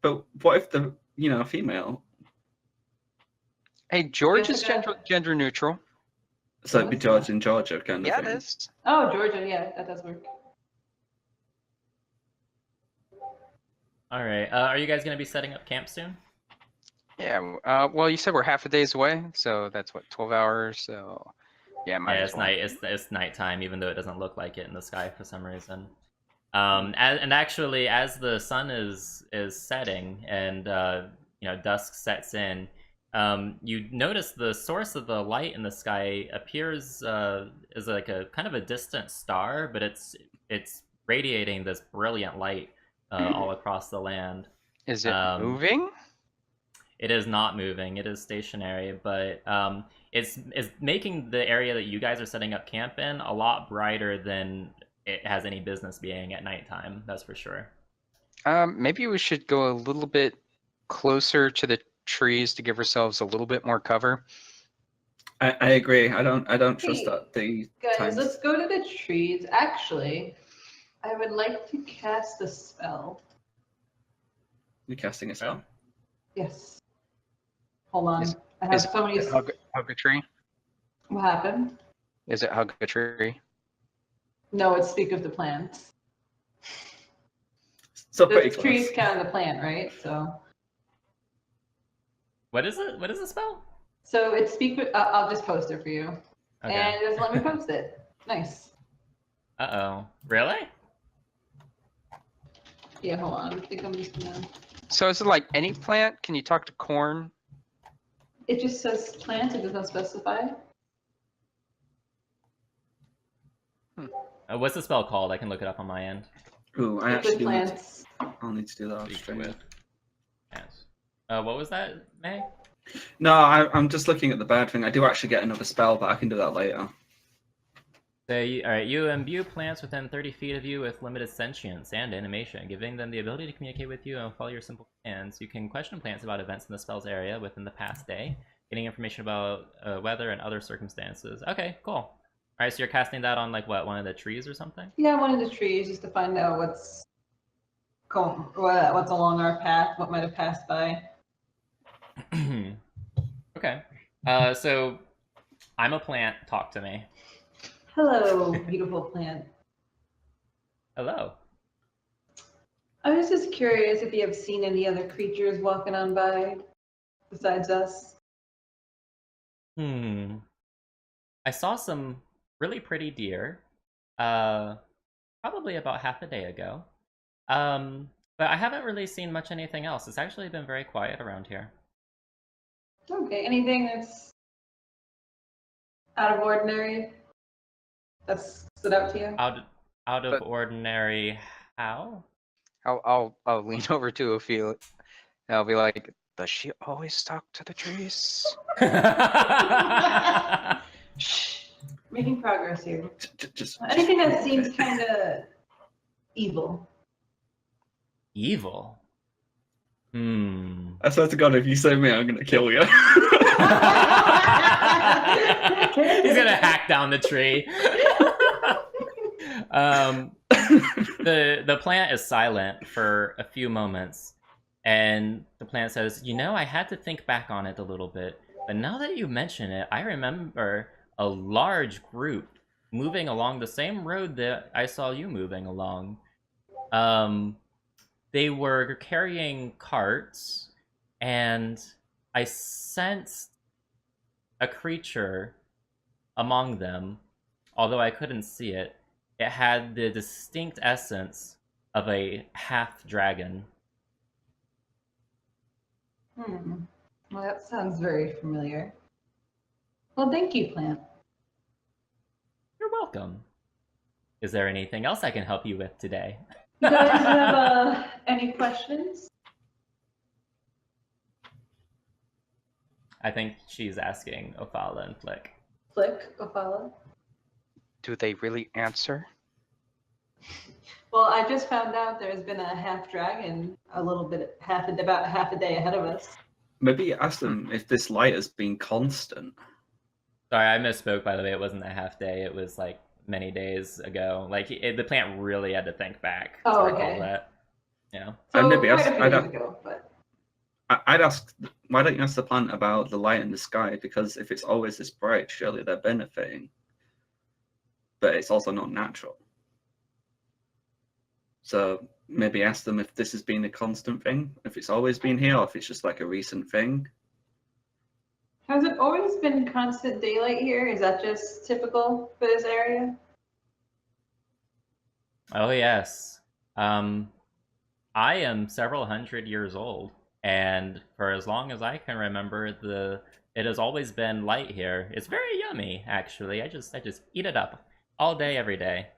But what if the female? Hey, George is Jessica? gender neutral. So it'd be George and Georgia kind of Yeah, it thing. is. Oh, Georgia, yeah, that does work. All right. Are you guys gonna be setting up camp soon? Yeah. Well, you said we're half a day's away, so that's what 12 hours. So yeah, might Yeah, as it's well. night. It's nighttime, even though it doesn't look like it in the sky for some reason. And actually, as the sun is setting and dusk sets in, you notice the source of the light in the sky appears as like a kind of a distant star, but it's radiating this brilliant light all across the land. Is it moving? It is not moving. It is stationary, but it's making the area that you guys are setting up camp in a lot brighter than it has any business being at nighttime. That's for sure. Maybe we should go a little bit closer to the trees to give ourselves a little bit more cover. I agree. I don't trust Hey, that the Guys, times. let's go to the trees. Actually, I would like to cast a spell. You're casting a spell. Yes. Hold on. Is- I have Is so many. it hug a tree? What happened? Is it hug a tree? No, it's speak of the plants. So pretty The close. trees count the plant, right? What is it? What is the spell? So it's speak. I'll just post it for you, Okay. and it doesn't let me post it. Nice. Uh-oh. Really? Yeah, hold on. I think I'm just gonna. So is it like any plant? Can you talk to corn? It just says plant. It does not specify. What's the spell called? I can look it up on my end. Ooh, I Speak actually with do need to, plants. I'll need to do that. Speak straight. with. Yes. What was that, May? No, I'm just looking at the bad thing. I do actually get another spell, but I can do that later. So, alright, you imbue plants within 30 feet of you with limited sentience and animation, giving them the ability to communicate with you and follow your simple commands. You can question plants about events in the spell's area within the past day, getting information about weather and other circumstances. Okay, cool. Alright, so you're casting that on, like, what, one of the trees or something? Yeah, one of the trees just to find out what's along our path, what might have passed by. Okay. So, I'm a plant, talk to me. Hello, beautiful plant. Hello. I was just curious if you have seen any other creatures walking on by besides us. I saw some really pretty deer, probably about half a day ago. But I haven't really seen much anything else. It's actually been very quiet around here. Okay, anything that's out of ordinary that's stood out to you? Out of But- ordinary, how? I'll lean over to Ophelia. And I'll be like, does she always talk to the trees? Shh, making progress here. Just Anything that seems kind of evil. Evil. I swear to God, if you say me, I'm gonna kill you. He's gonna hack down the tree. The plant is silent for a few moments, and the plant says, "You know, I had to think back on it a little bit, but now that you mention it, I remember a large group moving along the same road that I saw you moving along. They were carrying carts, and I sensed a creature among them, although I couldn't see it. It had the distinct essence of a half-dragon." Well, that sounds very familiar. Well, thank you, plant. You're welcome. Is there anything else I can help you with today? You guys have any questions? I think she's asking Ophala and Flick. Flick, Ophala? Do they really answer? Well, I just found out there's been a half dragon about half a day ahead of us. Maybe ask them if this light has been constant. Sorry, I misspoke, by the way. It wasn't a half day. It was, like, many days ago. Like, the plant really had to think back to Oh, recall okay. that. Yeah. So And maybe quite ask- a few I'd days have- ago, but I'd ask, why don't you ask the plant about the light in the sky? Because if it's always this bright, surely they're benefiting. But it's also not natural. So maybe ask them if this has been a constant thing, if it's always been here, or if it's just like a recent thing. has it always been constant daylight here? Is that just typical for this area? Oh, yes. I am several hundred years old, and for as long as I can remember, it has always been light here. It's very yummy, actually. I just eat it up all day, every day.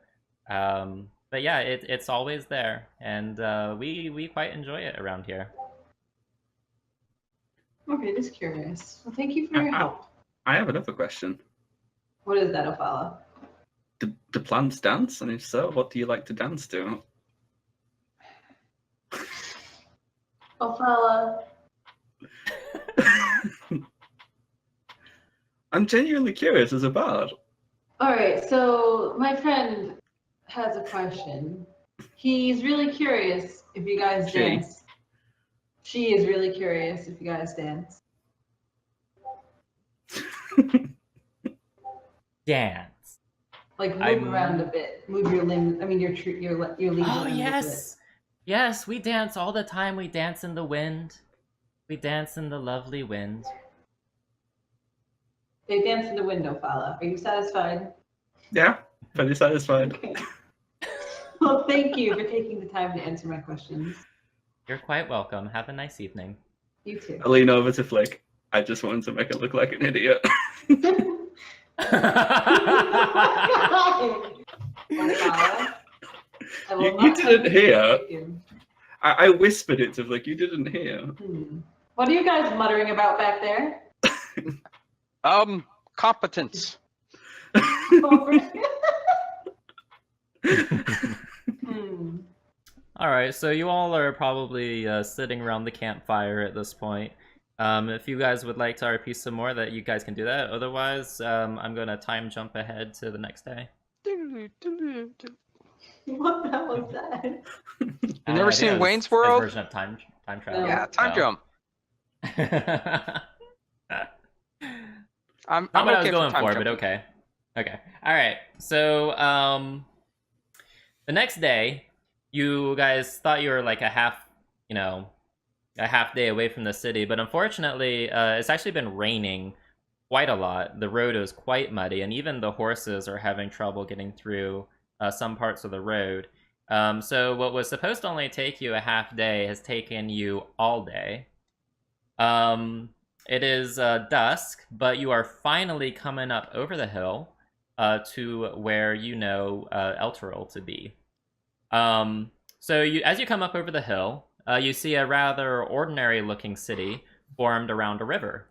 But yeah, it's always there, and we quite enjoy it around here. Okay, just curious. Well, thank you for your help. I have another question. What is that, Ophala? Do plants dance? And if so, what do you like to dance to? Ophala. I'm genuinely curious as a bard. All right, so my friend has a question. He's really curious if you guys She. dance. She is really curious if you guys dance. Dance. Like move I'm- around a bit, move your limbs. I mean your leaves. Oh around yes, yes. We dance all the time. We dance in the wind. We dance in the lovely wind. A bit. They dance in the window, Fala. Are you satisfied? Yeah, pretty satisfied. Okay. Well, thank you for taking the time to answer my questions. You're quite welcome. Have a nice evening. You too. I lean over to Flick. I just wanted to make it look like an idiot. You didn't hear. I whispered it to Flick. You didn't hear. What are you guys muttering about back there? Competence. All right, so you all are probably sitting around the campfire at this point. If you guys would like to RP some more, that you guys can do that. Otherwise, I'm gonna time jump ahead to the next day. What the hell was that? You never seen Wayne's World? Version of time travel. Yeah, time jump. I'm Not what I was okay going time for, jumping. but okay. Okay. All right. So, the next day, you guys thought you were like a half day away from the city, but unfortunately, it's actually been raining quite a lot. The road is quite muddy, and even the horses are having trouble getting through some parts of the road. So what was supposed to only take you a half day has taken you all day. It is dusk, but you are finally coming up over the hill to where you know Elturel to be. So as you come up over the hill, you see a rather ordinary-looking city formed around a river.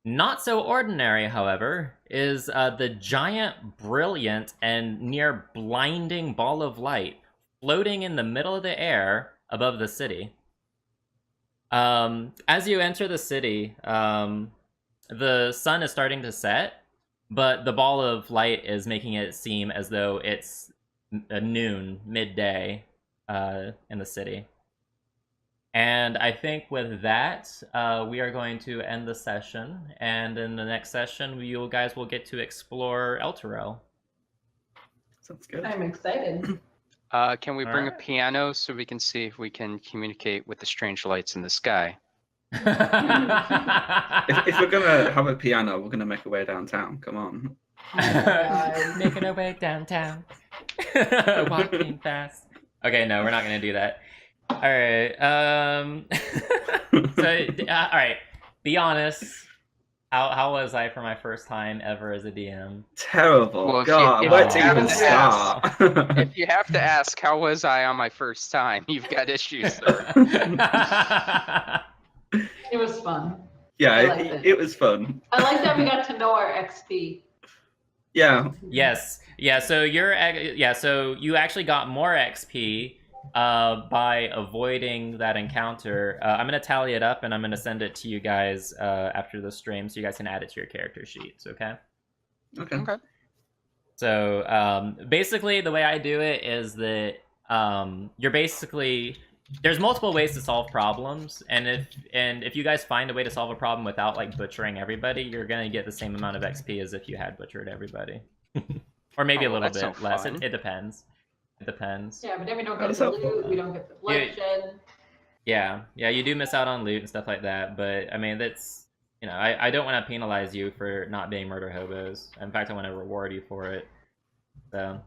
Not so ordinary, however, is the giant, brilliant, and near blinding ball of light floating in the middle of the air above the city. As you enter the city, the sun is starting to set, but the ball of light is making it seem as though it's noon, midday, in the city. And I think with that, we are going to end the session, and in the next session, you guys will get to explore Elturel. Sounds good. I'm excited. Can we bring a piano so we can see if we can communicate with the strange lights in the sky? If we're gonna have a piano, we're gonna make our way downtown. Come on. Making our way downtown. Walking fast. Okay, no, we're not gonna do that. Alright, alright, be honest. How was I for my first time ever as a DM? Terrible. Well, God, where to even start? If you have to ask, how was I on my first time? You've got issues. It was fun. Yeah, I liked it. it was fun. I like that we got to know our XP. Yeah. Yes. Yeah, so so you actually got more XP by avoiding that encounter. I'm going to tally it up and I'm going to send it to you guys after the stream so you guys can add it to your character sheets, okay? Okay. So basically the way I do it is that you're basically... There's multiple ways to solve problems, and if you guys find a way to solve a problem without like butchering everybody, you're gonna get the same amount of XP as if you had butchered everybody, or maybe a little bit less. It depends. It depends. Yeah, but then we don't get the loot, we don't get the bloodshed. Yeah, you do miss out on loot and stuff like that, but I mean that's I don't want to penalize you for not being murder hobos. In fact, I want to reward you for it. So